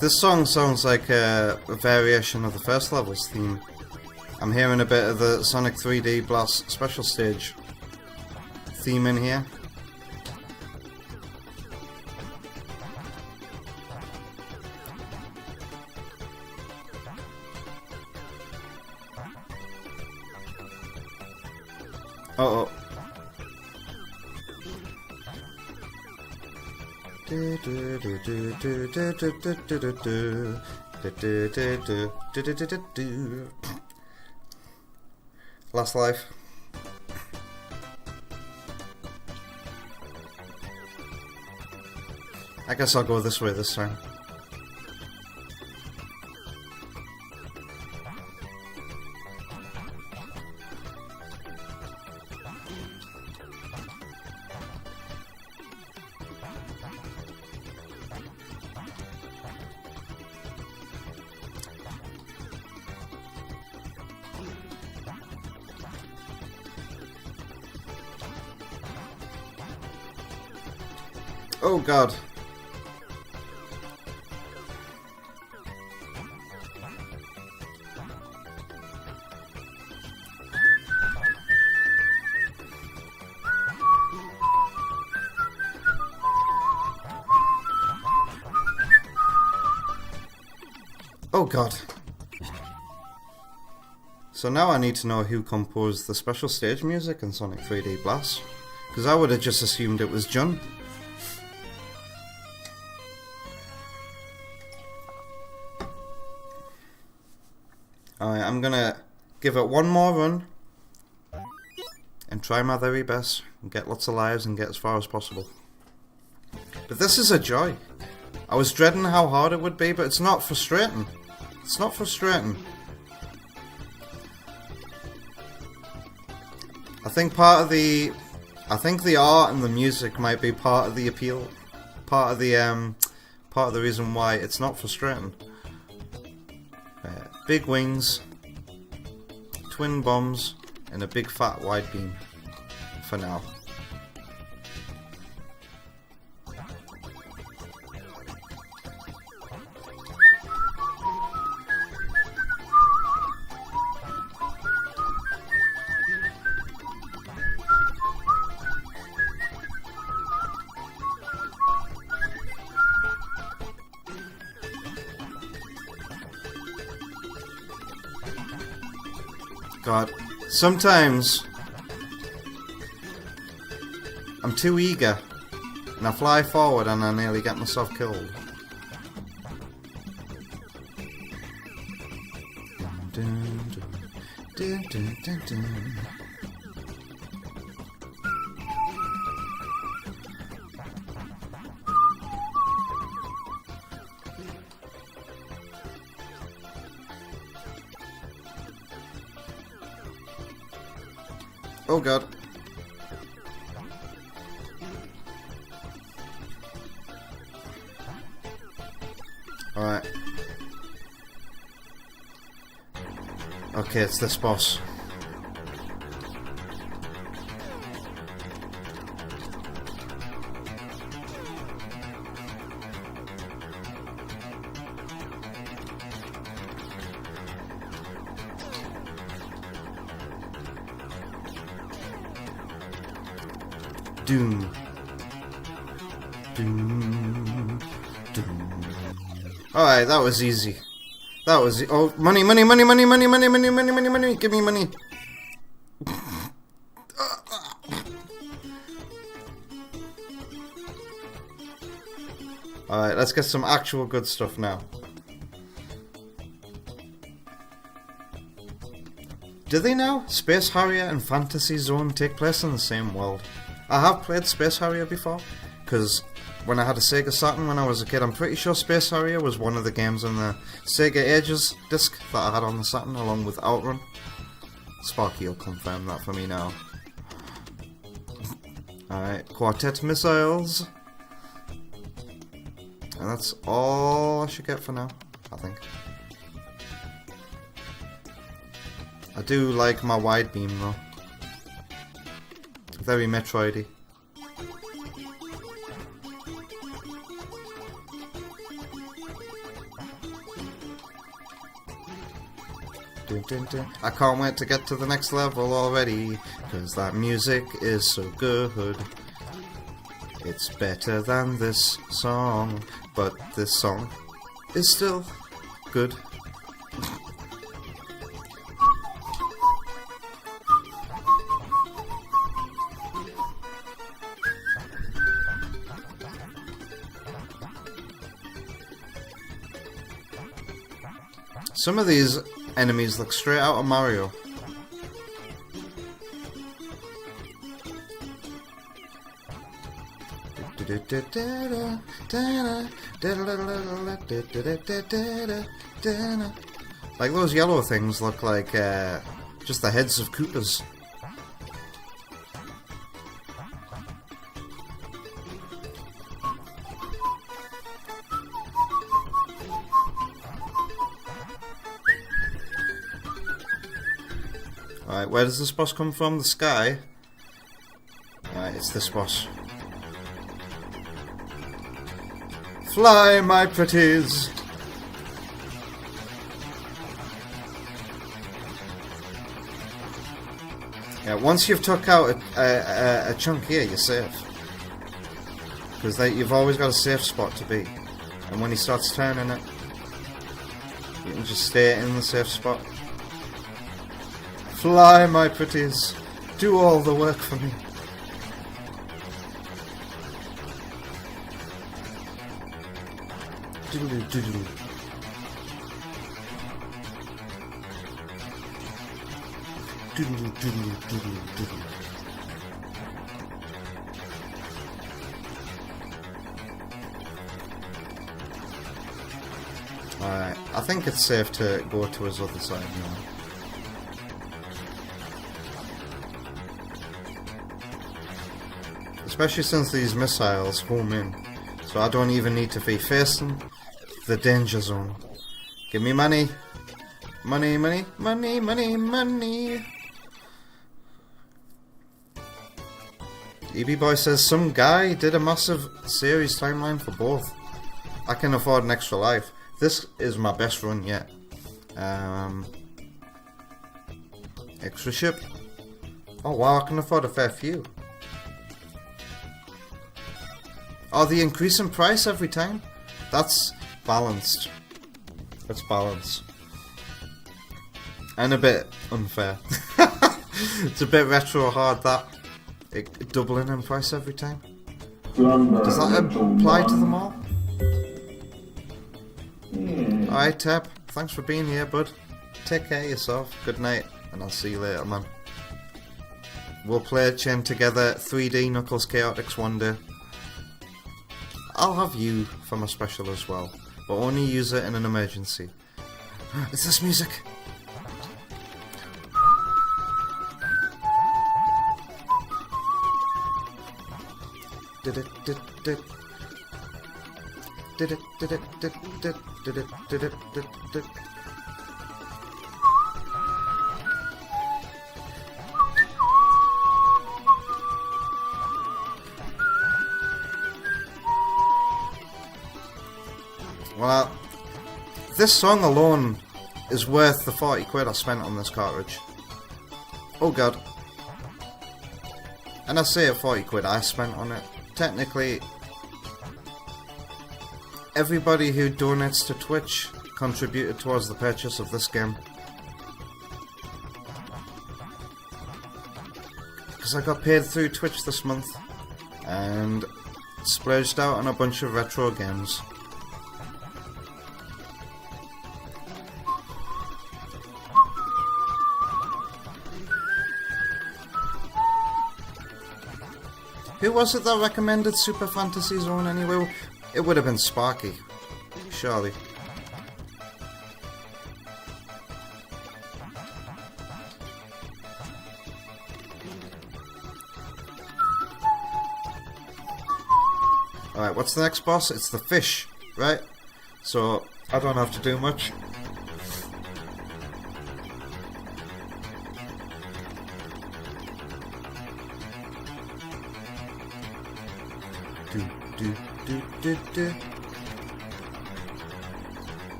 This song sounds like a variation of the first level's theme. I'm hearing a bit of the Sonic 3D Blast special stage theme in here. Uh-oh. Last life. I guess I'll go this way this time. Oh god. Oh god. So now I need to know who composed the special stage music in Sonic 3D Blast, because I would have just assumed it was Jun. Alright, I'm gonna give it one more run and try my very best and get lots of lives and get as far as possible. But this is a joy. I was dreading how hard it would be, but it's not frustrating. It's not frustrating. I think the art and the music might be part of the appeal, part of the reason why it's not frustrating. Big wings, twin bombs, and a big fat wide beam for now. God, sometimes I'm too eager and I fly forward and I nearly get myself killed. Oh god. Alright. Okay, it's this boss. Doom. Doom. Doom. Alright, that was easy. That was oh, money, money, money, money, money, money, money, money, money, money. Give me money. Alright, let's get some actual good stuff now. Do they now? Space Harrier and Fantasy Zone take place in the same world. I have played Space Harrier before, because when I had a Sega Saturn when I was a kid, I'm pretty sure Space Harrier was one of the games on the Sega Ages disc that I had on the Saturn, along with Outrun. Sparky will confirm that for me now. Alright, Quartet Missiles. And that's all I should get for now, I think. I do like my wide beam though. Very Metroidy. Dun, dun, dun. I can't wait to get to the next level already, cause that music is so good. It's better than this song, but this song is still good. Some of these enemies look straight out of Mario. Like those yellow things look like just the heads of Koopas. Alright, where does this boss come from? The sky? Alright, it's this boss. Fly, my pretties! Yeah, once you've took out a chunk here, you're safe. Because you've always got a safe spot to be. And when he starts turning it, you can just stay in the safe spot. Fly, my pretties. Do all the work for me. Doodle doodle. Doodle doodle doodle doodle. Alright, I think it's safe to go to his other side now. Especially since these missiles home in, so I don't even need to be facing the danger zone. Give me money. Money, money, money, money, money. EB Boy says some guy did a massive series timeline for both. I can afford an extra life. This is my best run yet. Extra ship. Oh wow, I can afford a fair few. Oh, the increase in price every time? That's balanced. That's balance. And a bit unfair. It's a bit retro hard that. It doubling in price every time. Does that apply to them all? Alright, Tab. Thanks for being here, bud. Take care of yourself. Good night. And I'll see you later, man. We'll play Chain together. 3D Knuckles Chaotix one day. I'll have you for my special as well, but only use it in an emergency. It's this music! Did it. Well, this song alone is worth the 40 quid I spent on this cartridge. Oh god. And I say it 40 quid I spent on it. Technically, everybody who donates to Twitch contributed towards the purchase of this game. Because I got paid through Twitch this month and splurged out on a bunch of retro games. Who was it that recommended Super Fantasy Zone anyway? It would have been Sparky. Surely. Alright, what's the next boss? It's the fish, right? So, I don't have to do much. Do.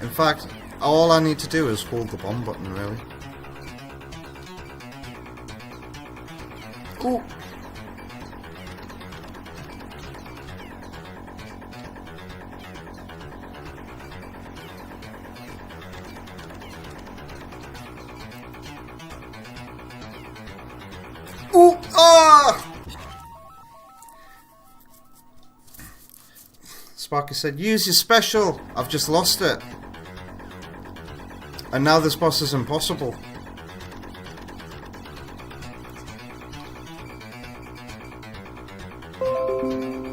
In fact, all I need to do is hold the bomb button, really. Ooh. Ooh! Ah! Sparky said, use your special! I've just lost it. And now this boss is impossible.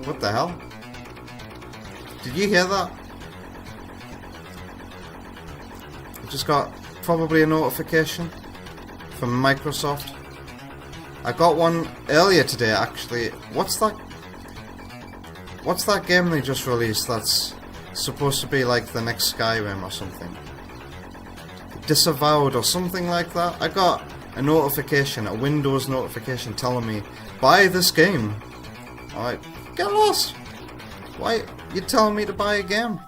What the hell? Did you hear that? I just got probably a notification from Microsoft. I got one earlier today, actually. What's that game they just released that's supposed to be like the next Skyrim or something? Disavowed or something like that? I got a notification, a Windows notification telling me, buy this game. Alright, get lost! Why you telling me to buy a game?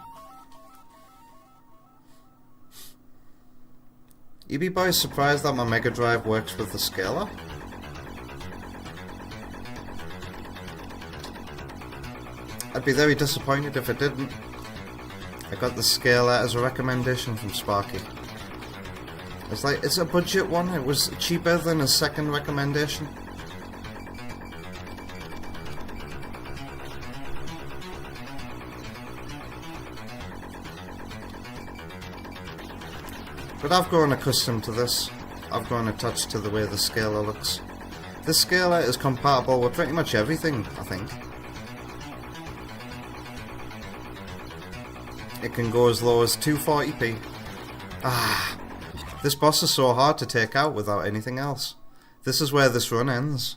EB Boy is surprised that my Mega Drive works with the scaler. I'd be very disappointed if it didn't. I got the scaler as a recommendation from Sparky. It's like, it's a budget one, it was cheaper than his second recommendation. But I've grown accustomed to this. I've grown attached to the way the scaler looks. This scaler is compatible with pretty much everything, I think. It can go as low as 240p. Ah, this boss is so hard to take out without anything else. This is where this run ends.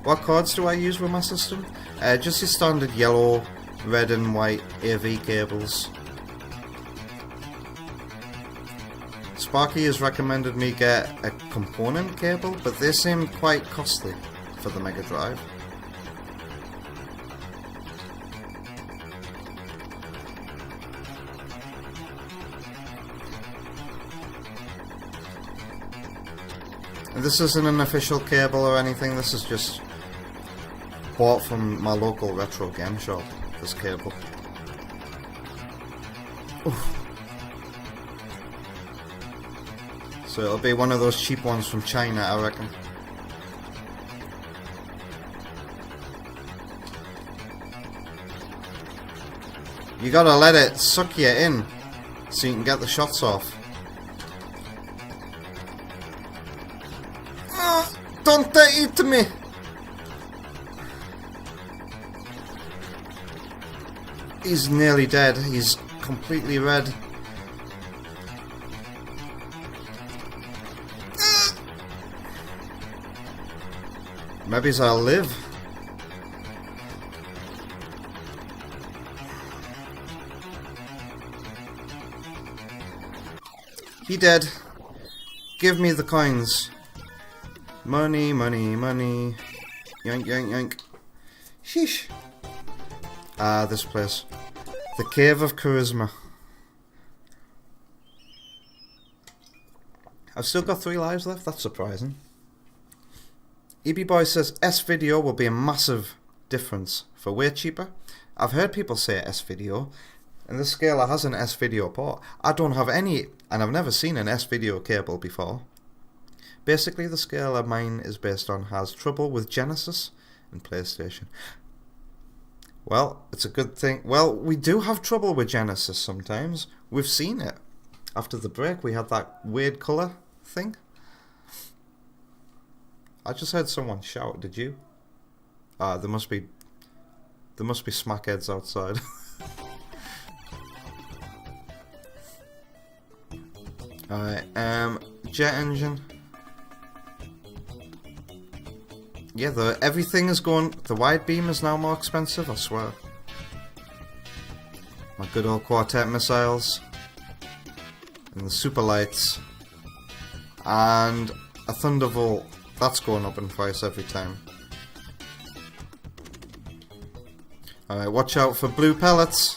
What cords do I use with my system? Just your standard yellow, red and white AV cables. Sparky has recommended me get a component cable, but they seem quite costly for the Mega Drive. This isn't an official cable or anything, this is just bought from my local retro game shop, this cable. Oof. So it'll be one of those cheap ones from China, I reckon. You gotta let it suck you in so you can get the shots off. Don't eat me! He's nearly dead. He's completely red. Maybe I'll live. He dead. Give me the coins. Money, money, money. Yank, yank, yank. Sheesh. Ah, this place. The Cave of Charisma. I've still got 3 lives left, that's surprising. EB Boy says S-Video will be a massive difference for way cheaper. I've heard people say S-Video, and this scaler has an S-Video port. I don't have any, and I've never seen an S-Video cable before. Basically, the scaler mine is based on has trouble with Genesis and PlayStation. Well, it's a good thing. Well, we do have trouble with Genesis sometimes. We've seen it. After the break, we had that weird colour thing. I just heard someone shout. Did you? Ah, there must be smackheads outside. Alright, jet engine. Yeah, everything is going. The wide beam is now more expensive, I swear. My good old quartet missiles. And the super lights. And a thunderbolt. That's going up in price every time. Alright, watch out for blue pellets.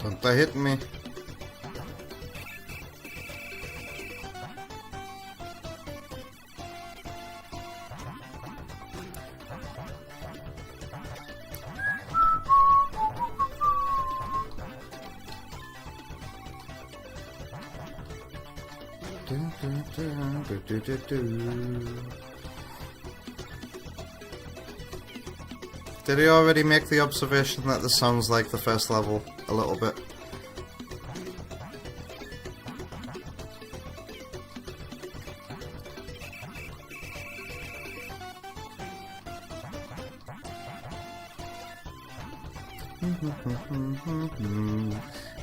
Don't they hit me? Did he already make the observation that this sounds like the first level a little bit?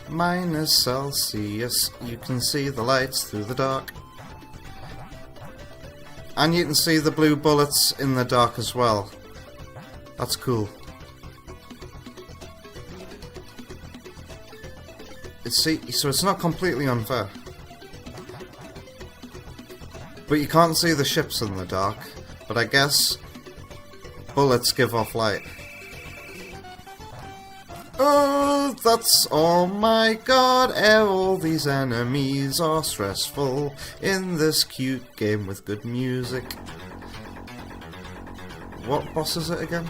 Minus Celsius, you can see the lights through the dark. And you can see the blue bullets in the dark as well. That's cool. So it's not completely unfair. But you can't see the ships in the dark. But I guess bullets give off light. Oh, that's, oh my god, all these enemies are stressful in this cute game with good music. What boss is it again?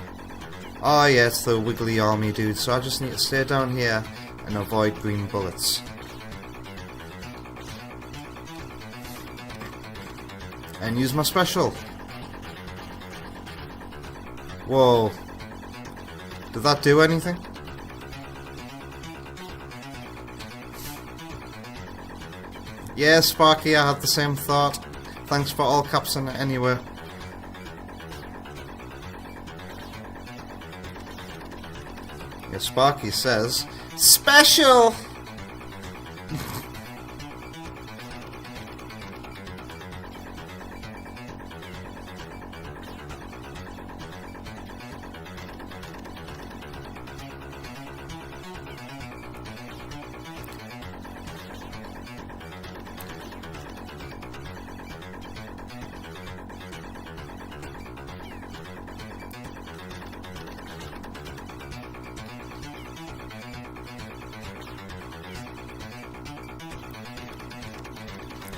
Oh yeah, it's the wiggly army dude, so I just need to stay down here and avoid green bullets. And use my special. Whoa. Did that do anything? Yeah, Sparky, I had the same thought. Thanks for all caps in it anyway. Yeah, Sparky says, special!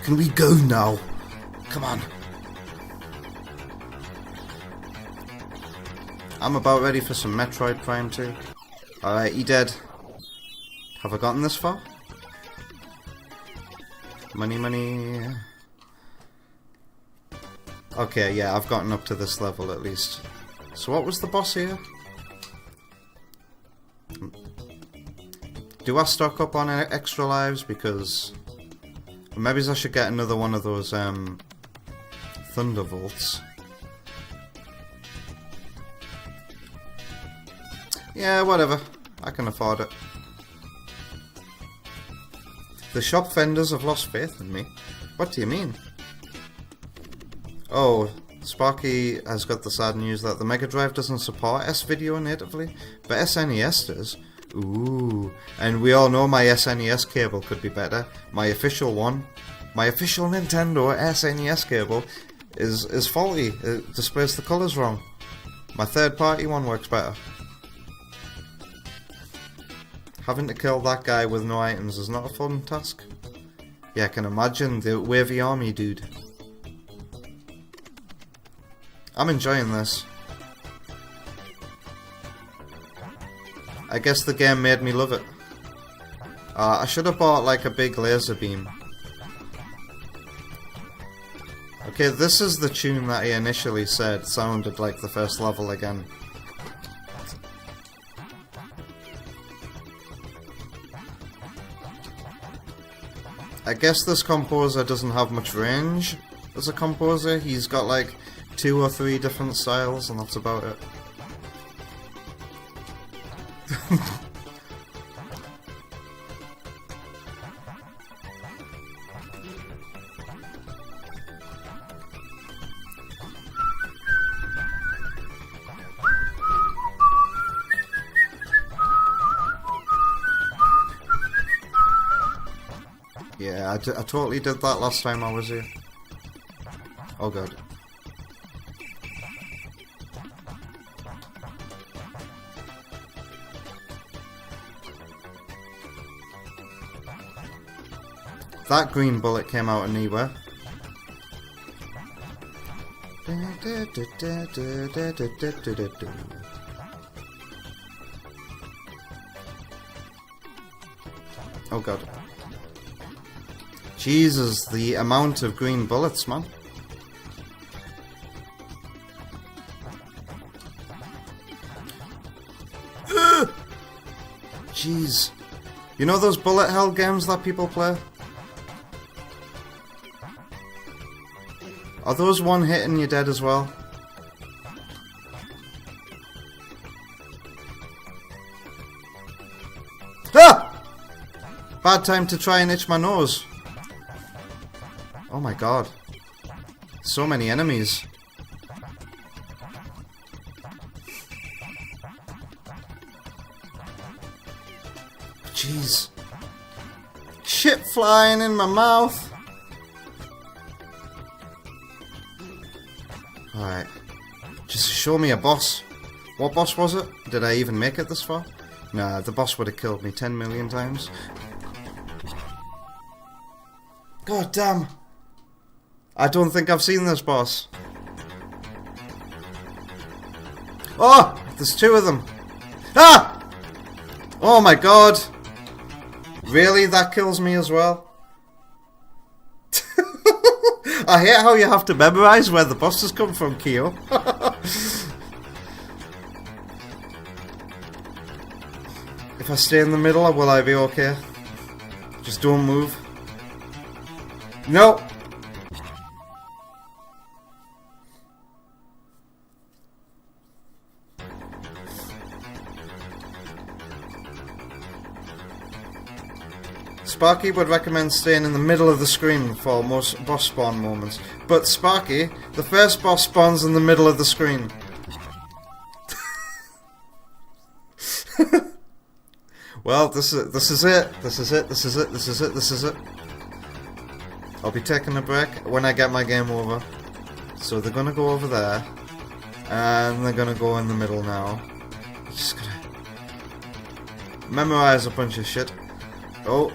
Can we go now? Come on. I'm about ready for some Metroid Prime 2. Alright, he dead. Have I gotten this far? Money, money. Okay, yeah, I've gotten up to this level at least. So what was the boss here? Do I stock up on extra lives? Because maybe I should get another one of those Thunderbolts. Yeah, whatever. I can afford it. The shop vendors have lost faith in me. What do you mean? Oh, Sparky has got the sad news that the Mega Drive doesn't support S-Video natively, but SNES does. Ooh, and we all know my SNES cable could be better. My official one, my official Nintendo SNES cable is faulty. It displays the colours wrong. My third party one works better. Having to kill that guy with no items is not a fun task. Yeah, I can imagine the wavy army dude. I'm enjoying this. I guess the game made me love it. I should have bought like a big laser beam. Okay, this is the tune that he initially said sounded like the first level again. I guess this composer doesn't have much range as a composer. He's got like 2 or 3 different styles and that's about it. Yeah, I totally did that last time I was here. Oh god. That green bullet came out of nowhere. Oh god. Jesus, the amount of green bullets, man. Jeez. You know those bullet hell games that people play? Are those one hit and you're dead as well? Ah! Bad time to try and itch my nose. Oh my god. So many enemies. Jeez. Shit flying in my mouth. Alright. Just show me a boss. What boss was it? Did I even make it this far? Nah, the boss would have killed me 10 million times. God damn. I don't think I've seen this boss. Oh! There's two of them. Ah! Oh my god. Really? That kills me as well? I hate how you have to memorize where the bosses come from, Kyo. If I stay in the middle, will I be okay? Just don't move. No! Sparky would recommend staying in the middle of the screen for most boss spawn moments. But Sparky, the first boss spawns in the middle of the screen. Well, this is it. This is it. This is it. This is it. This is it. I'll be taking a break when I get my game over. So they're gonna go over there, and they're gonna go in the middle now. Just gotta memorize a bunch of shit. Oh.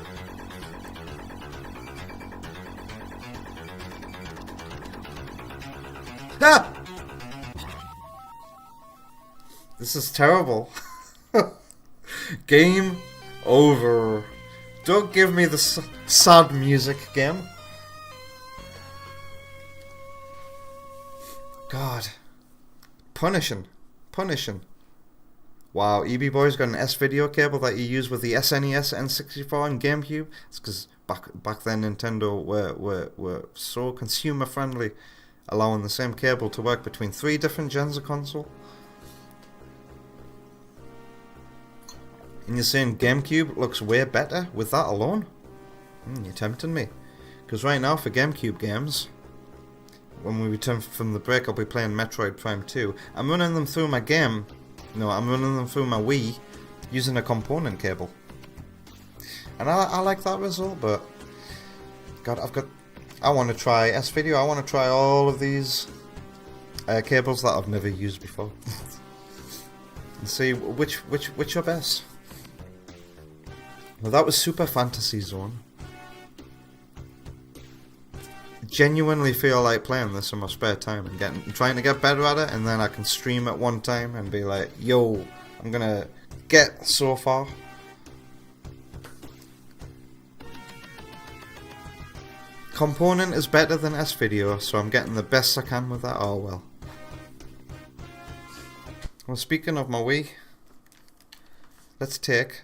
Ah! This is terrible. Game over. Don't give me the sad music game. God. Punishing. Wow, EB Boy's got an S-video cable that you use with the SNES, N64 and GameCube. It's because back then Nintendo were so consumer friendly, allowing the same cable to work between 3 different gens of console. And you're saying GameCube looks way better with that alone? You're tempting me. Because right now for GameCube games, when we return from the break, I'll be playing Metroid Prime 2. I'm running them through my game. No, I'm running them through my Wii using a component cable. And I like that result, but God, I want to try S-Video. I want to try all of these cables that I've never used before. And see which are best. Well, that was Super Fantasy Zone. Genuinely feel like playing this in my spare time and trying to get better at it, and then I can stream at one time and be like, yo, I'm gonna get so far. Component is better than S-Video, so I'm getting the best I can with that. Oh well. Well, speaking of my Wii, let's take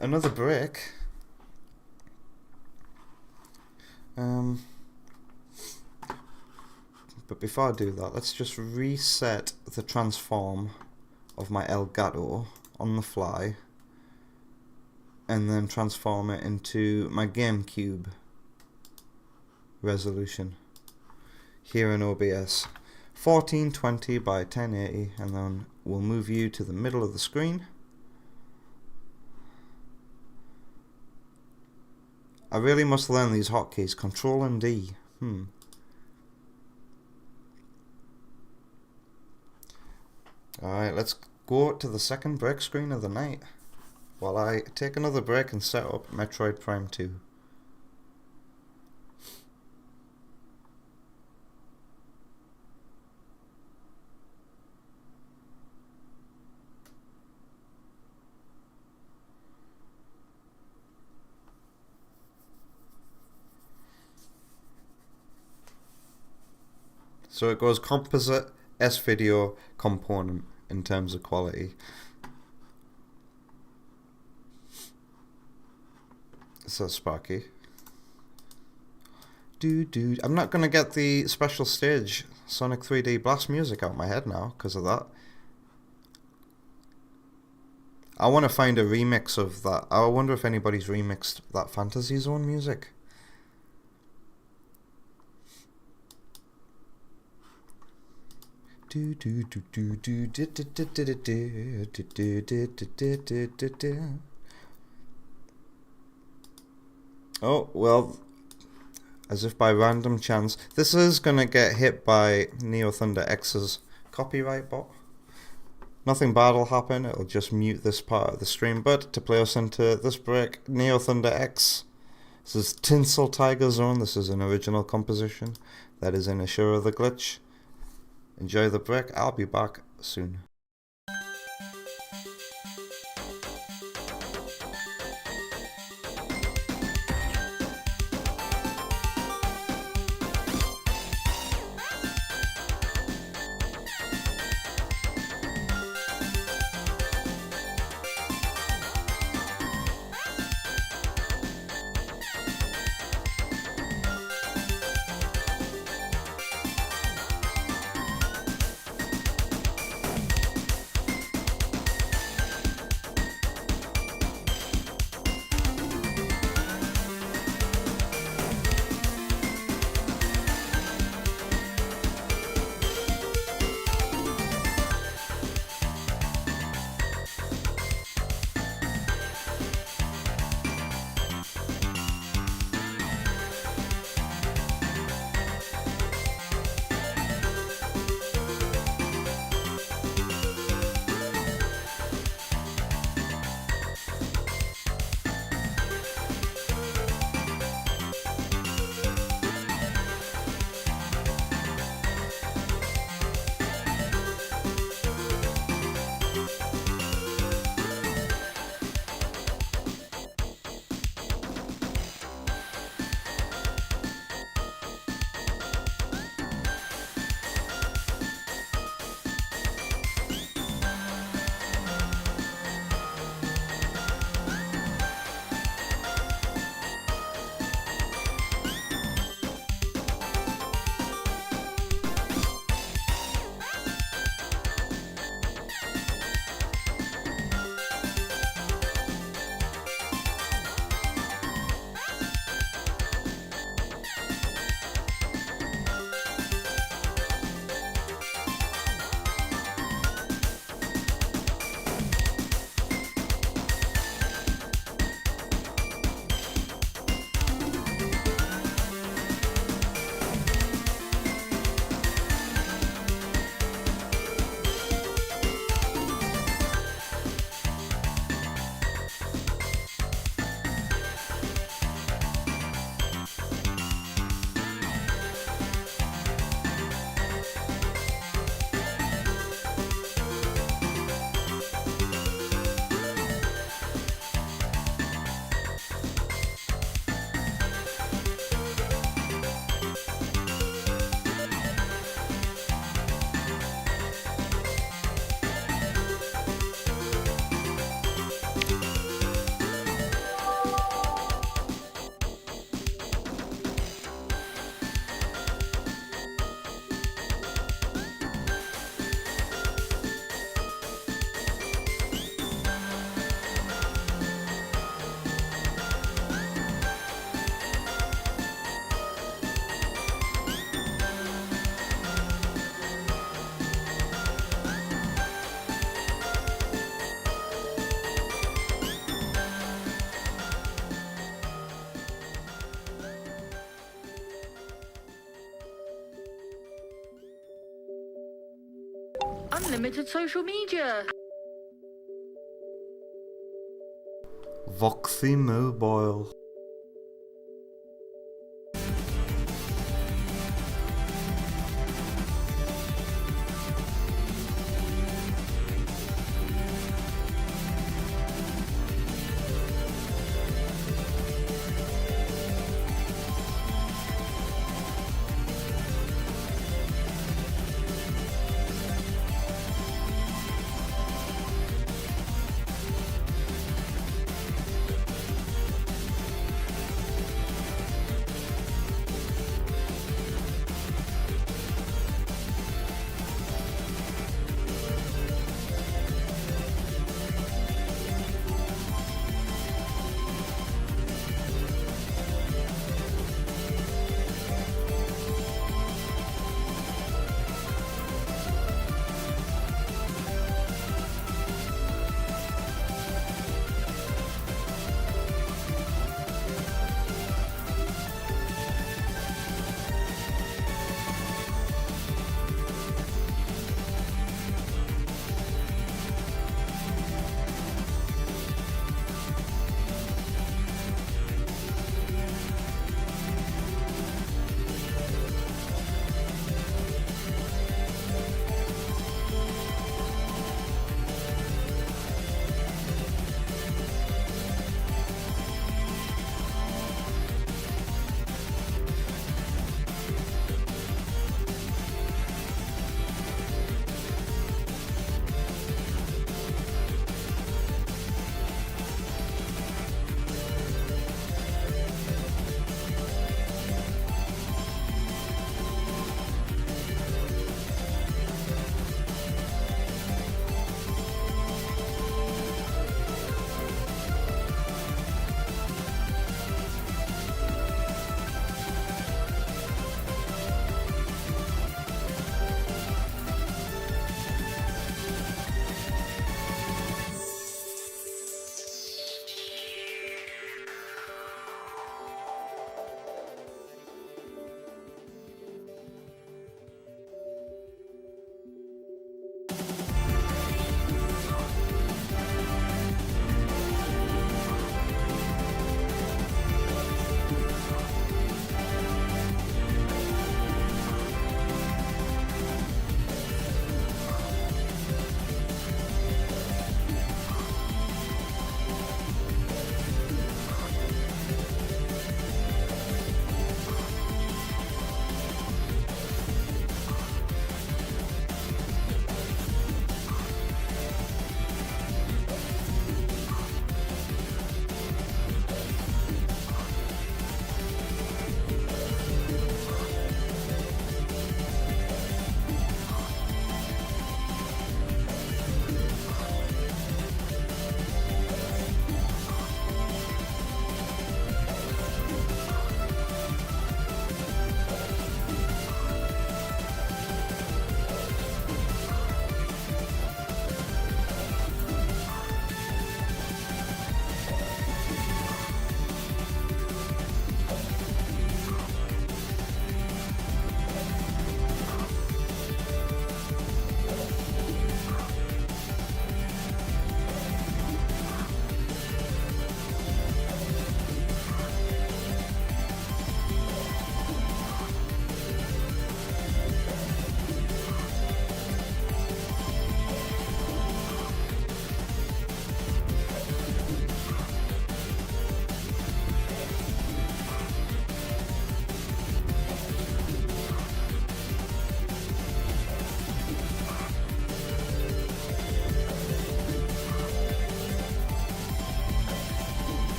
another break. But before I do that, let's just reset the transform of my Elgato on the fly, and then transform it into my GameCube resolution here in OBS. 1420 by 1080, and then we'll move you to the middle of the screen. I really must learn these hotkeys. Control and D. Alright, let's go to the second break screen of the night while I take another break and set up Metroid Prime 2. So it goes composite, S-video, component in terms of quality. So Sparky. I'm not gonna get the special stage Sonic 3D Blast music out of my head now because of that. I want to find a remix of that. I wonder if anybody's remixed that Fantasy Zone music. Oh, well, as if by random chance, this is gonna get hit by Neo Thunder X's copyright bot. Nothing bad will happen, it'll just mute this part of the stream, but to play us into this break, Neo Thunder X. This is Tinsel Tiger Zone, this is an original composition that is in Ashura the Glitch. Enjoy the break, I'll be back soon. Unlimited social media. Voxy Mobile.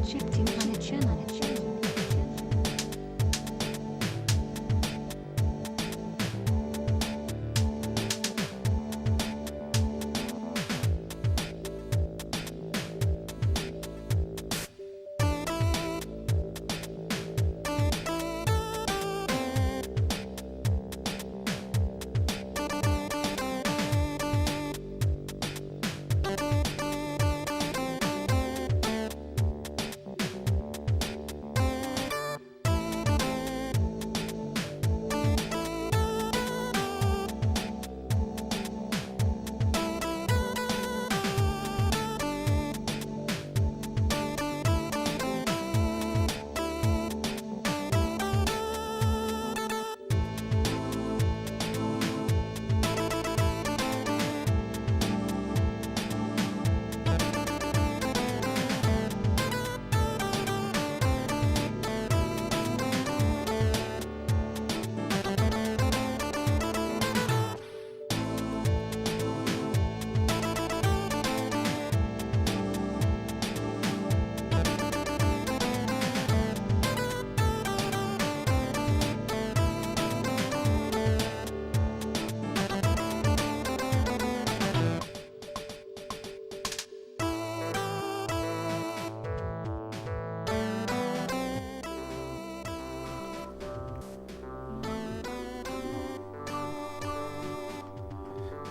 Chiptune on a channel.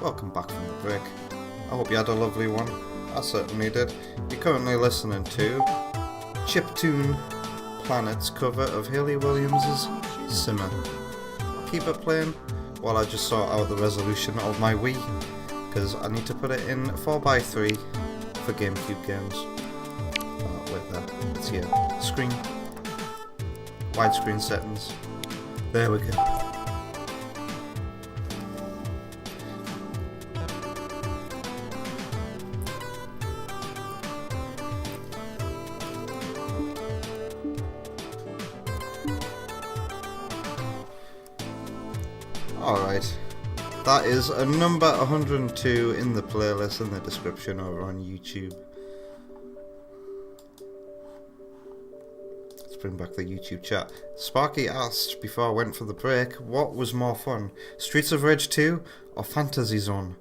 Welcome back from the break. I hope you had a lovely one. I certainly did. You're currently listening to Chiptune Planet's cover of Hayley Williams' Simmer. Keep it playing while I just sort out the resolution of my Wii, because I need to put it in 4:3 for GameCube games. Wait there, it's here. Screen. Widescreen settings. There we go. Alright, that is a number 102 in the playlist in the description over on YouTube. Let's bring back the YouTube chat. Sparky asked before I went for the break, what was more fun, Streets of Rage 2 or Fantasy Zone?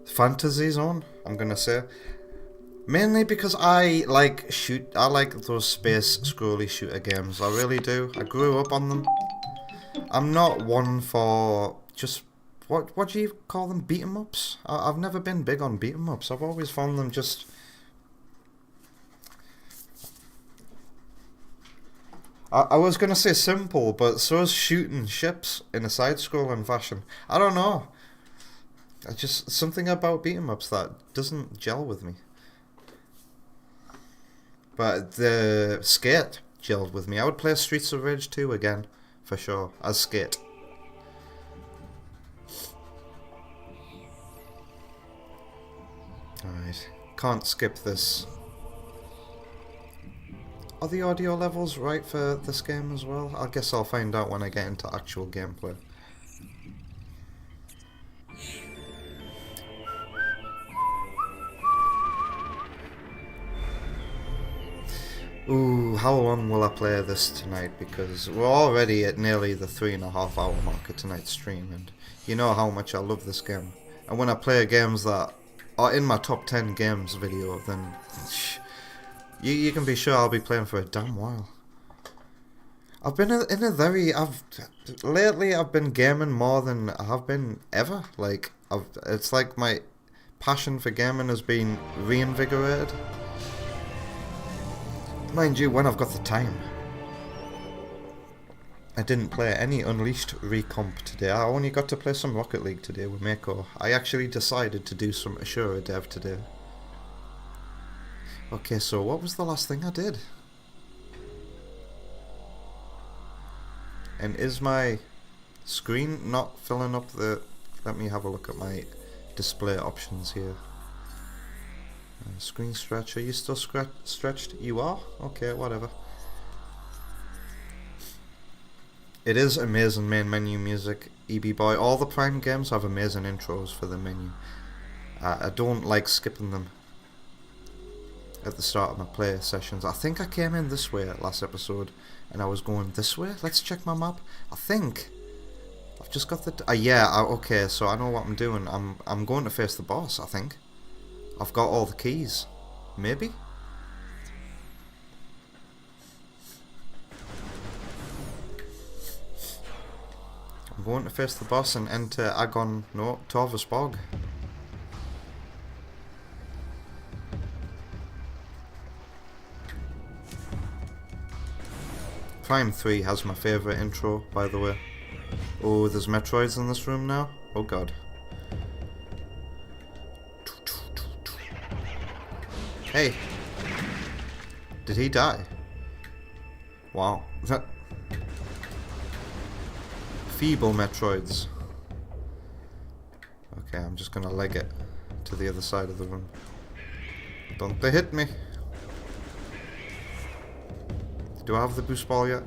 Fantasy Zone, I'm gonna say. Mainly because I like those space scrolly shooter games, I really do. I grew up on them. I'm not one for just what do you call them, beat 'em ups? I've never been big on beat 'em ups. I've always found them just I was gonna say simple, but so is shooting ships in a side-scrolling fashion. I don't know. I just something about beat 'em ups that doesn't gel with me. But the Skate gelled with me. I would play Streets of Rage 2 again. For sure, as Skate. Alright, can't skip this. Are the audio levels right for this game as well? I guess I'll find out when I get into actual gameplay. Ooh, how long will I play this tonight? Because we're already at nearly the 3.5 hour mark of tonight's stream, and you know how much I love this game. And when I play games that are in my top 10 games video, then you can be sure I'll be playing for a damn while. I've been lately I've been gaming more than I have been ever. Like it's like my passion for gaming has been reinvigorated. Mind you, when I've got the time. I didn't play any Unleashed recomp today. I only got to play some Rocket League today with Mako. I actually decided to do some Ashura dev today. Okay, so what was the last thing I did? And is my screen not filling up the... Let me have a look at my display options here. Screen stretch, are you still stretched? You are? Okay, whatever. It is amazing main menu music, EB Boy. All the Prime games have amazing intros for the menu. I don't like skipping them at the start of my play sessions. I think I came in this way last episode and I was going this way. Let's check my map. I think I've just got the... okay, so I know what I'm doing. I'm going to face the boss, I think. I've got all the keys. Maybe? I'm going to face the boss and enter Torvus Bog. Prime 3 has my favourite intro, by the way. Oh, there's Metroids in this room now? Oh god. Hey! Did he die? Wow. Feeble Metroids. Okay, I'm just gonna leg it to the other side of the room. Don't they hit me! Do I have the boost ball yet?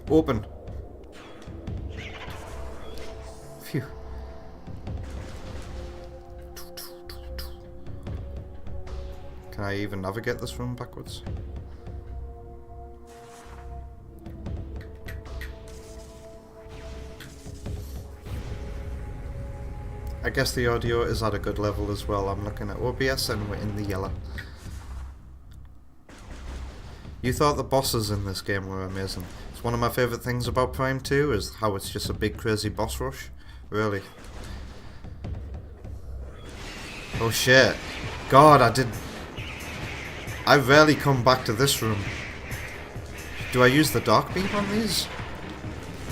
Open! Phew. Can I even navigate this room backwards? I guess the audio is at a good level as well. I'm looking at OBS and we're in the yellow. You thought the bosses in this game were amazing. It's one of my favourite things about Prime 2 is how it's just a big crazy boss rush. Really. Oh shit. God, I rarely come back to this room. Do I use the dark beam on these?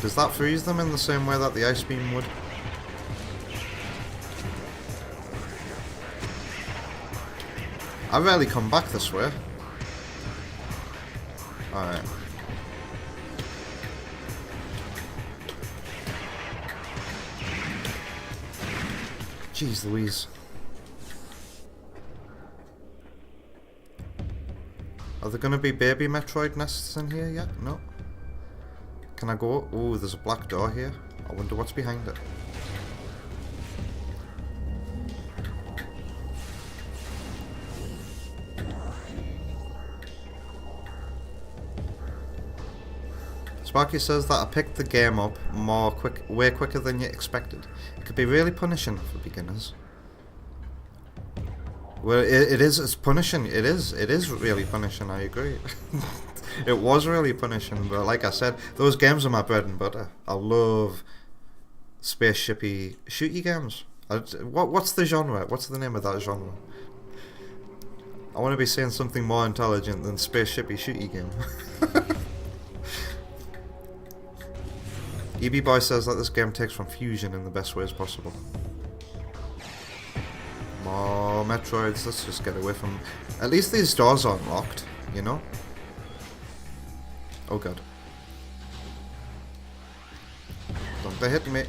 Does that freeze them in the same way that the ice beam would? I rarely come back this way. Alright. Jeez Louise. Are there gonna be baby Metroid nests in here yet? No. Can I go? Oh, there's a black door here. I wonder what's behind it. Sparky says that I picked the game up way quicker than you expected. It could be really punishing for beginners. Well, it is. It's punishing. It is really punishing. I agree. It was really punishing, but like I said, those games are my bread and butter. I love spaceshipy shooty games. What's the genre? What's the name of that genre? I want to be saying something more intelligent than spaceshipy shooty game. EB Boy says that this game takes from Fusion in the best ways possible. More Metroids, let's just get away from... At least these doors aren't locked, you know? Oh god. Don't they hit me.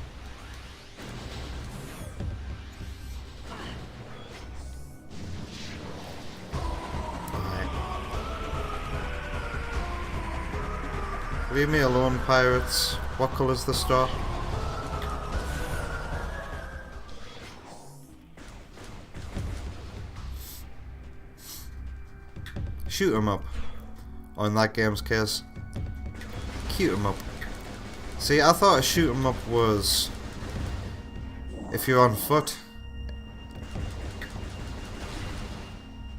Alright. Leave me alone, pirates. What colour's the star? Shoot 'em up. Or in that game's case, cute 'em up. See, I thought a shoot 'em up was if you're on foot.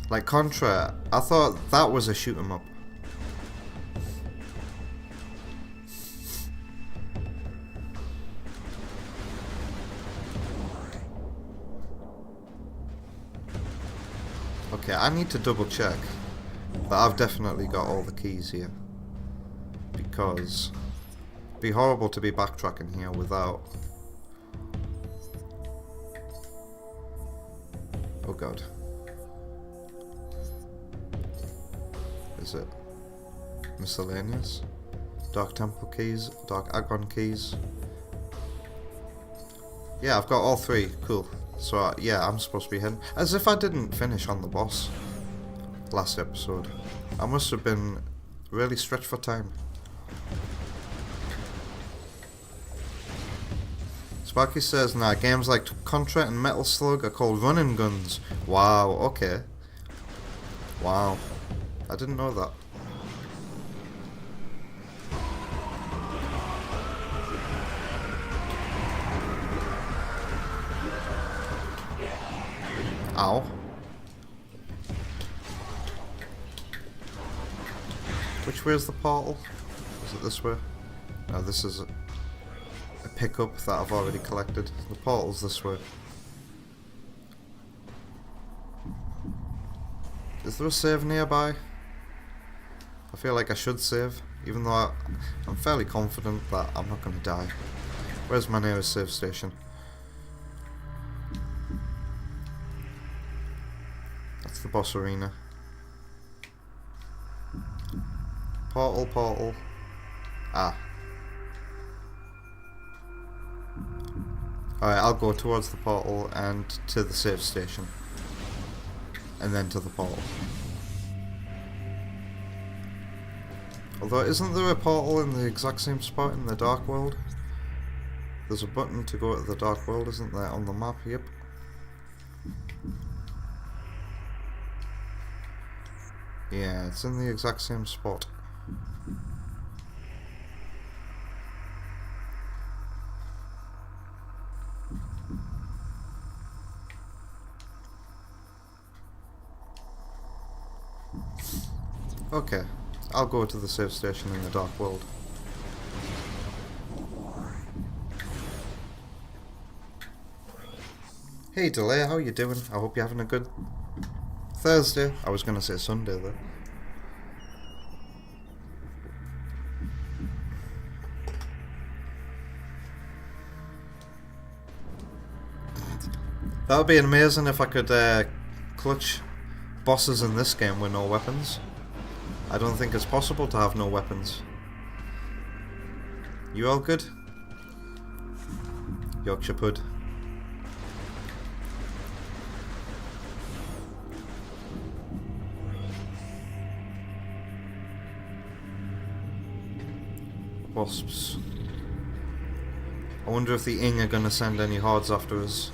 Like Contra, I thought that was a shoot 'em up. Okay, I need to double check that I've definitely got all the keys here, because it'd be horrible to be backtracking here without. Oh god. is it? Miscellaneous. Dark Temple keys, Dark Agon keys. Yeah, I've got all 3. Cool. So yeah, I'm supposed to be heading. As if I didn't finish on the boss last episode. I must have been really stretched for time. Sparky says, nah, games like Contra and Metal Slug are called running guns. Wow, okay. Wow. I didn't know that. Ow. Which way is the portal? Is it this way? No, this is a pickup that I've already collected. The portal's this way. Is there a save nearby? I feel like I should save, even though I'm fairly confident that I'm not going to die. Where's my nearest save station? That's the boss arena. Portal, portal. Ah. Alright, I'll go towards the portal and to the save station. And then to the portal. Although, isn't there a portal in the exact same spot in the Dark World? There's a button to go to the Dark World, isn't there, on the map? Yep. Yeah, it's in the exact same spot. Okay, I'll go to the save station in the Dark World. Hey Delay, how you doing? I hope you're having a good Thursday. I was gonna say Sunday though. That would be amazing if I could clutch bosses in this game with no weapons. I don't think it's possible to have no weapons. You all good? Yorkshire Pud. Wasps. I wonder if the Ing are gonna send any hordes after us.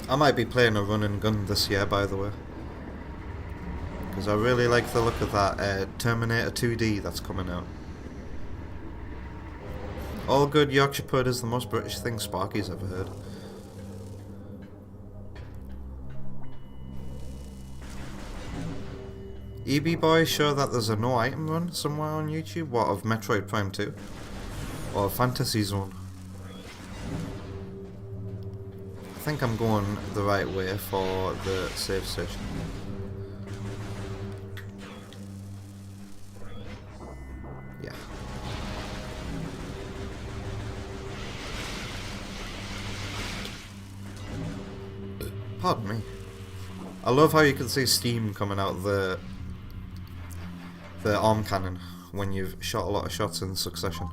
I might be playing a run and gun this year, by the way, because I really like the look of that Terminator 2D that's coming out. All good. Yorkshire Pud is the most British thing Sparky's ever heard. EB Boy, sure that there's a no item run somewhere on YouTube? What, of Metroid Prime 2? Or Fantasy Zone? I think I'm going the right way for the save station. Yeah. Pardon me. I love how you can see steam coming out of the arm cannon when you've shot a lot of shots in succession.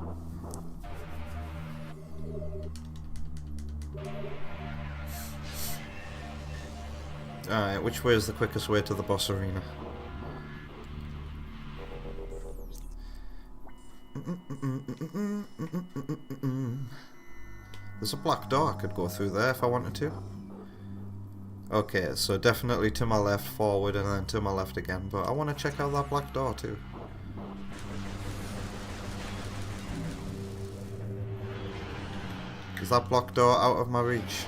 Alright, which way is the quickest way to the boss arena? There's a black door I could go through there if I wanted to. Okay, so definitely to my left, forward, and then to my left again, but I want to check out that black door too. Is that black door out of my reach?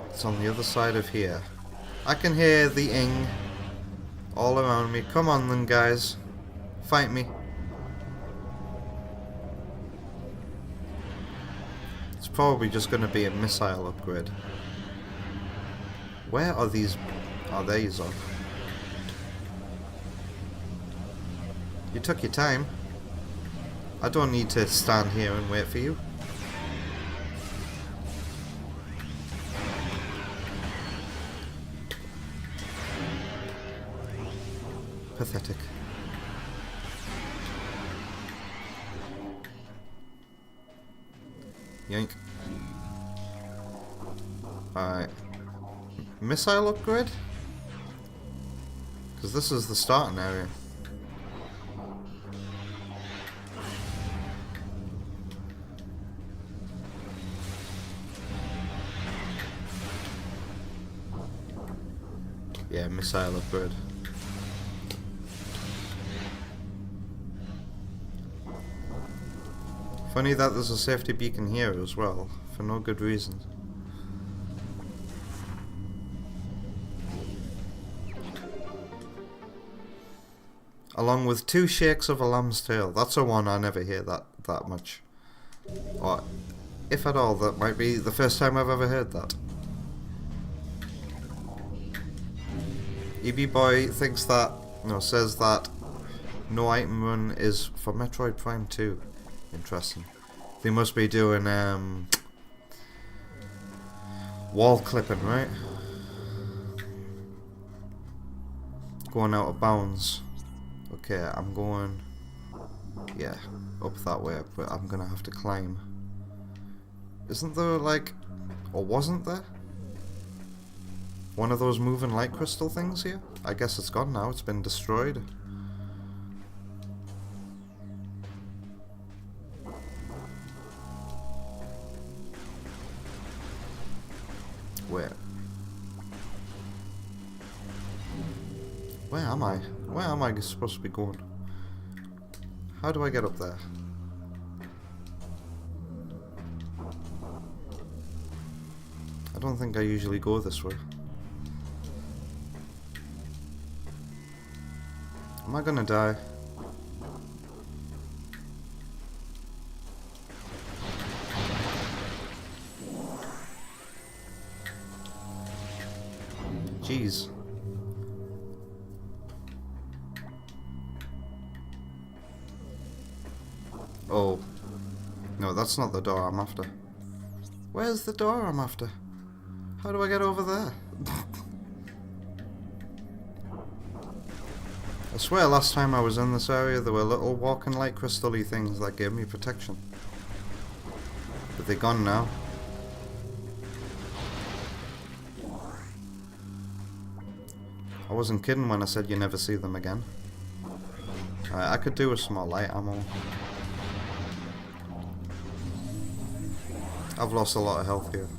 It's on the other side of here. I can hear the Ing all around me. Come on then, guys. Fight me. It's probably just going to be a missile upgrade. Where are these? Oh, there you are. You took your time. I don't need to stand here and wait for you. Pathetic. Yank. Alright. Missile upgrade? Because this is the starting area. Yeah, missile upgrade. Funny that there's a safety beacon here as well, for no good reason. Along with 2 shakes of a lamb's tail. That's a one I never hear that much. Or, if at all, that might be the first time I've ever heard that. EB Boy thinks that, no, says that no item run is for Metroid Prime 2. Interesting. They must be doing wall clipping, right? Going out of bounds. Okay, I'm going, yeah, up that way, but I'm gonna have to climb. Isn't there like, or wasn't there, one of those moving light crystal things here? I guess it's gone now, it's been destroyed. Where? Where am I? Where am I supposed to be going? How do I get up there? I don't think I usually go this way. Am I gonna die? Jeez. Oh. No, that's not the door I'm after. Where's the door I'm after? How do I get over there? I swear last time I was in this area there were little walking light crystal-y things that gave me protection. But they're gone now. I wasn't kidding when I said you never see them again. I could do with some more light ammo. I've lost a lot of health here.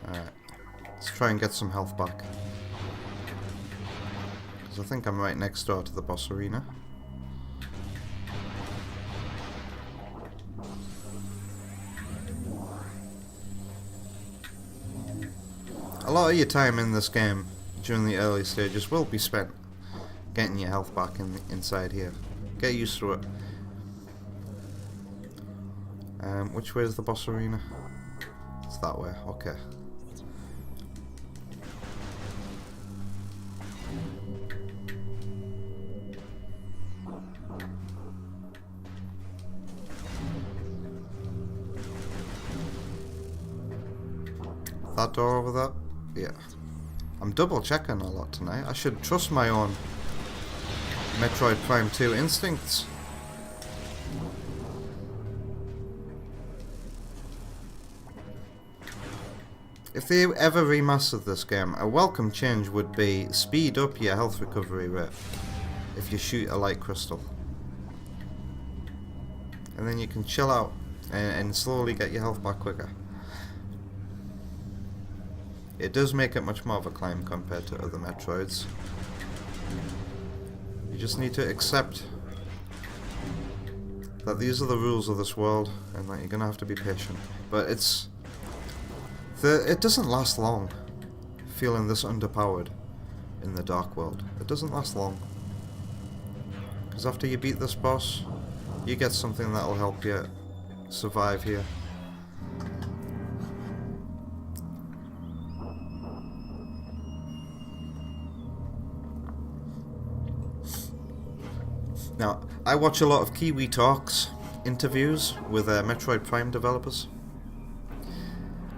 Alright, let's try and get some health back. Because I think I'm right next door to the boss arena. A lot of your time in this game during the early stages will be spent getting your health back inside here. Get used to it. Which way is the boss arena? It's that way, okay. That door over there? Yeah. I'm double checking a lot tonight. I should trust my own Metroid Prime 2 instincts. If they ever remastered this game, a welcome change would be speed up your health recovery rate if you shoot a light crystal. And then you can chill out and slowly get your health back quicker. It does make it much more of a climb compared to other Metroids. You just need to accept that these are the rules of this world and that you're gonna have to be patient. But it doesn't last long feeling this underpowered in the dark world. It doesn't last long. Because after you beat this boss, you get something that'll help you survive here. Now, I watch a lot of Kiwi Talks interviews with Metroid Prime developers.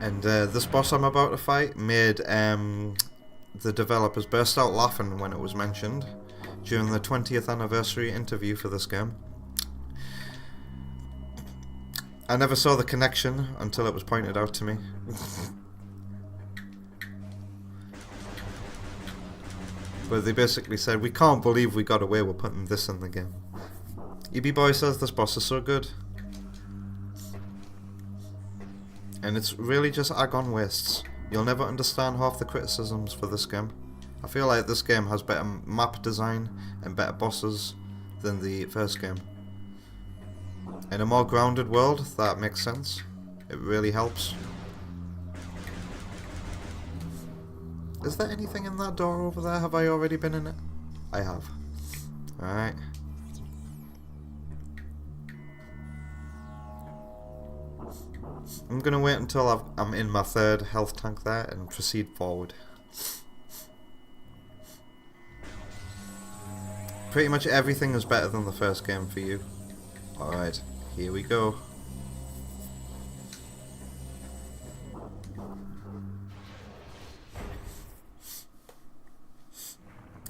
And this boss I'm about to fight made the developers burst out laughing when it was mentioned during the 20th anniversary interview for this game. I never saw the connection until it was pointed out to me. But they basically said, we can't believe we got away with putting this in the game. EB Boy says this boss is so good. And it's really just agon wastes. You'll never understand half the criticisms for this game. I feel like this game has better map design and better bosses than the first game. In a more grounded world, that makes sense. It really helps. Is there anything in that door over there? Have I already been in it? I have. Alright. I'm gonna wait until I'm in my third health tank there and proceed forward. Pretty much everything is better than the first game for you. Alright, here we go.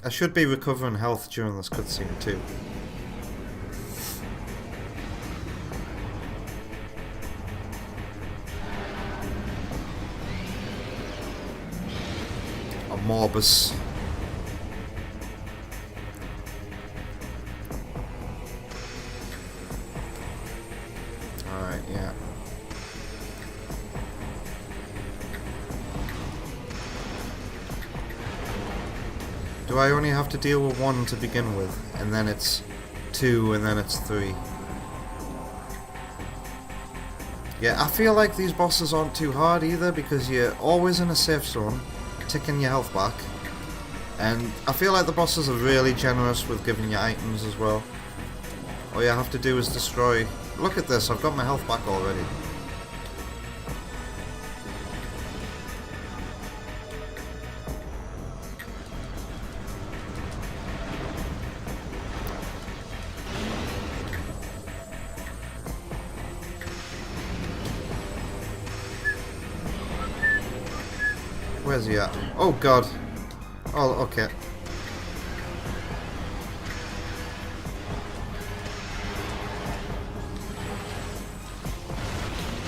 I should be recovering health during this cutscene too. A Morbus. Alright, yeah. Do I only have to deal with one to begin with, and then it's 2, and then it's 3? Yeah, I feel like these bosses aren't too hard either, because you're always in a safe zone, ticking your health back. And I feel like the bosses are really generous with giving you items as well. All you have to do is destroy... Look at this, I've got my health back already. Where's he at? Oh god. Oh, okay.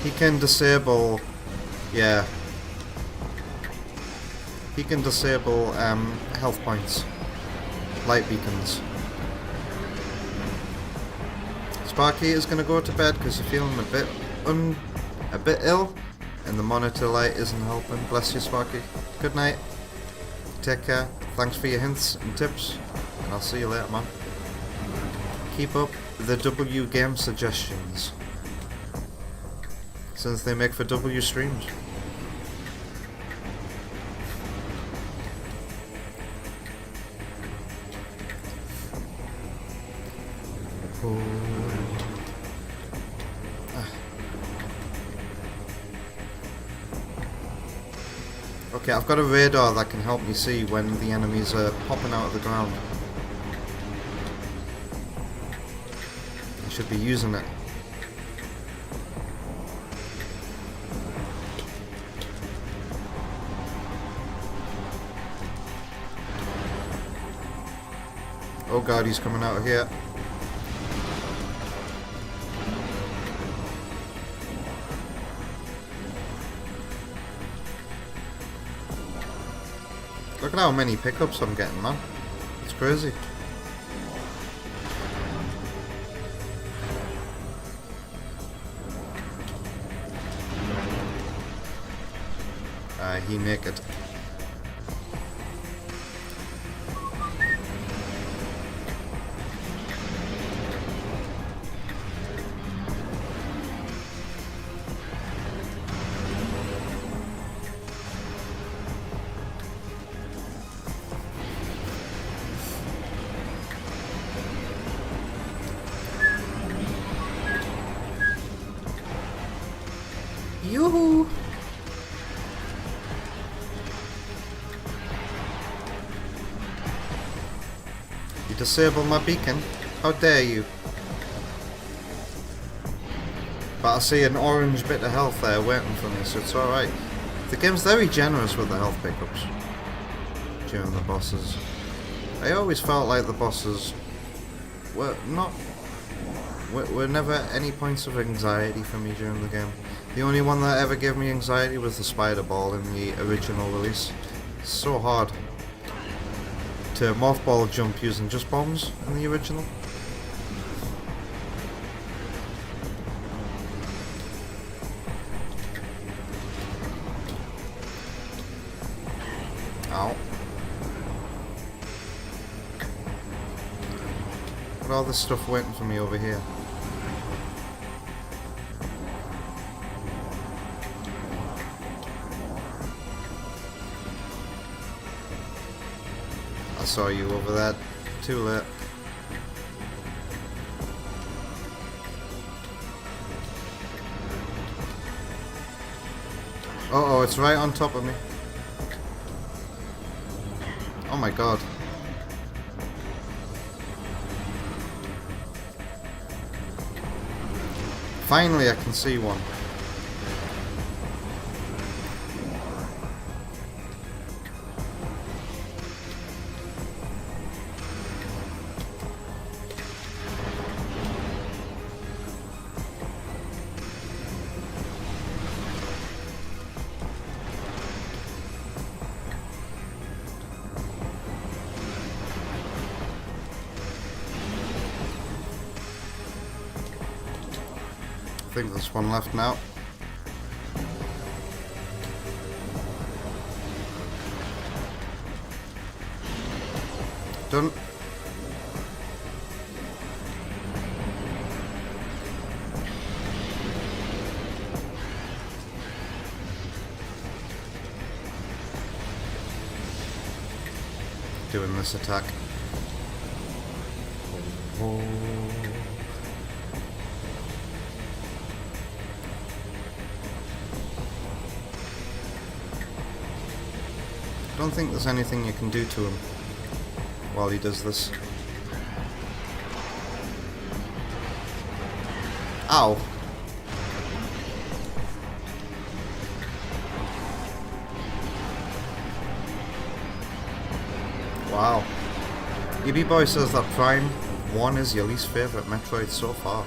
He can disable... Yeah. He can disable health points. Light beacons. Sparky is going to go to bed because he's feeling a bit ill. And the monitor light isn't helping. Bless you, Sparky. Good night. Take care. Thanks for your hints and tips. And I'll see you later, man. Keep up the W game suggestions, since they make for W streams. Okay, I've got a radar that can help me see when the enemies are popping out of the ground. I should be using it. Oh god, he's coming out of here. Look at how many pickups I'm getting, man. It's crazy. He naked. You disabled my beacon? How dare you? But I see an orange bit of health there waiting for me, so it's alright. The game's very generous with the health pickups during the bosses. I always felt like the bosses were never any points of anxiety for me during the game. The only one that ever gave me anxiety was the spider ball in the original release. It's so hard to mothball jump using just bombs in the original. Ow. Look at all this stuff waiting for me over here. I saw you over there. Too late. Uh oh, it's right on top of me. Oh my god. Finally I can see one. I think there's one left now. Done. Doing this attack. Oh. I don't think there's anything you can do to him while he does this. Ow! Wow. EB Boy says that Prime 1 is your least favourite Metroid so far.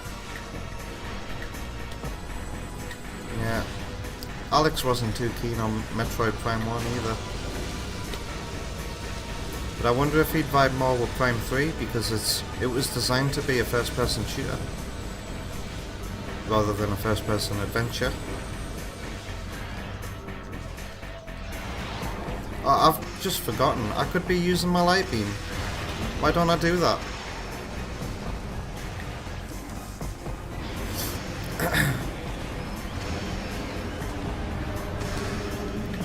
Yeah. Alex wasn't too keen on Metroid Prime 1 either. But I wonder if he'd vibe more with Prime 3 because it was designed to be a first-person shooter rather than a first-person adventure. Oh, I've just forgotten. I could be using my light beam. Why don't I do that?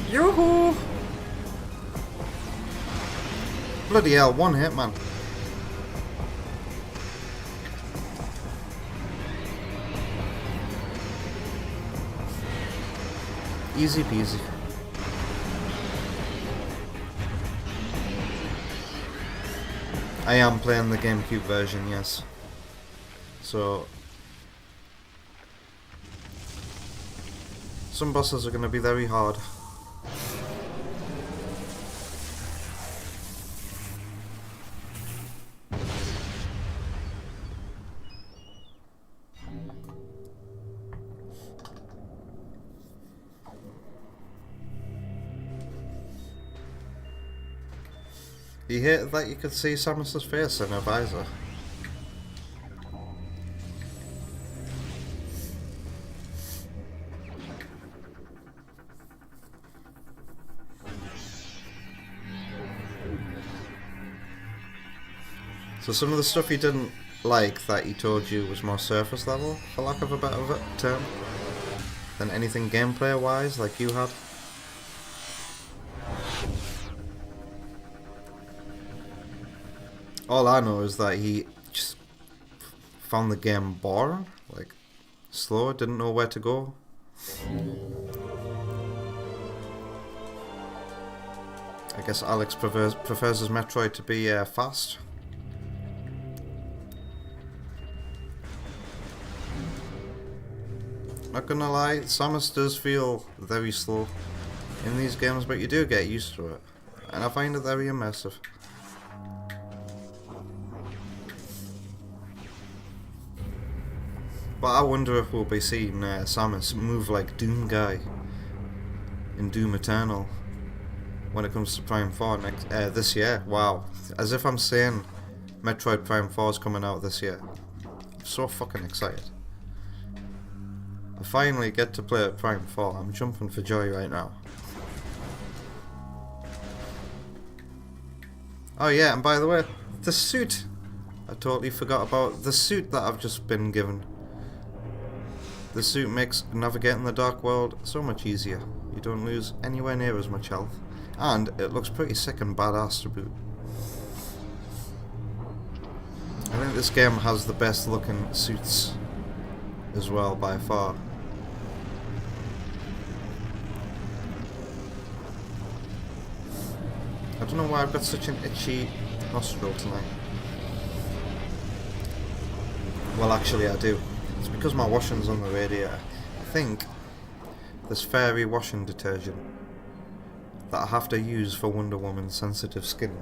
Yoo-hoo! Bloody hell, one hit, man. Easy peasy. I am playing the GameCube version, yes. So some bosses are going to be very hard. You hated that you could see Samus's face in her visor. So some of the stuff you didn't like that he told you was more surface level, for lack of a better term, than anything gameplay wise like you had. All I know is that he just found the game boring, like slow, didn't know where to go. I guess Alex prefers his Metroid to be fast. Not gonna lie, Samus does feel very slow in these games, but you do get used to it. And I find it very immersive. But I wonder if we'll be seeing Samus move like Doom Guy in Doom Eternal when it comes to Prime 4 this year. Wow. As if I'm saying Metroid Prime 4 is coming out this year. I'm so fucking excited. I finally get to play at Prime 4. I'm jumping for joy right now. Oh yeah, and by the way, the suit. I totally forgot about the suit that I've just been given. The suit makes navigating the Dark World so much easier. You don't lose anywhere near as much health. And it looks pretty sick and badass to boot. I think this game has the best looking suits as well by far. I don't know why I've got such an itchy nostril tonight. Well, actually I do. It's because my washing's on the radiator. I think this fairy washing detergent that I have to use for Wonder Woman's sensitive skin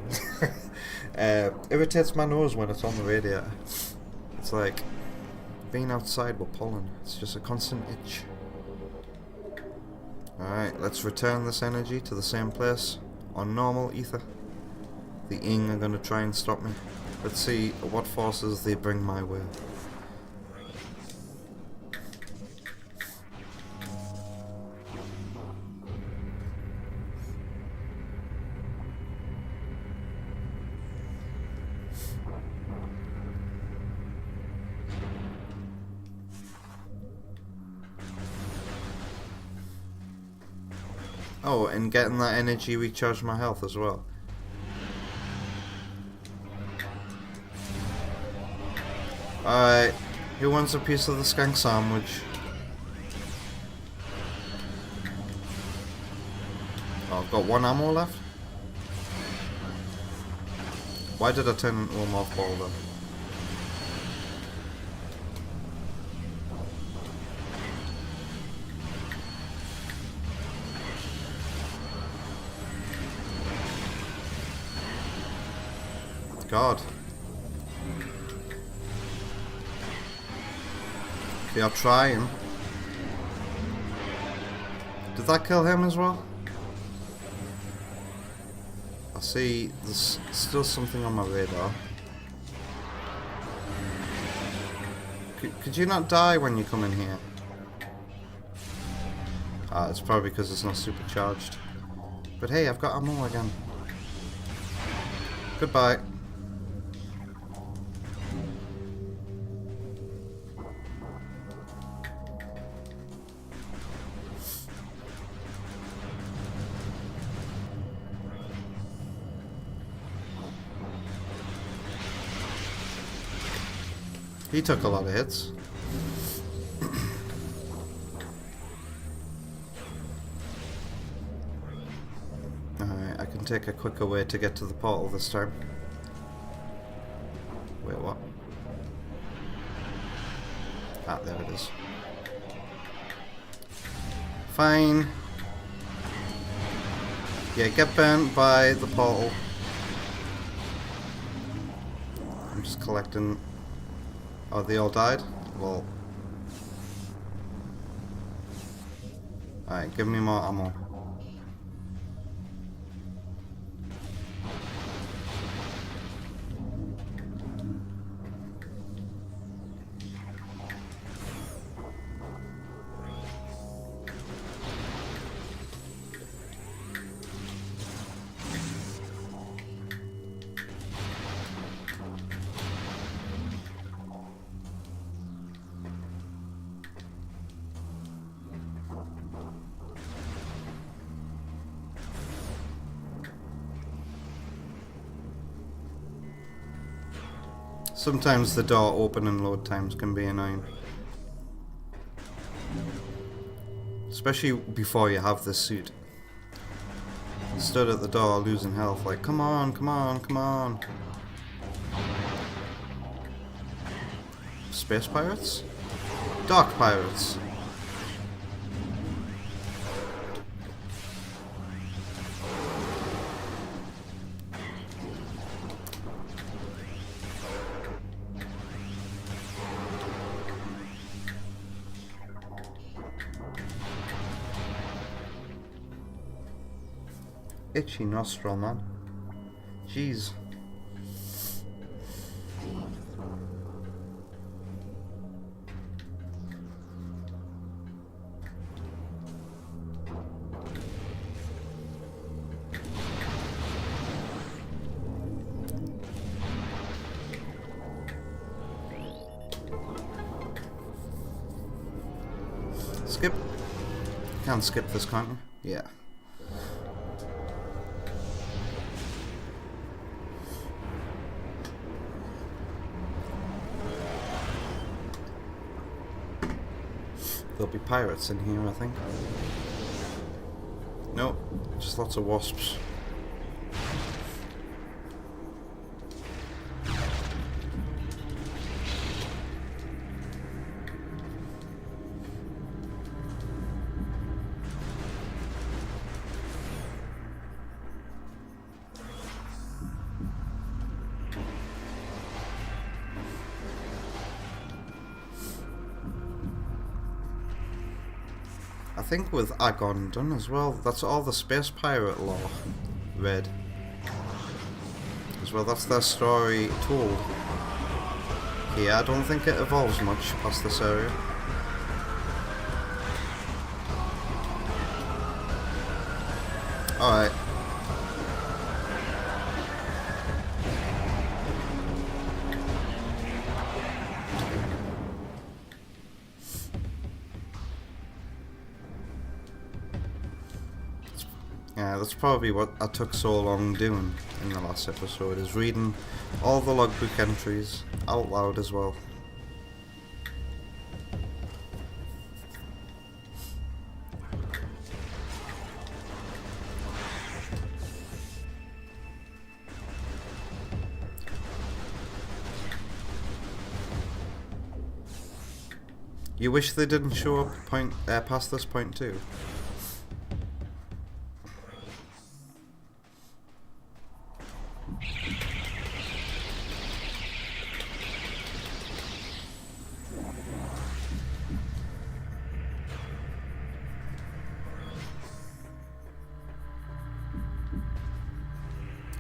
irritates my nose when it's on the radiator. It's like being outside with pollen. It's just a constant itch. Alright, let's return this energy to the same place on normal ether. The Ing are going to try and stop me. Let's see what forces they bring my way. Oh, and getting that energy recharged my health as well. Alright, who wants a piece of the skank sandwich? Oh, I've got one ammo left? Why did I turn into a mothball though? God. Okay, I'll try him. Did that kill him as well? I see there's still something on my radar. Could you not die when you come in here? Ah, it's probably because it's not supercharged. But hey, I've got ammo again. Goodbye. He took a lot of hits. Alright, I can take a quicker way to get to the portal this time. Wait, what? Ah, there it is. Fine. Yeah, get burnt by the portal. I'm just collecting... Oh, they all died? Well... Alright, give me more ammo. Sometimes the door open and load times can be annoying. Especially before you have this suit. Stood at the door losing health like, come on, come on, come on. Space pirates? Dark pirates. Itchy nostril, man. Jeez. Skip. Can't skip this, can't you? Yeah. There'll be pirates in here, I think. Nope, just lots of wasps. I think with Agon done as well, that's all the space pirate lore read. As well, that's their story told. Yeah, I don't think it evolves much past this area. Alright. Yeah, that's probably what I took so long doing in the last episode, is reading all the logbook entries out loud as well. You wish they didn't show up past this point too?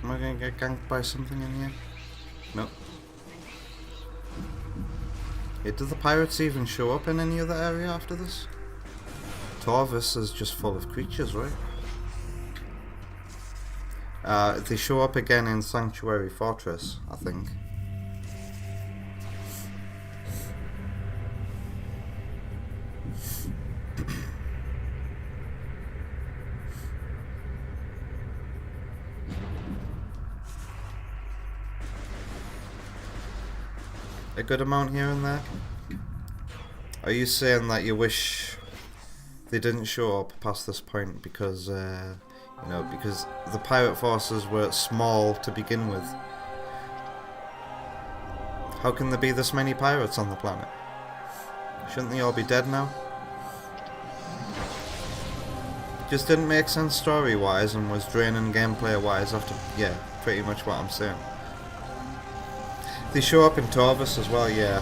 Am I gonna get ganked by something in here? Nope. Yeah, do the pirates even show up in any other area after this? Torvis is just full of creatures, right? They show up again in Sanctuary Fortress, I think. A good amount here and there? Are you saying that you wish they didn't show up past this point because, you know, because the pirate forces were small to begin with? How can there be this many pirates on the planet? Shouldn't they all be dead now? It just didn't make sense story-wise and was draining gameplay-wise after, yeah, pretty much what I'm saying. They show up in Torvis as well, yeah.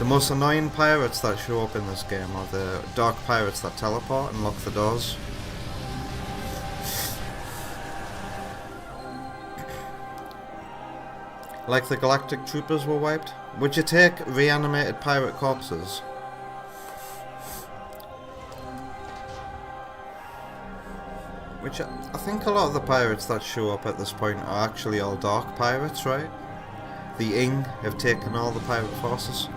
The most annoying pirates that show up in this game are the dark pirates that teleport and lock the doors. Like the Galactic Troopers were wiped. Would you take reanimated pirate corpses? Which I think a lot of the pirates that show up at this point are actually all dark pirates, right? The Ing have taken all the pirate forces.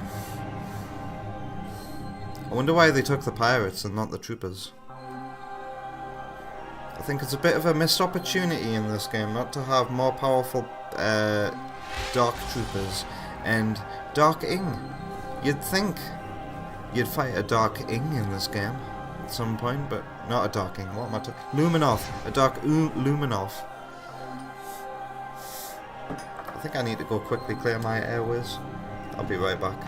I wonder why they took the pirates and not the troopers. I think it's a bit of a missed opportunity in this game not to have more powerful dark troopers and dark Ing. You'd think you'd fight a dark Ing in this game at some point, but not a dark Ing. What am I talking? Luminov. A dark Luminov. I think I need to go quickly clear my airways. I'll be right back.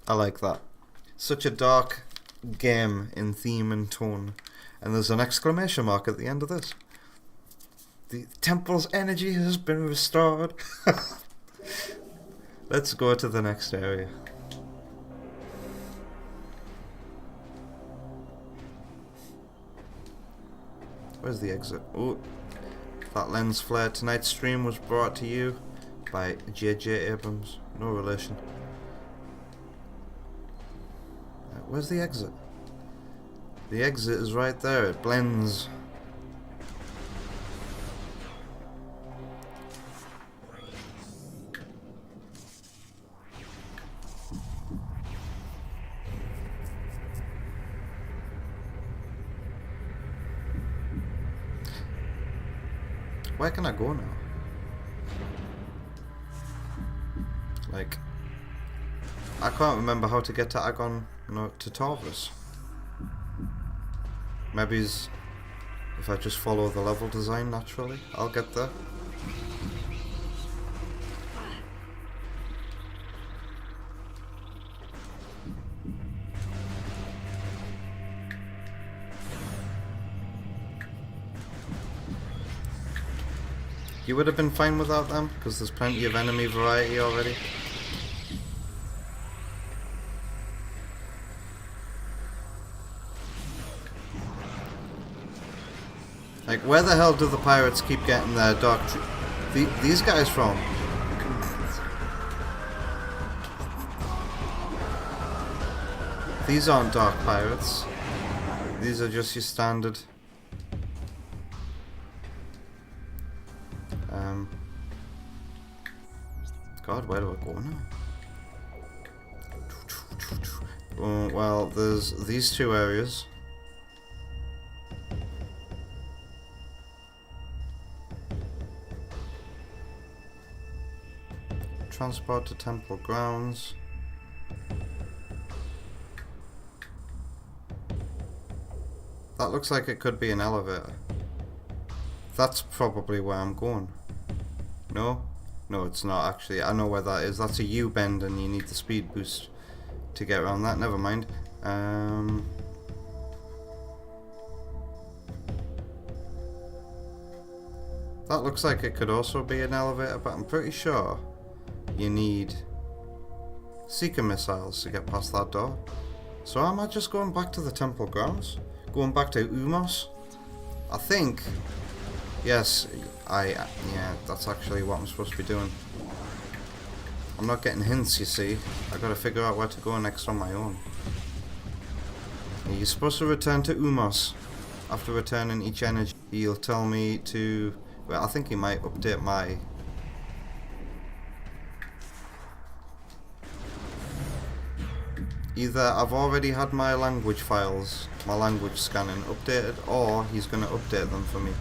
I like that. Such a dark game in theme and tone. And there's an exclamation mark at the end of this. The temple's energy has been restored. Let's go to the next area. Where's the exit? Oh, that lens flare. Tonight's stream was brought to you by J.J. Abrams. No relation. Where's the exit? The exit is right there. It blends. Where can I go now? Like, I can't remember how to get to Agon, no, to Torvus. Maybe if I just follow the level design naturally, I'll get there. You would have been fine without them, because there's plenty of enemy variety already. Like, where the hell do the pirates keep getting their dark these guys from? These aren't dark pirates. These are just your standard. God, where do I go now? Well, there's these two areas. Transport to temple grounds. That looks like it could be an elevator. That's probably where I'm going. No? No, it's not actually. I know where that is. That's a U-bend and you need the speed boost to get around that. Never mind. That looks like it could also be an elevator, but I'm pretty sure you need seeker missiles to get past that door. So am I just going back to the temple grounds? Going back to Umos? I think. Yes, yeah, that's actually what I'm supposed to be doing. I'm not getting hints, you see. I gotta figure out where to go next on my own. You're supposed to return to Umos. After returning each energy, he'll tell me to... Well, I think he might update my... Either I've already had my language files, my language scanning updated, or he's gonna update them for me.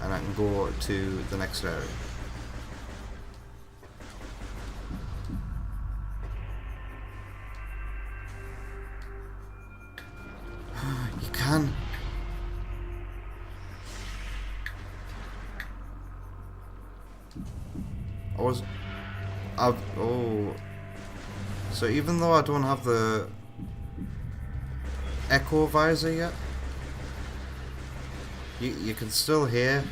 And I can go to the next area. You can. Oh. So even though I don't have the echo visor yet, you can still hear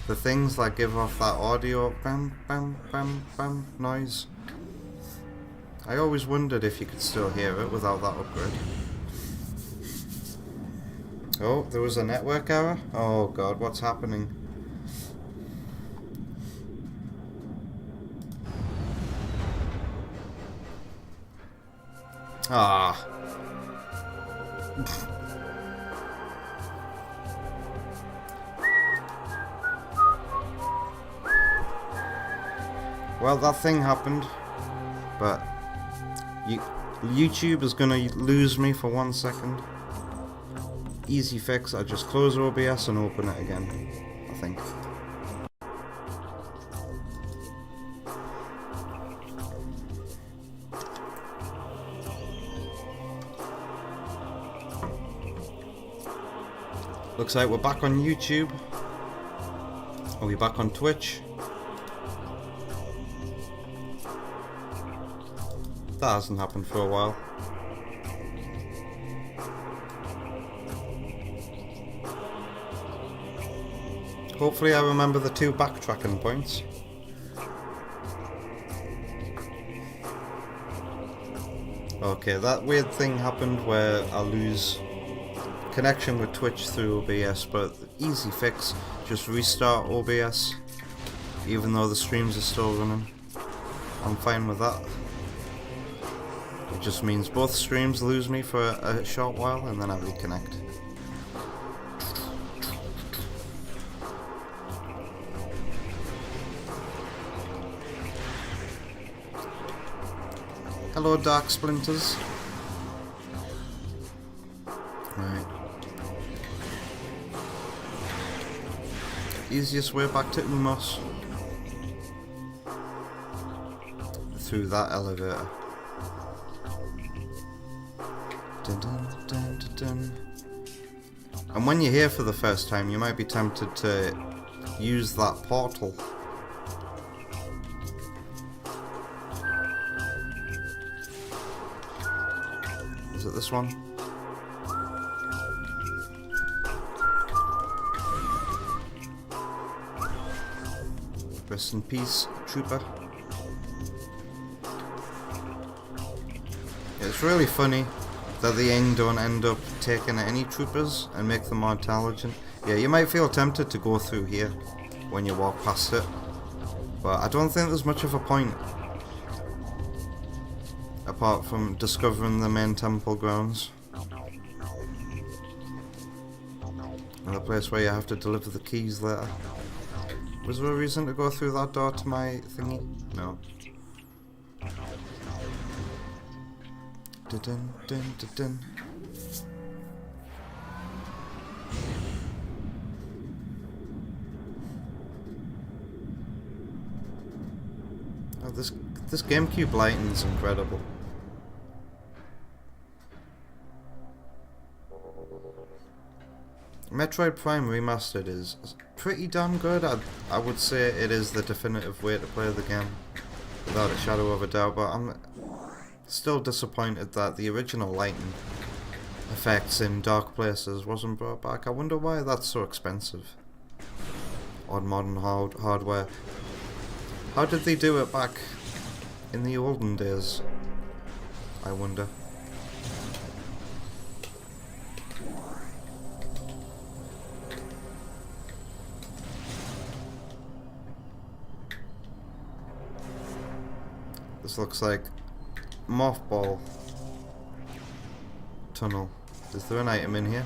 the things that give off that audio bam bam bam bam noise. I always wondered if you could still hear it without that upgrade. Oh, there was a network error? Oh god, what's happening? Ah. Well, that thing happened, but YouTube is gonna lose me for 1 second. Easy fix, I just close OBS and open it again, I think. Looks like we're back on YouTube. Are we back on Twitch? That hasn't happened for a while. Hopefully I remember the 2 backtracking points. Okay, that weird thing happened where I lose connection with Twitch through OBS, but easy fix, just restart OBS, even though the streams are still running. I'm fine with that. It just means both streams lose me for a short while and then I reconnect. Hello, Dark Splinters. Right. Easiest way back to Umos. Through that elevator. Dun, dun, dun, dun, dun. And when you're here for the first time, you might be tempted to use that portal. Is it this one? Rest in peace, trooper. It's really funny that the Ing don't end up taking any troopers and make them more intelligent. Yeah, you might feel tempted to go through here when you walk past it, but I don't think there's much of a point. Apart from discovering the main temple grounds. And the place where you have to deliver the keys later. Was there a reason to go through that door to my thingy? No. Dun dun dun dun. Oh, this GameCube lighting's incredible. Metroid Prime Remastered is pretty damn good. I would say it is the definitive way to play the game, without a shadow of a doubt, but I'm still disappointed that the original lighting effects in dark places wasn't brought back. I wonder why that's so expensive on modern hardware. How did they do it back in the olden days? I wonder. This looks like mothball tunnel. Is there an item in here?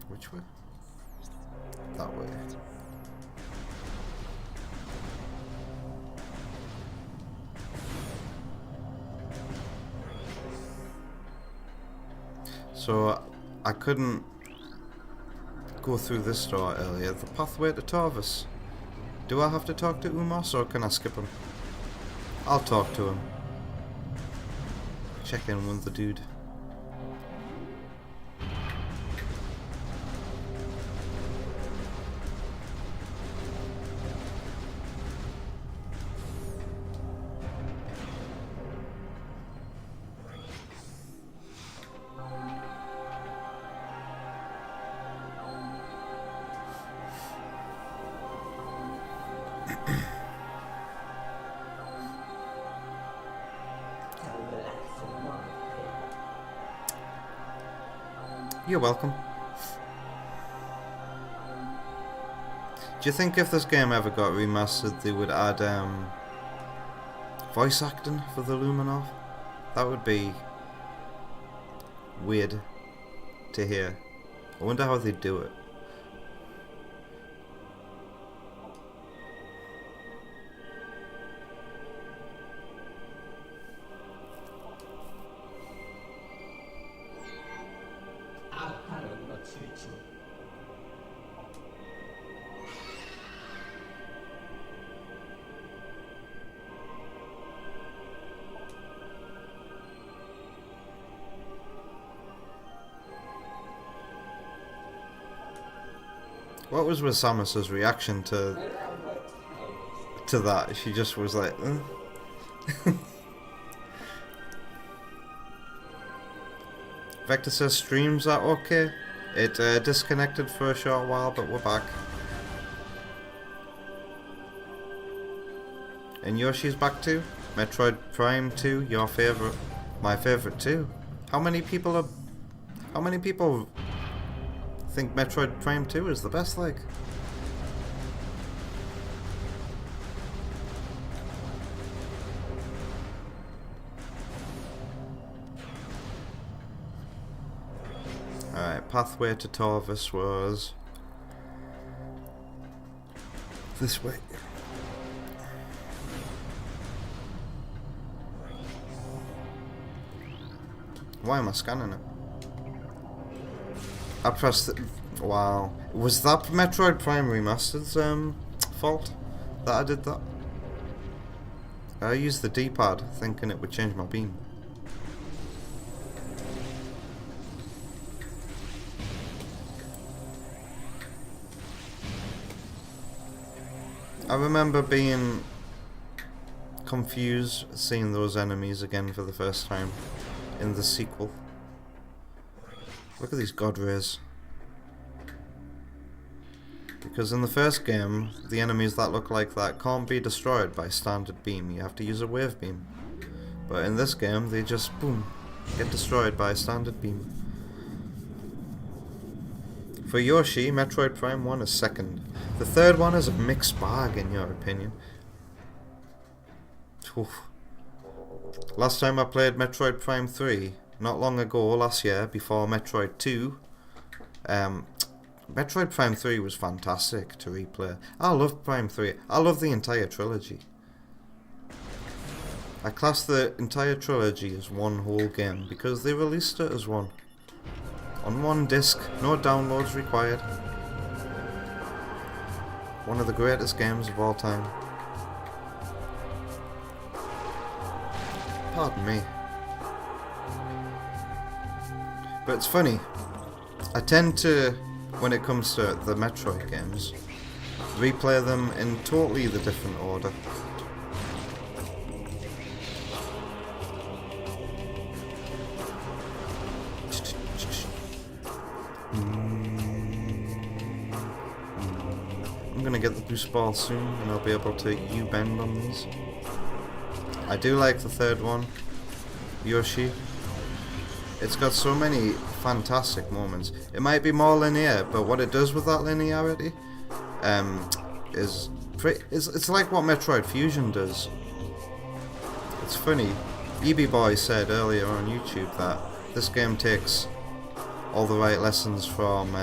Which way? That way. So I couldn't go through this door earlier. The pathway to Torvis. Do I have to talk to Umos or can I skip him? I'll talk to him. Check in with the dude. You're welcome. Do you think if this game ever got remastered they would add voice acting for the Luminov? That would be weird to hear. I wonder how they'd do it. What was with Samus's reaction to that? She just was like, Vector says streams are okay. It disconnected for a short while, but we're back. And Yoshi's back too. Metroid Prime 2, your favorite, my favorite too. How many people think Metroid Prime 2 is the best, like? Alright, pathway to Torvis was this way. Why am I scanning it? I pressed it. Wow. Was that Metroid Prime Remastered's fault that I did that? I used the D-pad thinking it would change my beam. I remember being confused seeing those enemies again for the first time in the sequel. Look at these god rays. Because in the first game, the enemies that look like that can't be destroyed by standard beam. You have to use a wave beam. But in this game, they just, boom, get destroyed by a standard beam. For Yoshi, Metroid Prime 1 is second. The third one is a mixed bag, in your opinion. Oof. Last time I played Metroid Prime 3, not long ago, last year, before Metroid 2, Metroid Prime 3 was fantastic to replay. I love Prime 3. I love the entire trilogy. I class the entire trilogy as one whole game because they released it as one. On one disc, no downloads required. One of the greatest games of all time. Pardon me. But it's funny. I tend to, when it comes to the Metroid games, replay them in totally the different order. I'm gonna get the boost ball soon and I'll be able to U-bend on these. I do like the third one, Yoshi. It's got so many fantastic moments. It might be more linear, but what it does with that linearity it's like what Metroid Fusion does. It's funny, EB Boy said earlier on YouTube that this game takes all the right lessons from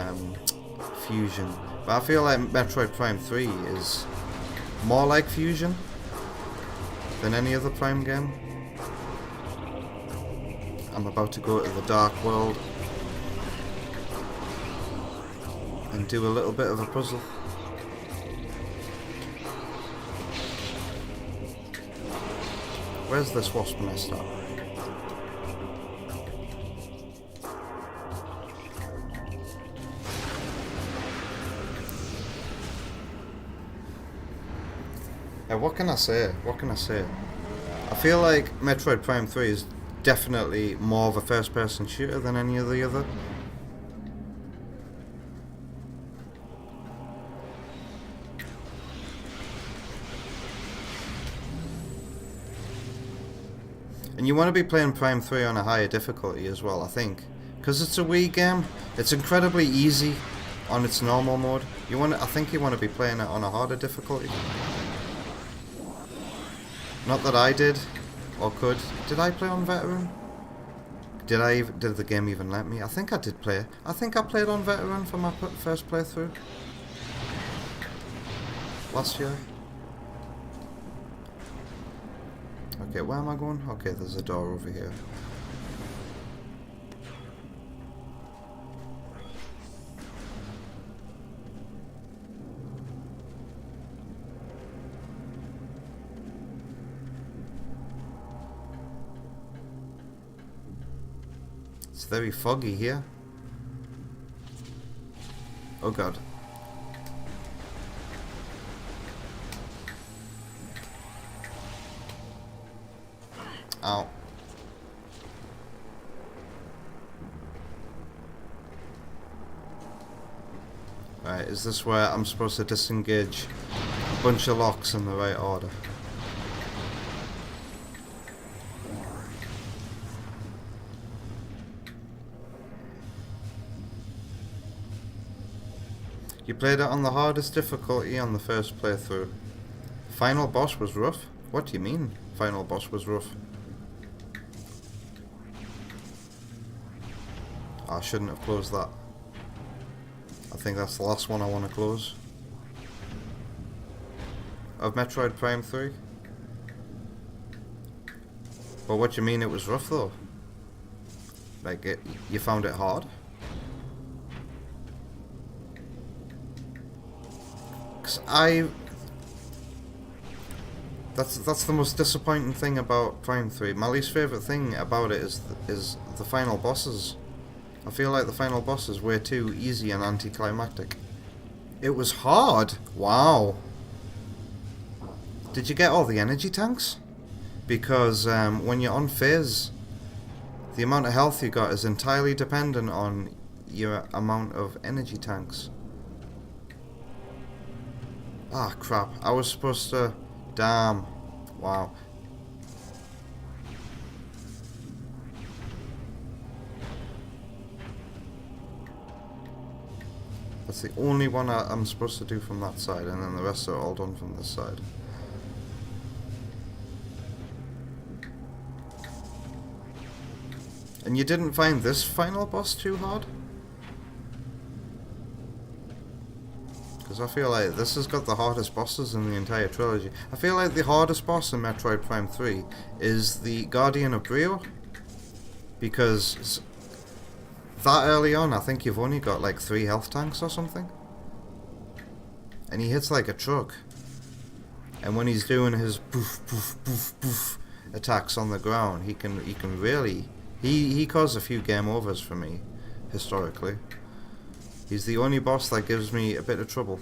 Fusion. But I feel like Metroid Prime 3 is more like Fusion than any other Prime game. I'm about to go to the Dark World and do a little bit of a puzzle. Where's this wasp nest at? What can I say? What can I say? I feel like Metroid Prime 3 is definitely more of a first-person shooter than any of the other. And you want to be playing Prime 3 on a higher difficulty as well, I think. Because it's a Wii game, it's incredibly easy on its normal mode. I think you want to be playing it on a harder difficulty. Not that I did, or could. Did I play on Veteran? Did the game even let me? I think I did play. I think I played on Veteran for my first playthrough. Last year. Okay, where am I going? Okay, there's a door over here. It's very foggy here. Oh god. Ow. Right, is this where I'm supposed to disengage a bunch of locks in the right order? You played it on the hardest difficulty on the first playthrough. Final boss was rough? What do you mean, final boss was rough? I shouldn't have closed that. I think that's the last one I want to close. Of Metroid Prime 3. But what do you mean it was rough though? Like, you found it hard? That's the most disappointing thing about Prime 3. My least favourite thing about it is the final bosses. I feel like the final boss is way too easy and anticlimactic. It was hard! Wow! Did you get all the energy tanks? Because when you're on phase, the amount of health you got is entirely dependent on your amount of energy tanks. Ah, crap. I was supposed to... Damn. Wow. That's the only one I'm supposed to do from that side, and then the rest are all done from this side. And you didn't find this final boss too hard? Because I feel like this has got the hardest bosses in the entire trilogy. I feel like the hardest boss in Metroid Prime 3 is the Guardian of Brio. Because that early on, I think you've only got like 3 health tanks or something. And he hits like a truck. And when he's doing his poof poof poof poof attacks on the ground, he can really... He caused a few game overs for me, historically. He's the only boss that gives me a bit of trouble.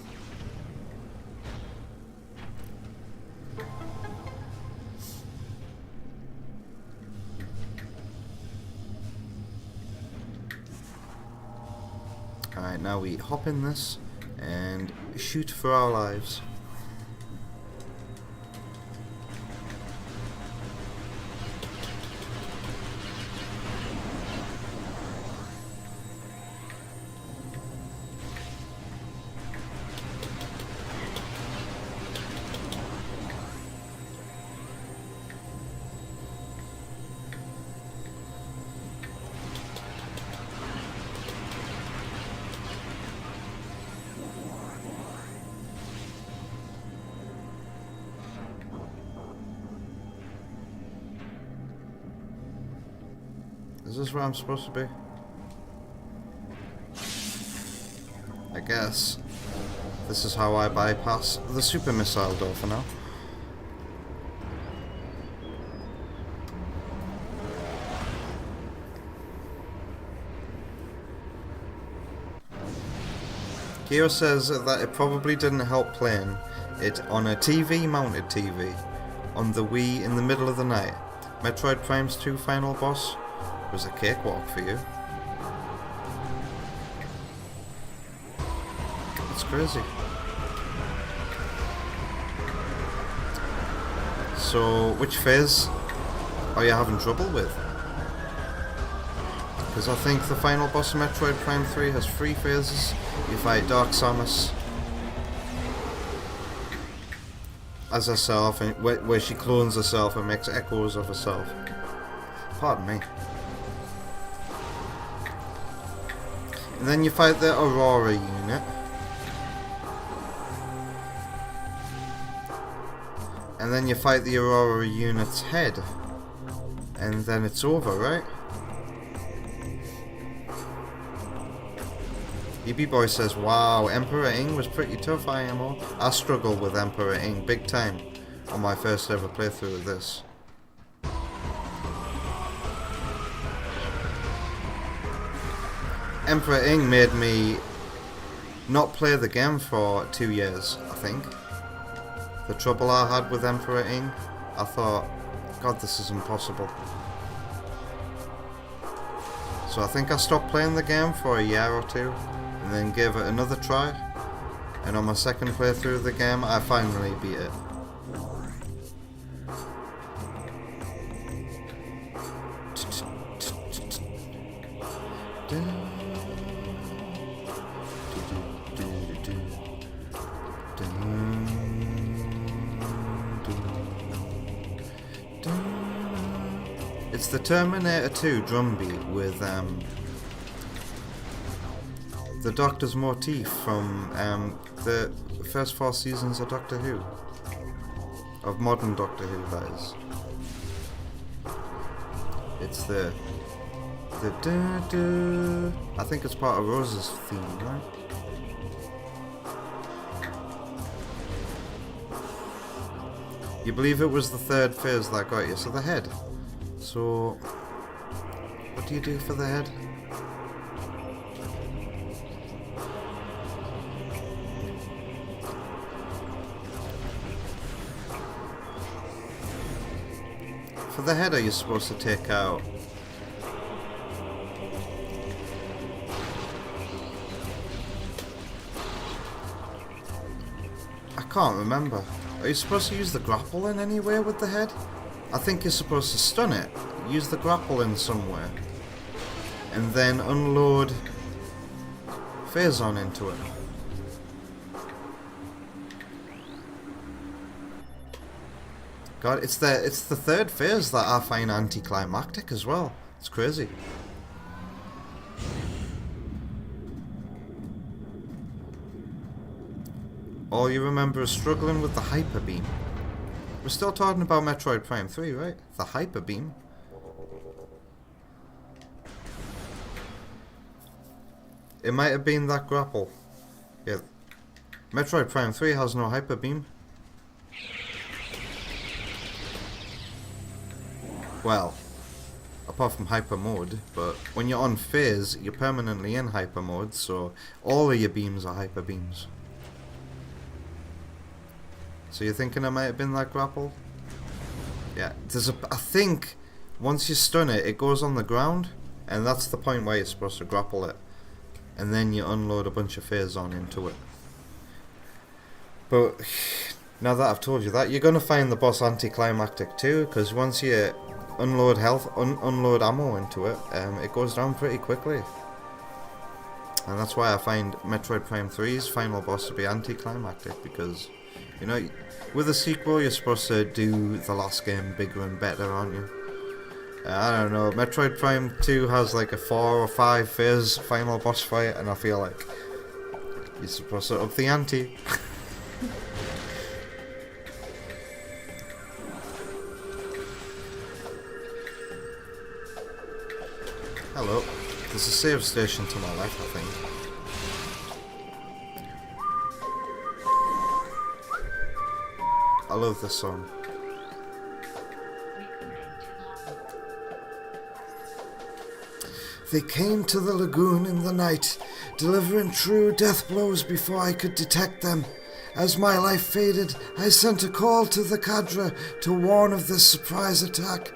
Alright, now we hop in this and shoot for our lives. Is this where I'm supposed to be? I guess. This is how I bypass the super missile door for now. Kyo says that it probably didn't help playing it on a TV-mounted TV on the Wii in the middle of the night. Metroid Prime's 2 final boss was a cakewalk for you. That's crazy. So, which phase are you having trouble with? Because I think the final boss of Metroid Prime 3 has 3 phases. You fight Dark Samus as herself, and where she clones herself and makes echoes of herself. Pardon me. And then you fight the Aurora unit. And then you fight the Aurora unit's head. And then it's over, right? EB Boy says, wow, Emperor Ing was pretty tough, IMO. I struggled with Emperor Ing big time on my first ever playthrough of this. Emperor Ing made me not play the game for 2 years, I think. The trouble I had with Emperor Ing, I thought, God, this is impossible. So I think I stopped playing the game for a year or two, and then gave it another try. And on my second playthrough of the game, I finally beat it. It's the Terminator 2 drum beat with the Doctor's motif from the first 4 seasons of Doctor Who. Of modern Doctor Who, that is. It's the da-da. I think it's part of Rose's theme, right? You believe it was the third phase that got you, so the head. So, what do you do for the head? For the head, are you supposed to take out? I can't remember. Are you supposed to use the grapple in any way with the head? I think you're supposed to stun it, use the grapple in somewhere, and then unload Phazon into it. God, it's the third phase that I find anticlimactic as well. It's crazy. All you remember is struggling with the hyper beam. We're still talking about Metroid Prime 3, right? The hyper beam. It might have been that grapple. Yeah. Metroid Prime 3 has no hyper beam. Well, apart from hyper mode, but when you're on phase, you're permanently in hyper mode, so all of your beams are hyper beams. So you're thinking it might have been that grapple? Yeah, I think once you stun it, it goes on the ground, and that's the point where you're supposed to grapple it. And then you unload a bunch of Phazon into it. But now that I've told you that, you're going to find the boss anticlimactic too, because once you unload unload ammo into it, it goes down pretty quickly. And that's why I find Metroid Prime 3's final boss to be anticlimactic, because, you know, with a sequel you're supposed to do the last game bigger and better, aren't you? I don't know, Metroid Prime 2 has like a 4 or 5 phase final boss fight, and I feel like you're supposed to up the ante. Hello. There's a save station to my left, I think. I love this song. They came to the lagoon in the night, delivering true death blows before I could detect them. As my life faded, I sent a call to the cadre to warn of this surprise attack.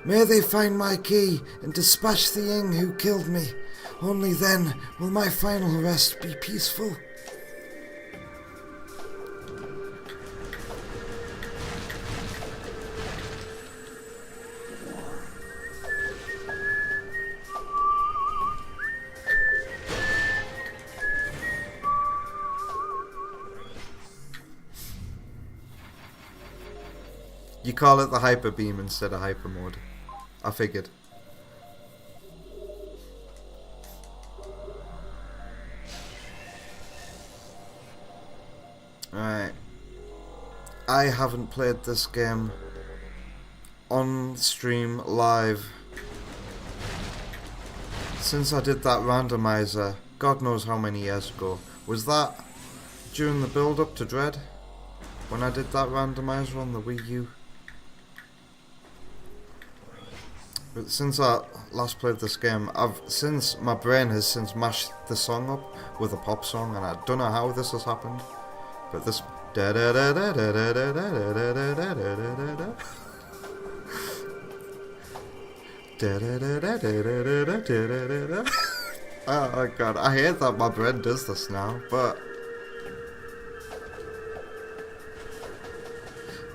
May they find my key and dispatch the Ying who killed me. Only then will my final rest be peaceful. You call it the hyper beam instead of hyper mode. I figured. Alright. I haven't played this game on stream live since I did that randomizer, God knows how many years ago. Was that during the build up to Dread? When I did that randomizer on the Wii U? But since I last played this game, my brain has since mashed the song up with a pop song, and I don't know how this has happened, but this Oh god, I hate that my brain does this now, but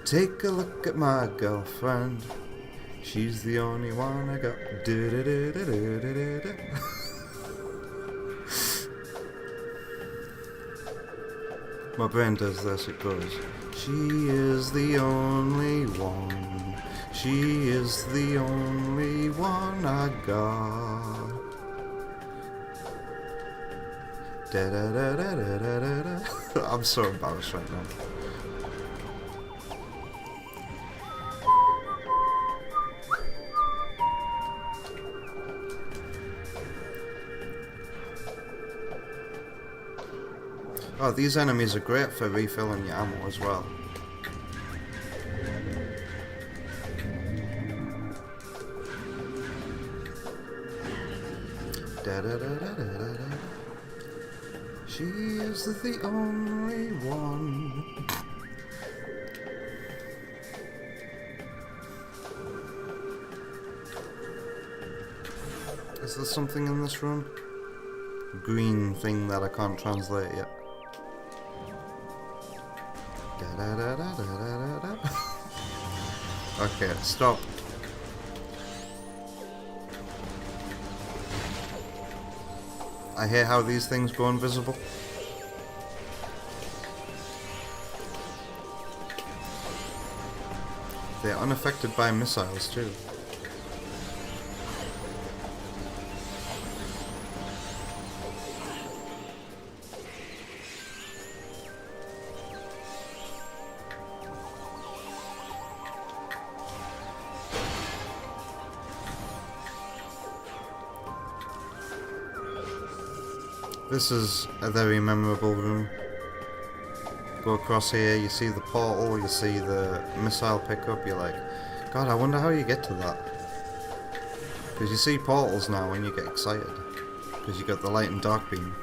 take a look at my girlfriend. She's the only one I got. My brain does this, it goes. She is the only one. She is the only one I got. I'm so embarrassed right now. Oh, these enemies are great for refilling your ammo as well. She is the only one. Is there something in this room? Green thing that I can't translate yet. Okay, stop. I hear how these things go invisible. They're unaffected by missiles too. This is a very memorable room. Go across here, you see the portal, you see the missile pickup, you're like, God, I wonder how you get to that. Because you see portals now when you get excited. Because you got the light and dark beam.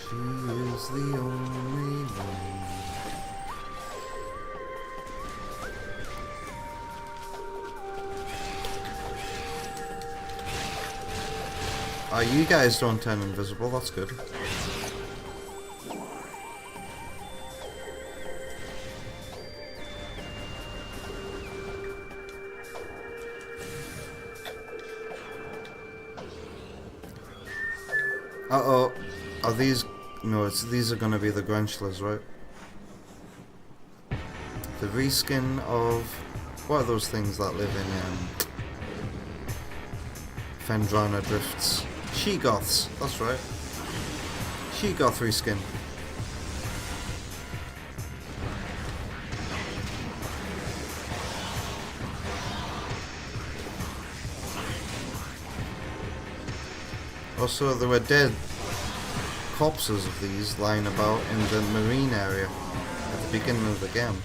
She is the only one. Oh, you guys don't turn invisible, that's good. Uh-oh. Are these... No, these are gonna be the Grenchlas, right? The reskin of... What are those things that live in Fendrana Drifts? She-Goths, that's right. She-Goth reskin. Also, there were dead corpses of these lying about in the marine area at the beginning of the game.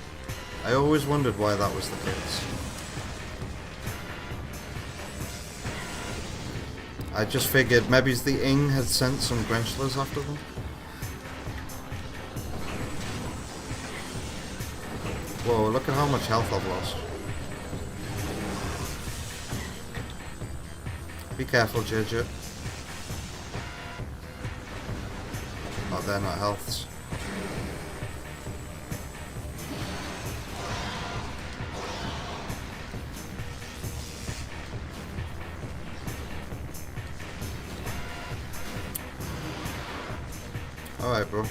I always wondered why that was the case. I just figured maybe the Ing had sent some Grenchlas after them. Whoa, look at how much health I've lost. Be careful, JJ. Oh, they're not healths. Alright, bro.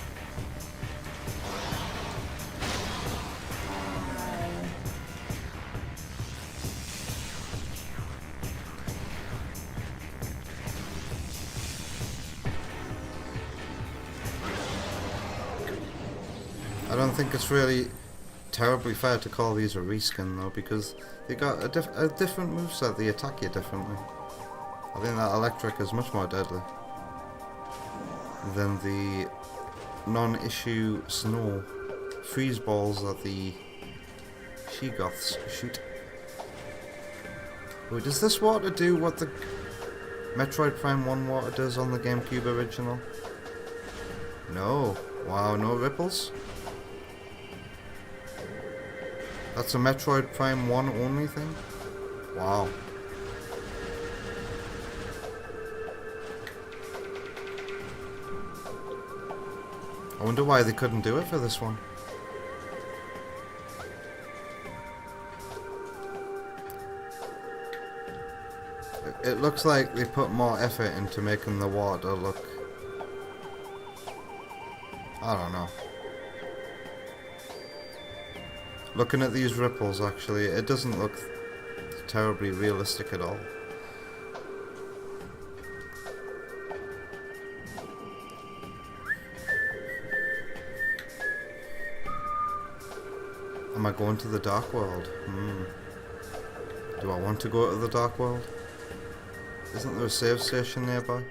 I don't think it's really terribly fair to call these a reskin though, because they got a different moveset, they attack you differently. I think that electric is much more deadly than the non-issue snow freeze balls that the She-Goths shoot. Wait, does this water do what the Metroid Prime 1 water does on the GameCube original? No. Wow, no ripples? That's a Metroid Prime 1 only thing? Wow. I wonder why they couldn't do it for this one. It looks like they put more effort into making the water look... I don't know. Looking at these ripples, actually, it doesn't look terribly realistic at all. Am I going to the Dark World? Do I want to go to the Dark World? Isn't there a save station nearby?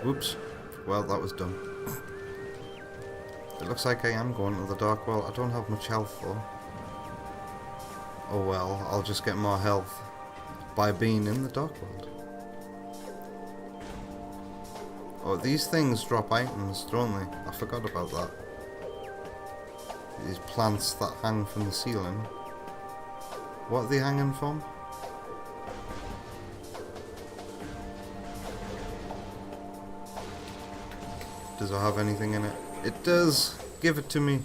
Whoops. Well, that was dumb. It looks like I am going to the Dark World. I don't have much health though. Oh well, I'll just get more health by being in the Dark World. Oh, these things drop items, don't they? I forgot about that. These plants that hang from the ceiling. What are they hanging from? Does it have anything in it? It does! Give it to me!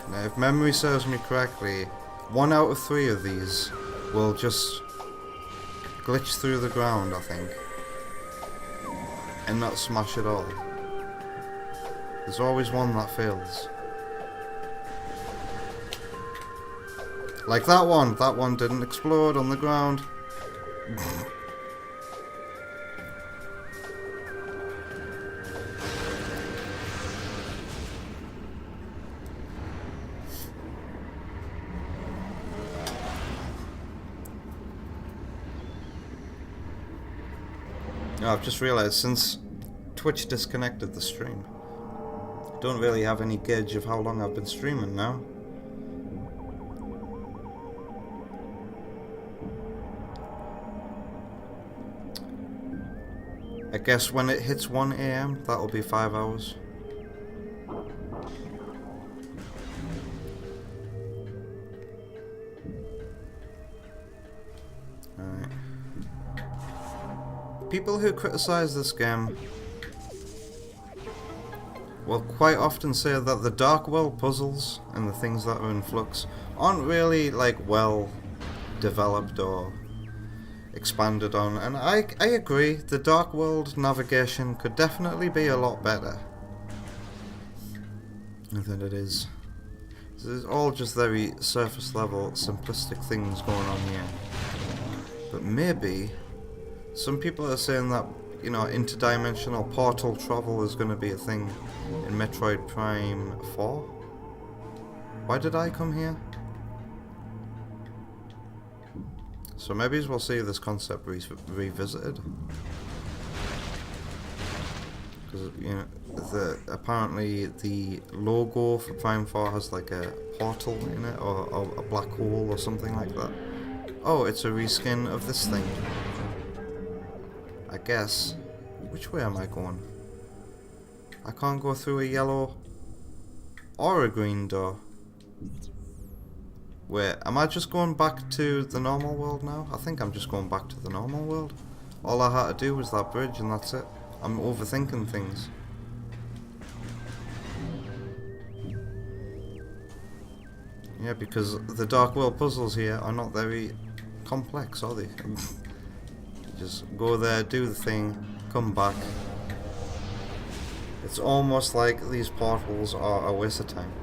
Now, if memory serves me correctly, 1 out of 3 of these will just glitch through the ground, I think, and not smash at all. There's always one that fails. Like that one didn't explode on the ground. No, I've just realised since Twitch disconnected the stream, I don't really have any gauge of how long I've been streaming now. I guess when it hits 1 AM, that'll be 5 hours. Alright. People who criticise this game will quite often say that the Dark World puzzles and the things that are in Flux aren't really like well developed or expanded on, and I agree. The Dark World navigation could definitely be a lot better than it is. It's all just very surface level, simplistic things going on here. But maybe some people are saying that, you know, interdimensional portal travel is going to be a thing in Metroid Prime 4. Why did I come here? So maybe we'll see this concept revisited. Because, you know, apparently the logo for Prime 4 has like a portal in it, or a black hole or something like that. Oh, it's a reskin of this thing. I guess. Which way am I going? I can't go through a yellow or a green door. Wait, am I just going back to the normal world now? I think I'm just going back to the normal world. All I had to do was that bridge and that's it. I'm overthinking things. Yeah, because the Dark World puzzles here are not very complex, are they? Just go there, do the thing, come back. It's almost like these portals are a waste of time.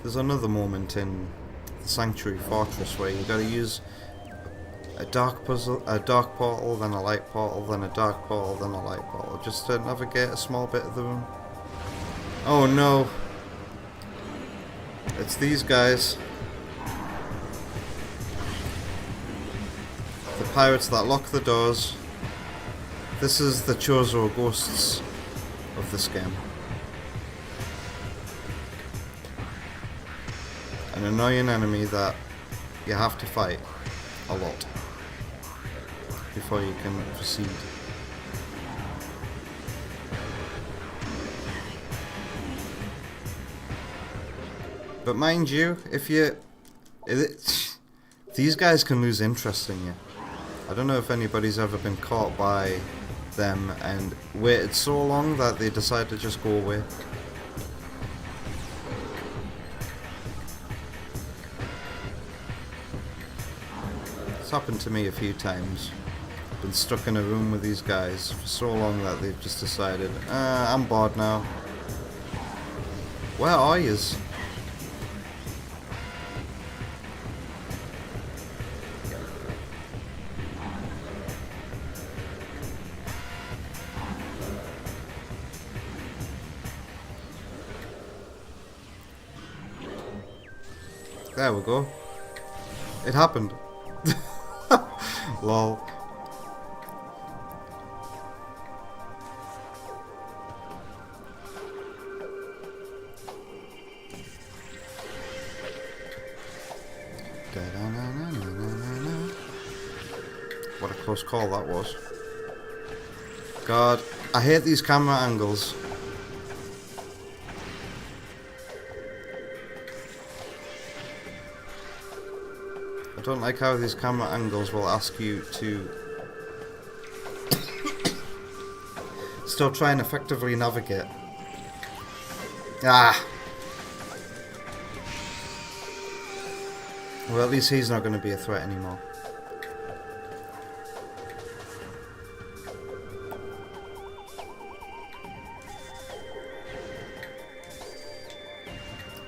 There's another moment in the Sanctuary Fortress where you gotta use a dark portal, then a light portal, then a dark portal, then a light portal, just to navigate a small bit of the room. Oh no! It's these guys. The pirates that lock the doors This is the Chozo ghosts of this game. An annoying enemy that you have to fight a lot before you can proceed. But mind you, these guys can lose interest in you. I don't know if anybody's ever been caught by them and waited so long that they decide to just go away. It's happened to me a few times. Been stuck in a room with these guys for so long that they've just decided, I'm bored now. Where are yous? There we go. It happened. Lol. What a close call that was. God, I hate these camera angles. I don't like how these camera angles will ask you to still try and effectively navigate. Ah! Well, at least he's not going to be a threat anymore.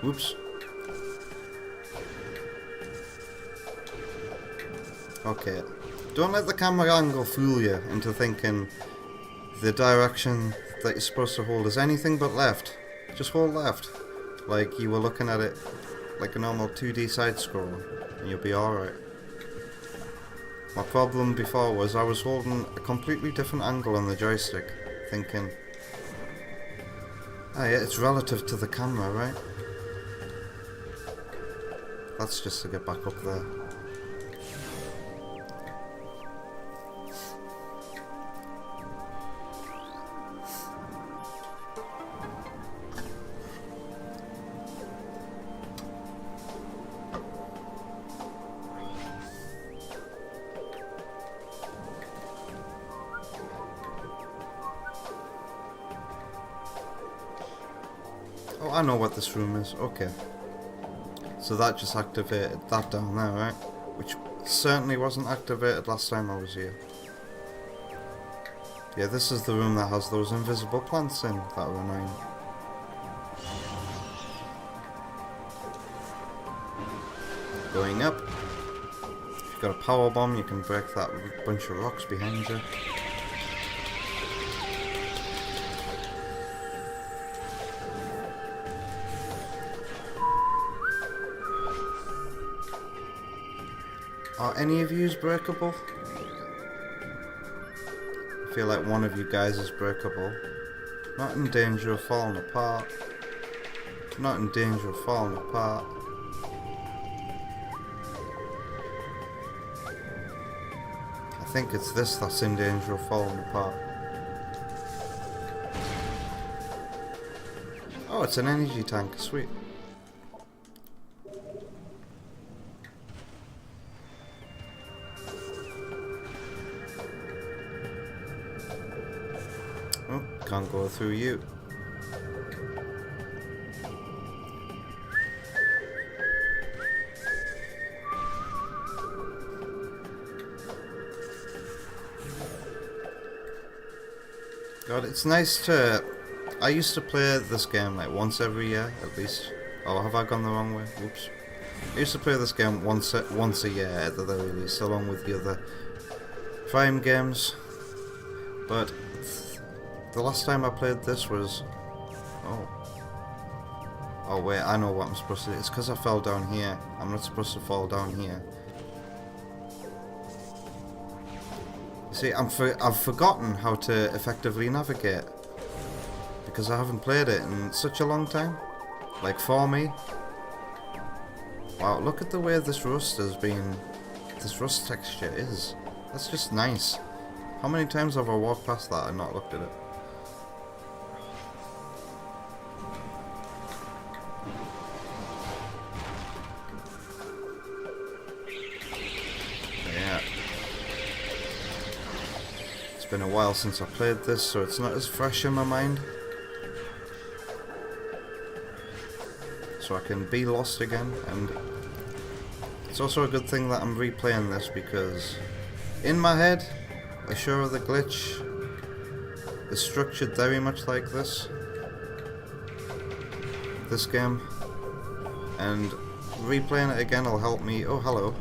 Whoops. Okay. Don't let the camera angle fool you into thinking the direction that you're supposed to hold is anything but left. Just hold left. Like you were looking at it like a normal 2D side scroll and you'll be alright. My problem before was I was holding a completely different angle on the joystick, thinking, oh yeah, it's relative to the camera, right? That's just to get back up there. Oh, I know what this room is. Okay. So that just activated that down there, right? Which certainly wasn't activated last time I was here. Yeah, this is the room that has those invisible plants in that are annoying. Going up. If you've got a power bomb, you can break that bunch of rocks behind you. Are any of yous breakable? I feel like one of you guys is breakable. Not in danger of falling apart. Not in danger of falling apart. I think it's this that's in danger of falling apart. Oh, it's an energy tank. Sweet. Oh, can't go through you. God, it's nice to... I used to play this game like once every year, at least. Oh, have I gone the wrong way? Oops. I used to play this game once a year at the very least, along with the other Prime games. But the last time I played this was... Oh wait, I know what I'm supposed to do. It's because I fell down here. I'm not supposed to fall down here. You're See, I've forgotten how to effectively navigate because I haven't played it in such a long time. Like for me. Wow, look at the way this rust texture is. That's just nice. How many times have I walked past that and not looked at it? Yeah. It's been a while since I played this, so it's not as fresh in my mind. So I can be lost again, and it's also a good thing that I'm replaying this because in my head, Ashura the Glitch is structured very much like this game, and replaying it again will help me, oh hello,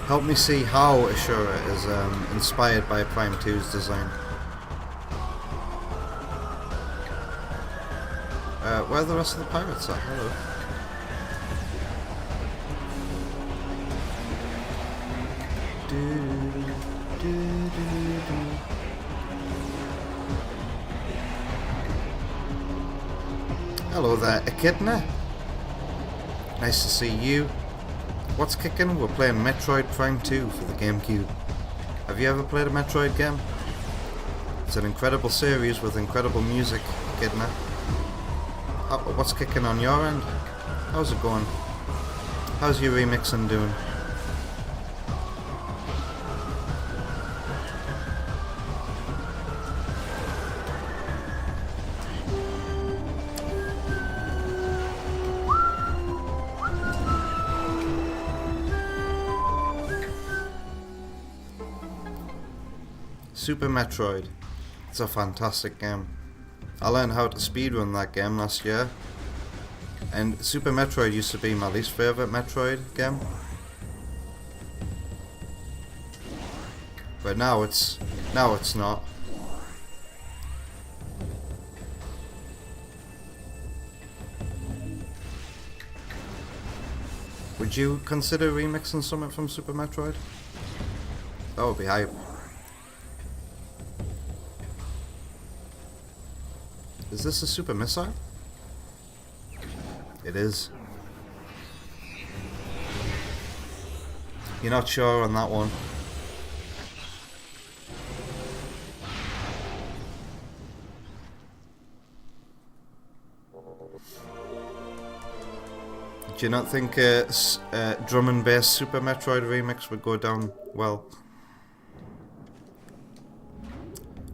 help me see how Ashura is inspired by Prime 2's design. Where are the rest of the pirates at? Hello. Hello there, Echidna. Nice to see you. What's kicking? We're playing Metroid Prime 2 for the GameCube. Have you ever played a Metroid game? It's an incredible series with incredible music, Echidna. What's kicking on your end? How's it going? How's your remixing doing? Super Metroid. It's a fantastic game. I learned how to speedrun that game last year, and Super Metroid used to be my least favourite Metroid game, but now it's not. Would you consider remixing something from Super Metroid? That would be hype. Is this a super missile? It is. You're not sure on that one. Do you not think a drum and bass Super Metroid remix would go down well?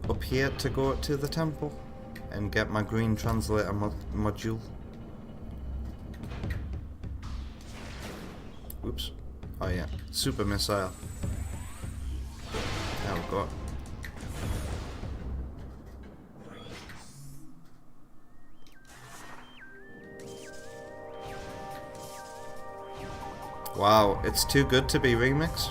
Up here to go to the temple and get my green translator module. Oops. Oh yeah, super missile. There we go. Wow, it's too good to be remixed.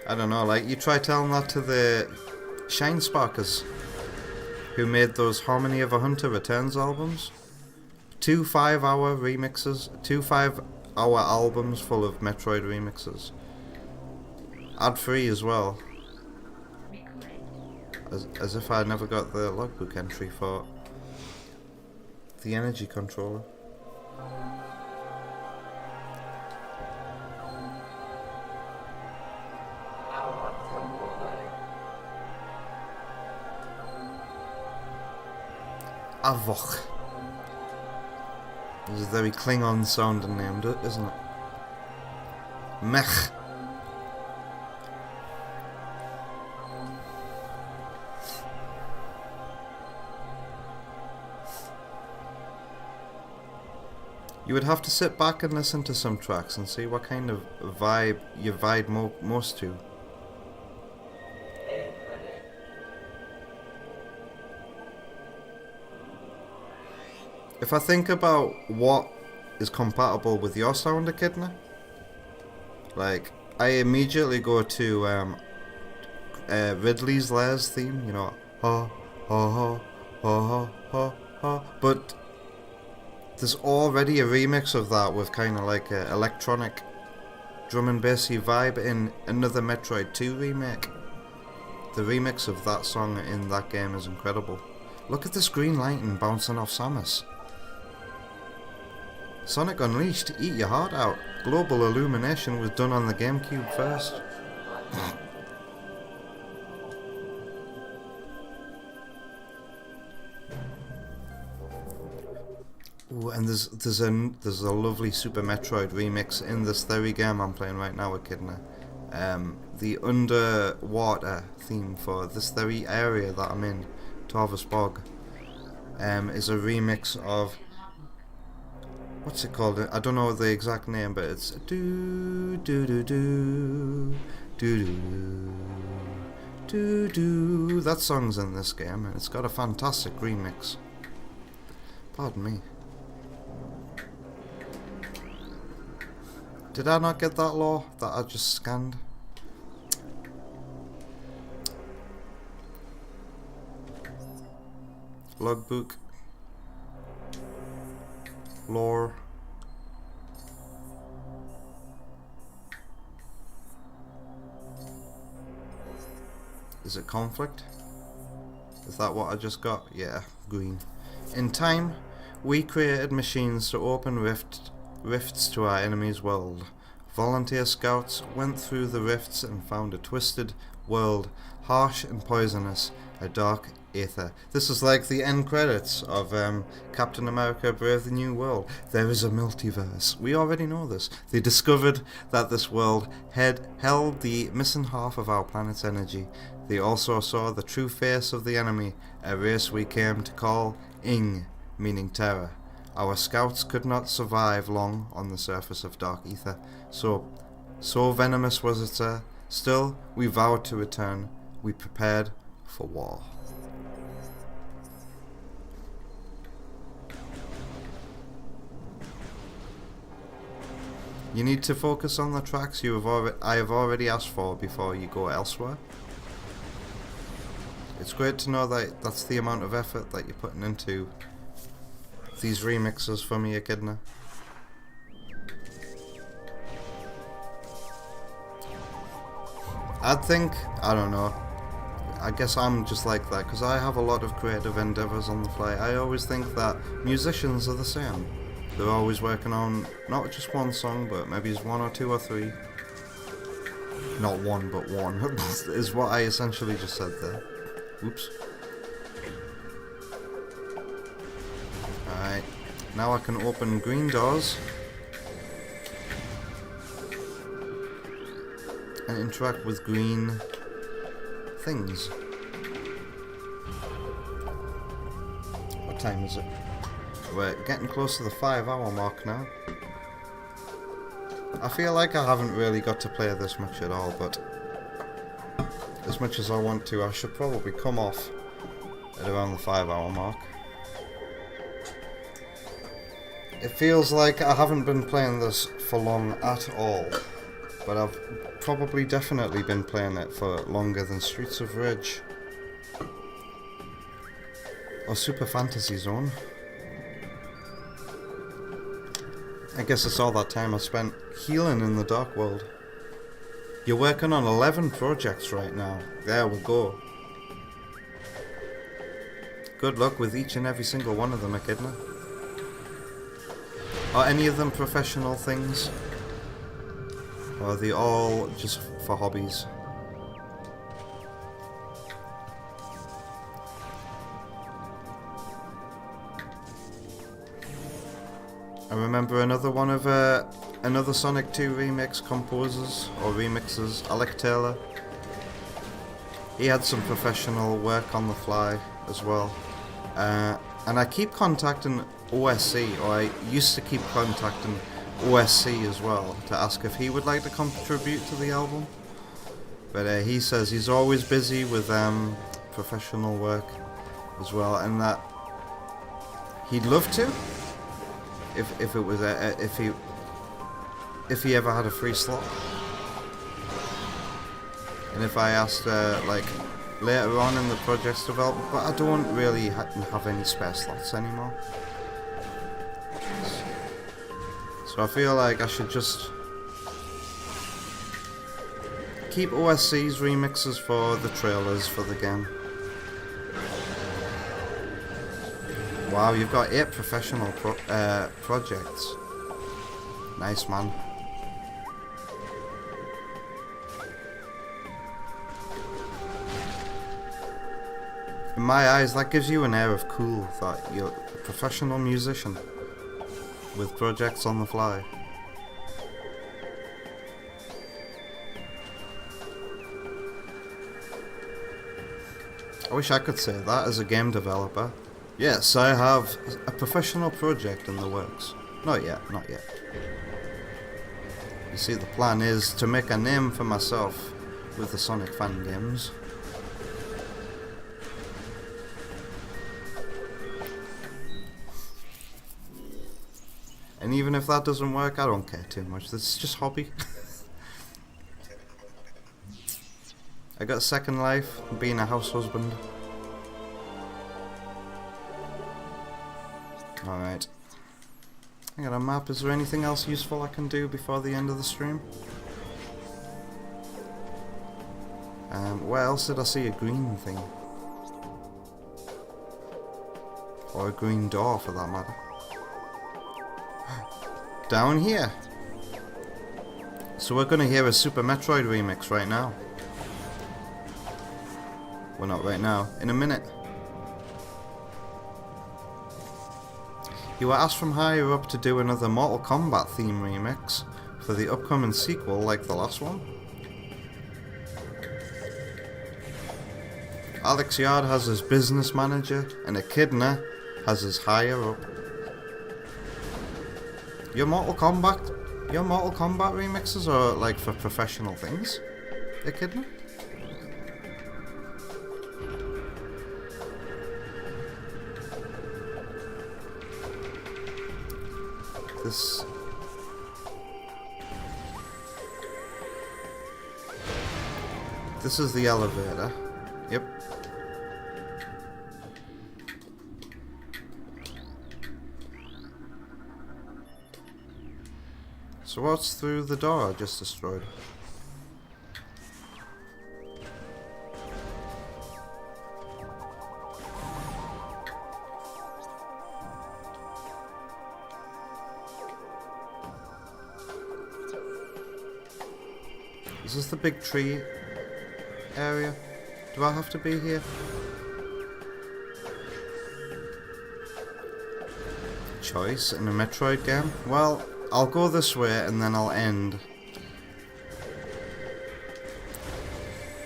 I don't know, like, you try telling that to the Shine Sparkers who made those Harmony of a Hunter Returns albums. 2 5-hour remixes, 2 5-hour albums full of Metroid remixes. Ad-free as well. As if I never got the logbook entry for the energy controller. Avoch. It's a very Klingon sounding name, isn't it? Mech. You would have to sit back and listen to some tracks and see what kind of vibe you vibe most to. If I think about what is compatible with your sound, Echidna, like, I immediately go to Ridley's Lairs theme, you know, ha ha ha ha ha ha But there's already a remix of that with kind of like a electronic drum and bassy vibe in another Metroid 2 remake. The remix of that song in that game is incredible. Look at this green lighting bouncing off Samus. Sonic Unleashed, eat your heart out. Global Illumination was done on the GameCube first. Ooh, and there's a lovely Super Metroid remix in this theory game I'm playing right now, Echidna. The underwater theme for this theory area that I'm in, Torvus Bog, is a remix of, what's it called? I don't know the exact name, but it's do do do do do do do. That song's in this game, and it's got a fantastic remix. Pardon me. Did I not get that law that I just scanned? Logbook. Lore. Is it conflict? Is that what I just got? Yeah, green. In time, we created machines to open rifts to our enemy's world. Volunteer scouts went through the rifts and found a twisted world, harsh and poisonous, a dark ether. This is like the end credits of Captain America Brave the New World. There is a multiverse. We already know this. They discovered that this world had held the missing half of our planet's energy. They also saw the true face of the enemy, a race we came to call Ing, meaning terror. Our scouts could not survive long on the surface of dark ether, so venomous was it, sir. Still, we vowed to return. We prepared for war. You need to focus on the tracks I have already asked for before you go elsewhere. It's great to know that that's the amount of effort that you're putting into these remixes for me, Echidna. I don't know, I guess I'm just like that because I have a lot of creative endeavours on the fly. I always think that musicians are the same. They're always working on not just one song, but maybe it's one or two or three. Not one, but one is what I essentially just said there. Oops. Alright, now I can open green doors and interact with green things. What time is it? We're getting close to the 5-hour mark now. I feel like I haven't really got to play this much at all, but as much as I want to, I should probably come off at around the 5-hour mark. It feels like I haven't been playing this for long at all, but I've probably definitely been playing it for longer than Streets of Rage or Super Fantasy Zone. I guess it's all that time I spent healing in the Dark World. You're working on 11 projects right now. There we go. Good luck with each and every single one of them, Echidna. Are any of them professional things? Or are they all just for hobbies? I remember another one of another Sonic 2 remix composers or remixers, Alec Taylor. He had some professional work on the fly as well. And I keep contacting OSC, or I used to keep contacting OSC as well, to ask if he would like to contribute to the album. But he says he's always busy with professional work as well, and that he'd love to. If it was if he ever had a free slot, and if I asked like later on in the project's development, but I don't really have any spare slots anymore. So I feel like I should just keep OSC's remixes for the trailers for the game. Wow, you've got 8 professional projects. Nice, man. In my eyes, that gives you an air of cool, that you're a professional musician with projects on the fly. I wish I could say that as a game developer. Yes, I have a professional project in the works. Not yet, not yet. You see, the plan is to make a name for myself with the Sonic fan games. And even if that doesn't work, I don't care too much. This is just hobby. I got a second life, being a house husband. Alright. I got a map. Is there anything else useful I can do before the end of the stream? Where else did I see a green thing? Or a green door for that matter. Down here. So we're gonna hear a Super Metroid remix right now. Well, not right now. In a minute. You were asked from higher up to do another Mortal Kombat theme remix for the upcoming sequel like the last one. Alex Yard has his business manager and Echidna has his higher up. Your Mortal Kombat remixes are like for professional things, Echidna? This is the elevator. Yep. So what's through the door I just destroyed? Is this the big tree area? Do I have to be here? Choice in a Metroid game? Well, I'll go this way and then I'll end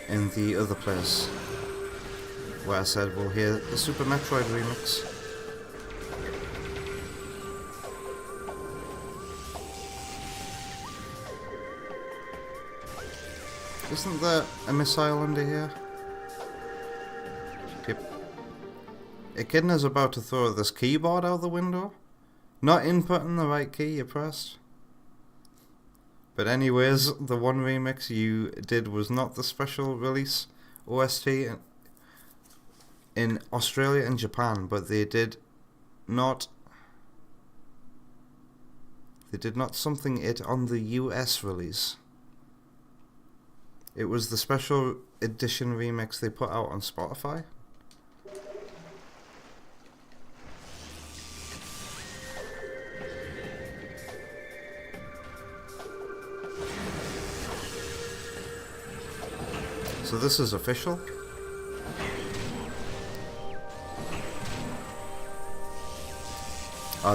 in the other place where I said we'll hear the Super Metroid remix. Isn't there a missile under here? Yep. Echidna's about to throw this keyboard out the window. Not inputting the right key you pressed. But anyways, the one remix you did was not the special release OST in Australia and Japan, but they did not something it on the US release. It was the special edition remix they put out on Spotify. So this is official.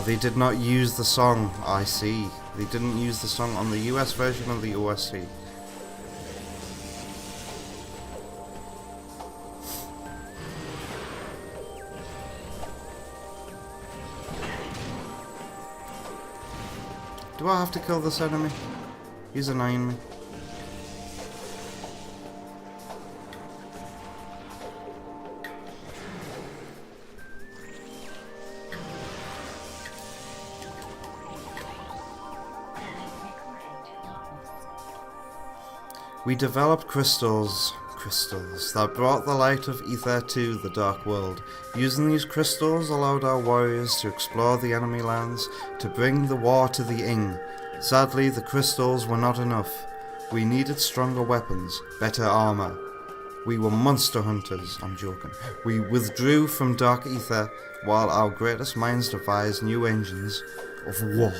They did not use the song. I see. They didn't use the song on the US version of the OST. Do I have to kill this enemy? He's annoying me. We developed crystals crystals that brought the light of ether to the dark world. Using these crystals allowed our warriors to explore the enemy lands to bring the war to the Ing. Sadly, the crystals were not enough. We needed stronger weapons, better armor. We were monster hunters, I'm joking. We withdrew from dark ether while our greatest minds devised new engines of war.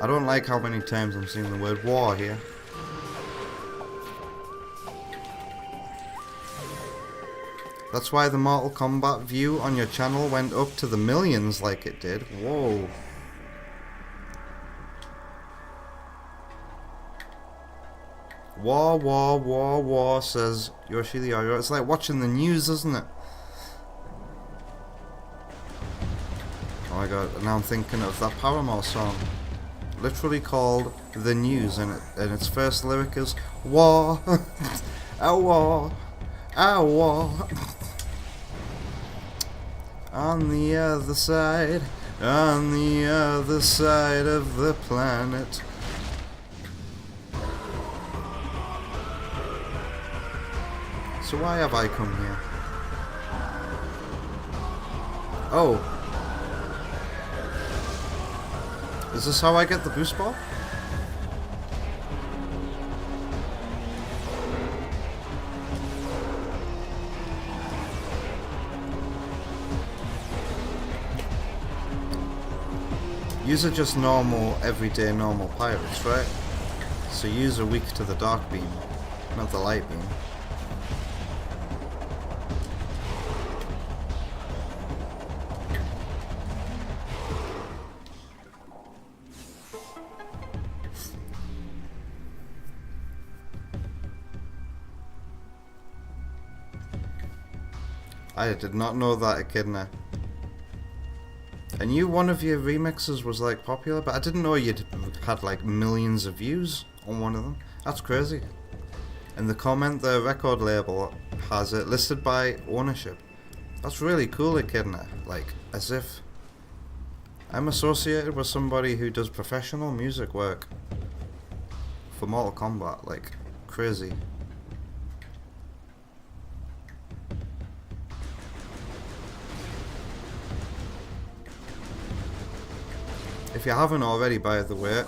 I don't like how many times I'm seeing the word war here. That's why the Mortal Kombat view on your channel went up to the millions like it did. Whoa. War, war, war, war, says Yoshi the Oyo. It's like watching the news, isn't it? Oh my god, now I'm thinking of that Paramore song. Literally called The News, and its first lyric is war, a war, a war. On the other side of the planet. So why have I come here? Oh. Is this how I get the boost ball? Yous are just normal, everyday normal pirates, right? So yous are weak to the dark beam, not the light beam. I did not know that, Echidna. I knew one of your remixes was like popular, but I didn't know you'd had like millions of views on one of them. That's crazy. In the comment, the record label has it listed by ownership. That's really cool, Echidna. Like, as if I'm associated with somebody who does professional music work for Mortal Kombat. Like, crazy. If you haven't already, by the way,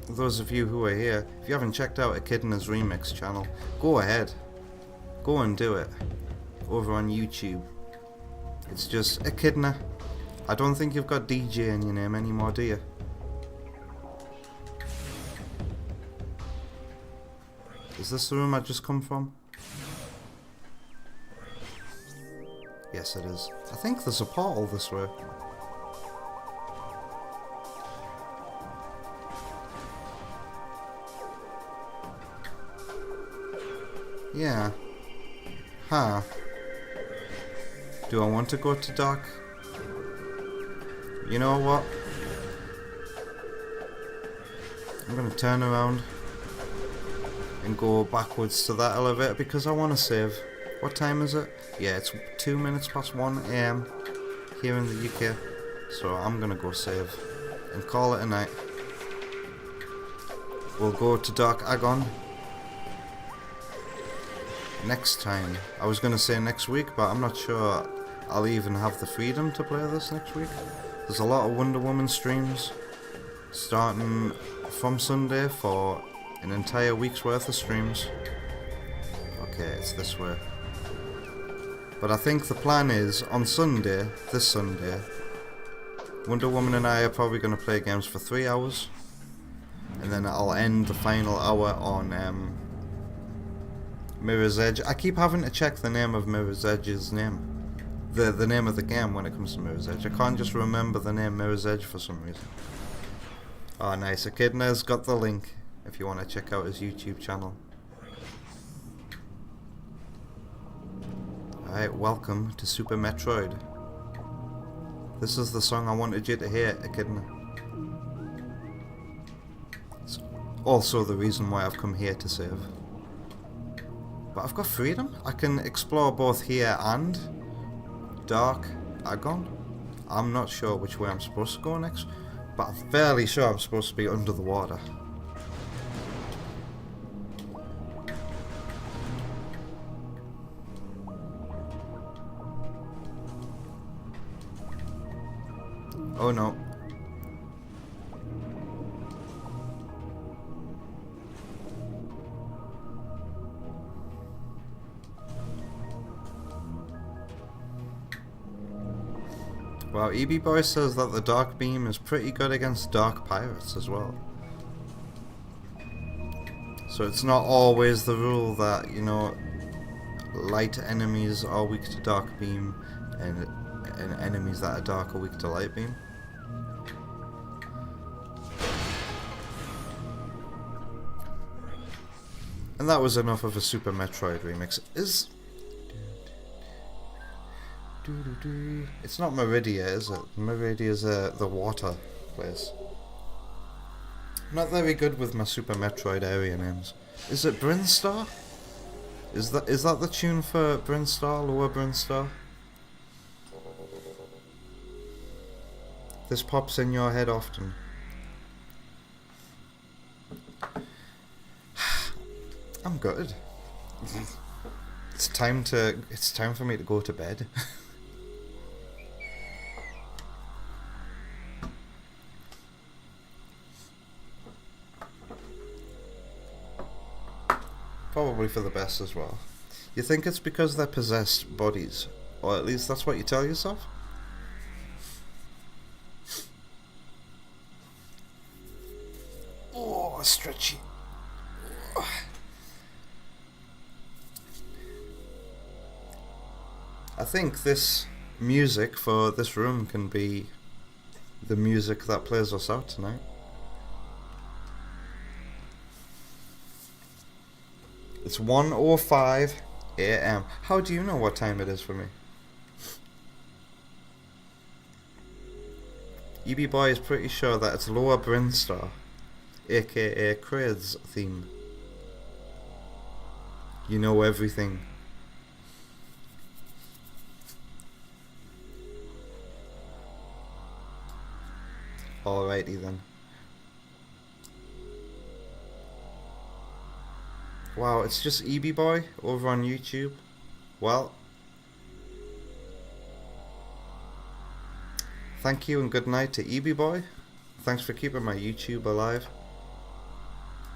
those of you who are here, if you haven't checked out Echidna's Remix channel, go ahead. Go and do it. Over on YouTube. It's just Echidna. I don't think you've got DJ in your name anymore, do you? Is this the room I just come from? Yes, it is. I think there's a portal this way. Yeah. Huh. Do I want to go to dark? You know what? I'm gonna turn around and go backwards to that elevator because I want to save. What time is it? Yeah, it's 2 minutes past 1 AM here in the UK. So I'm gonna go save and call it a night. We'll go to Dark Agon next time. I was going to say next week, but I'm not sure I'll even have the freedom to play this next week. There's a lot of Wonder Woman streams starting from Sunday for an entire week's worth of streams. Okay, it's this way. But I think the plan is on Sunday, this Sunday, Wonder Woman and I are probably going to play games for 3 hours, and then I'll end the final hour on Mirror's Edge. I keep having to check the name of Mirror's Edge's name. The name of the game when it comes to Mirror's Edge. I can't just remember the name Mirror's Edge for some reason. Oh nice, Echidna's got the link if you want to check out his YouTube channel. Alright, welcome to Super Metroid. This is the song I wanted you to hear, Echidna. It's also the reason why I've come here to save. But I've got freedom. I can explore both here and Dark Agon. I'm not sure which way I'm supposed to go next, but I'm fairly sure I'm supposed to be under the water. Oh no. Well, EB Boy says that the Dark Beam is pretty good against Dark Pirates as well. So it's not always the rule that, you know, light enemies are weak to Dark Beam and enemies that are dark are weak to Light Beam. And that was enough of a Super Metroid remix. It's not Meridia, is it? Meridia's the water place. I'm not very good with my Super Metroid area names. Is it Brinstar? Is that the tune for Brinstar, Lower Brinstar? This pops in your head often. I'm good. It's time for me to go to bed. Probably for the best as well. You think it's because they're possessed bodies, or at least that's what you tell yourself? Oh, stretchy. I think this music for this room can be the music that plays us out tonight. It's 1:05 AM. How do you know what time it is for me? EB Boy is pretty sure that it's Lower Brinstar, aka Kraid's theme. You know everything. Alrighty then. Wow, it's just EB Boy over on YouTube. Well, thank you and good night to EB Boy. Thanks for keeping my YouTube alive.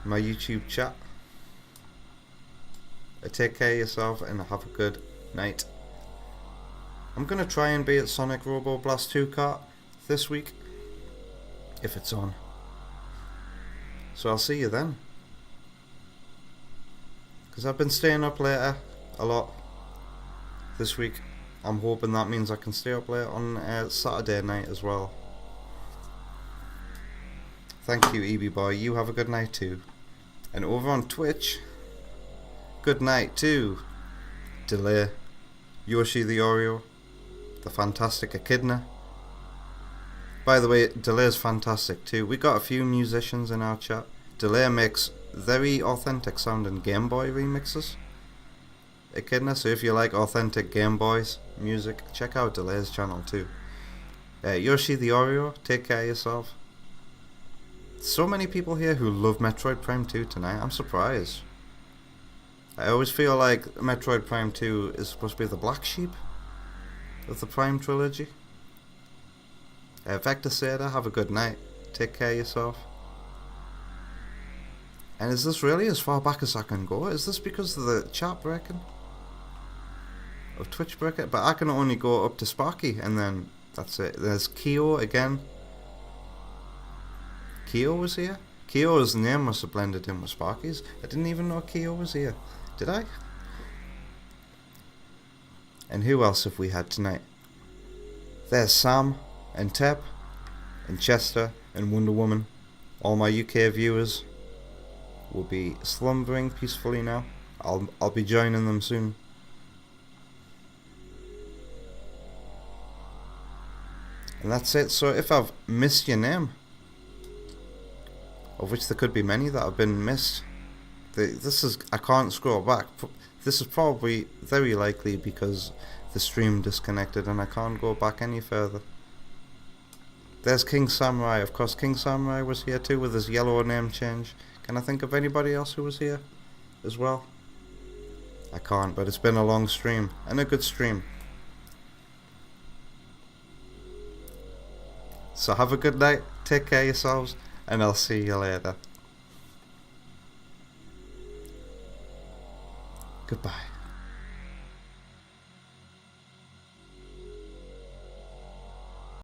My YouTube chat. Take care of yourself and have a good night. I'm gonna try and be at Sonic Robo Blast 2 Kart this week, if it's on. So I'll see you then. Because I've been staying up later a lot this week. I'm hoping that means I can stay up late on Saturday night as well. Thank you, EB Boy. You have a good night too. And over on Twitch, good night to Delay, Yoshi the Oreo, the fantastic Echidna. By the way, Delay's fantastic too. We got a few musicians in our chat. Delay makes very authentic sounding Game Boy remixes. Echidna, so if you like authentic Game Boys music, check out Delay's channel too. Yoshi the Oreo, take care of yourself. So many people here who love Metroid Prime 2 tonight, I'm surprised. I always feel like Metroid Prime 2 is supposed to be the black sheep of the Prime trilogy. Vector Seda, have a good night. Take care of yourself. And is this really as far back as I can go? Is this because of the chat breaking? Of Twitch breaking? But I can only go up to Sparky and then that's it. There's Kyo again. Kyo was here? Kyo's name must have blended in with Sparky's. I didn't even know Kyo was here. Did I? And who else have we had tonight? There's Sam and Tep and Chester and Wonder Woman. All my UK viewers will be slumbering peacefully now. I'll be joining them soon. And that's it. So if I've missed your name, of which there could be many that have been missed, I can't scroll back. This is probably very likely because the stream disconnected and I can't go back any further. There's King Samurai. Of course, King Samurai was here too with his yellow name change. Can I think of anybody else who was here as well? I can't, but it's been a long stream and a good stream. So have a good night, take care of yourselves, and I'll see you later. Goodbye.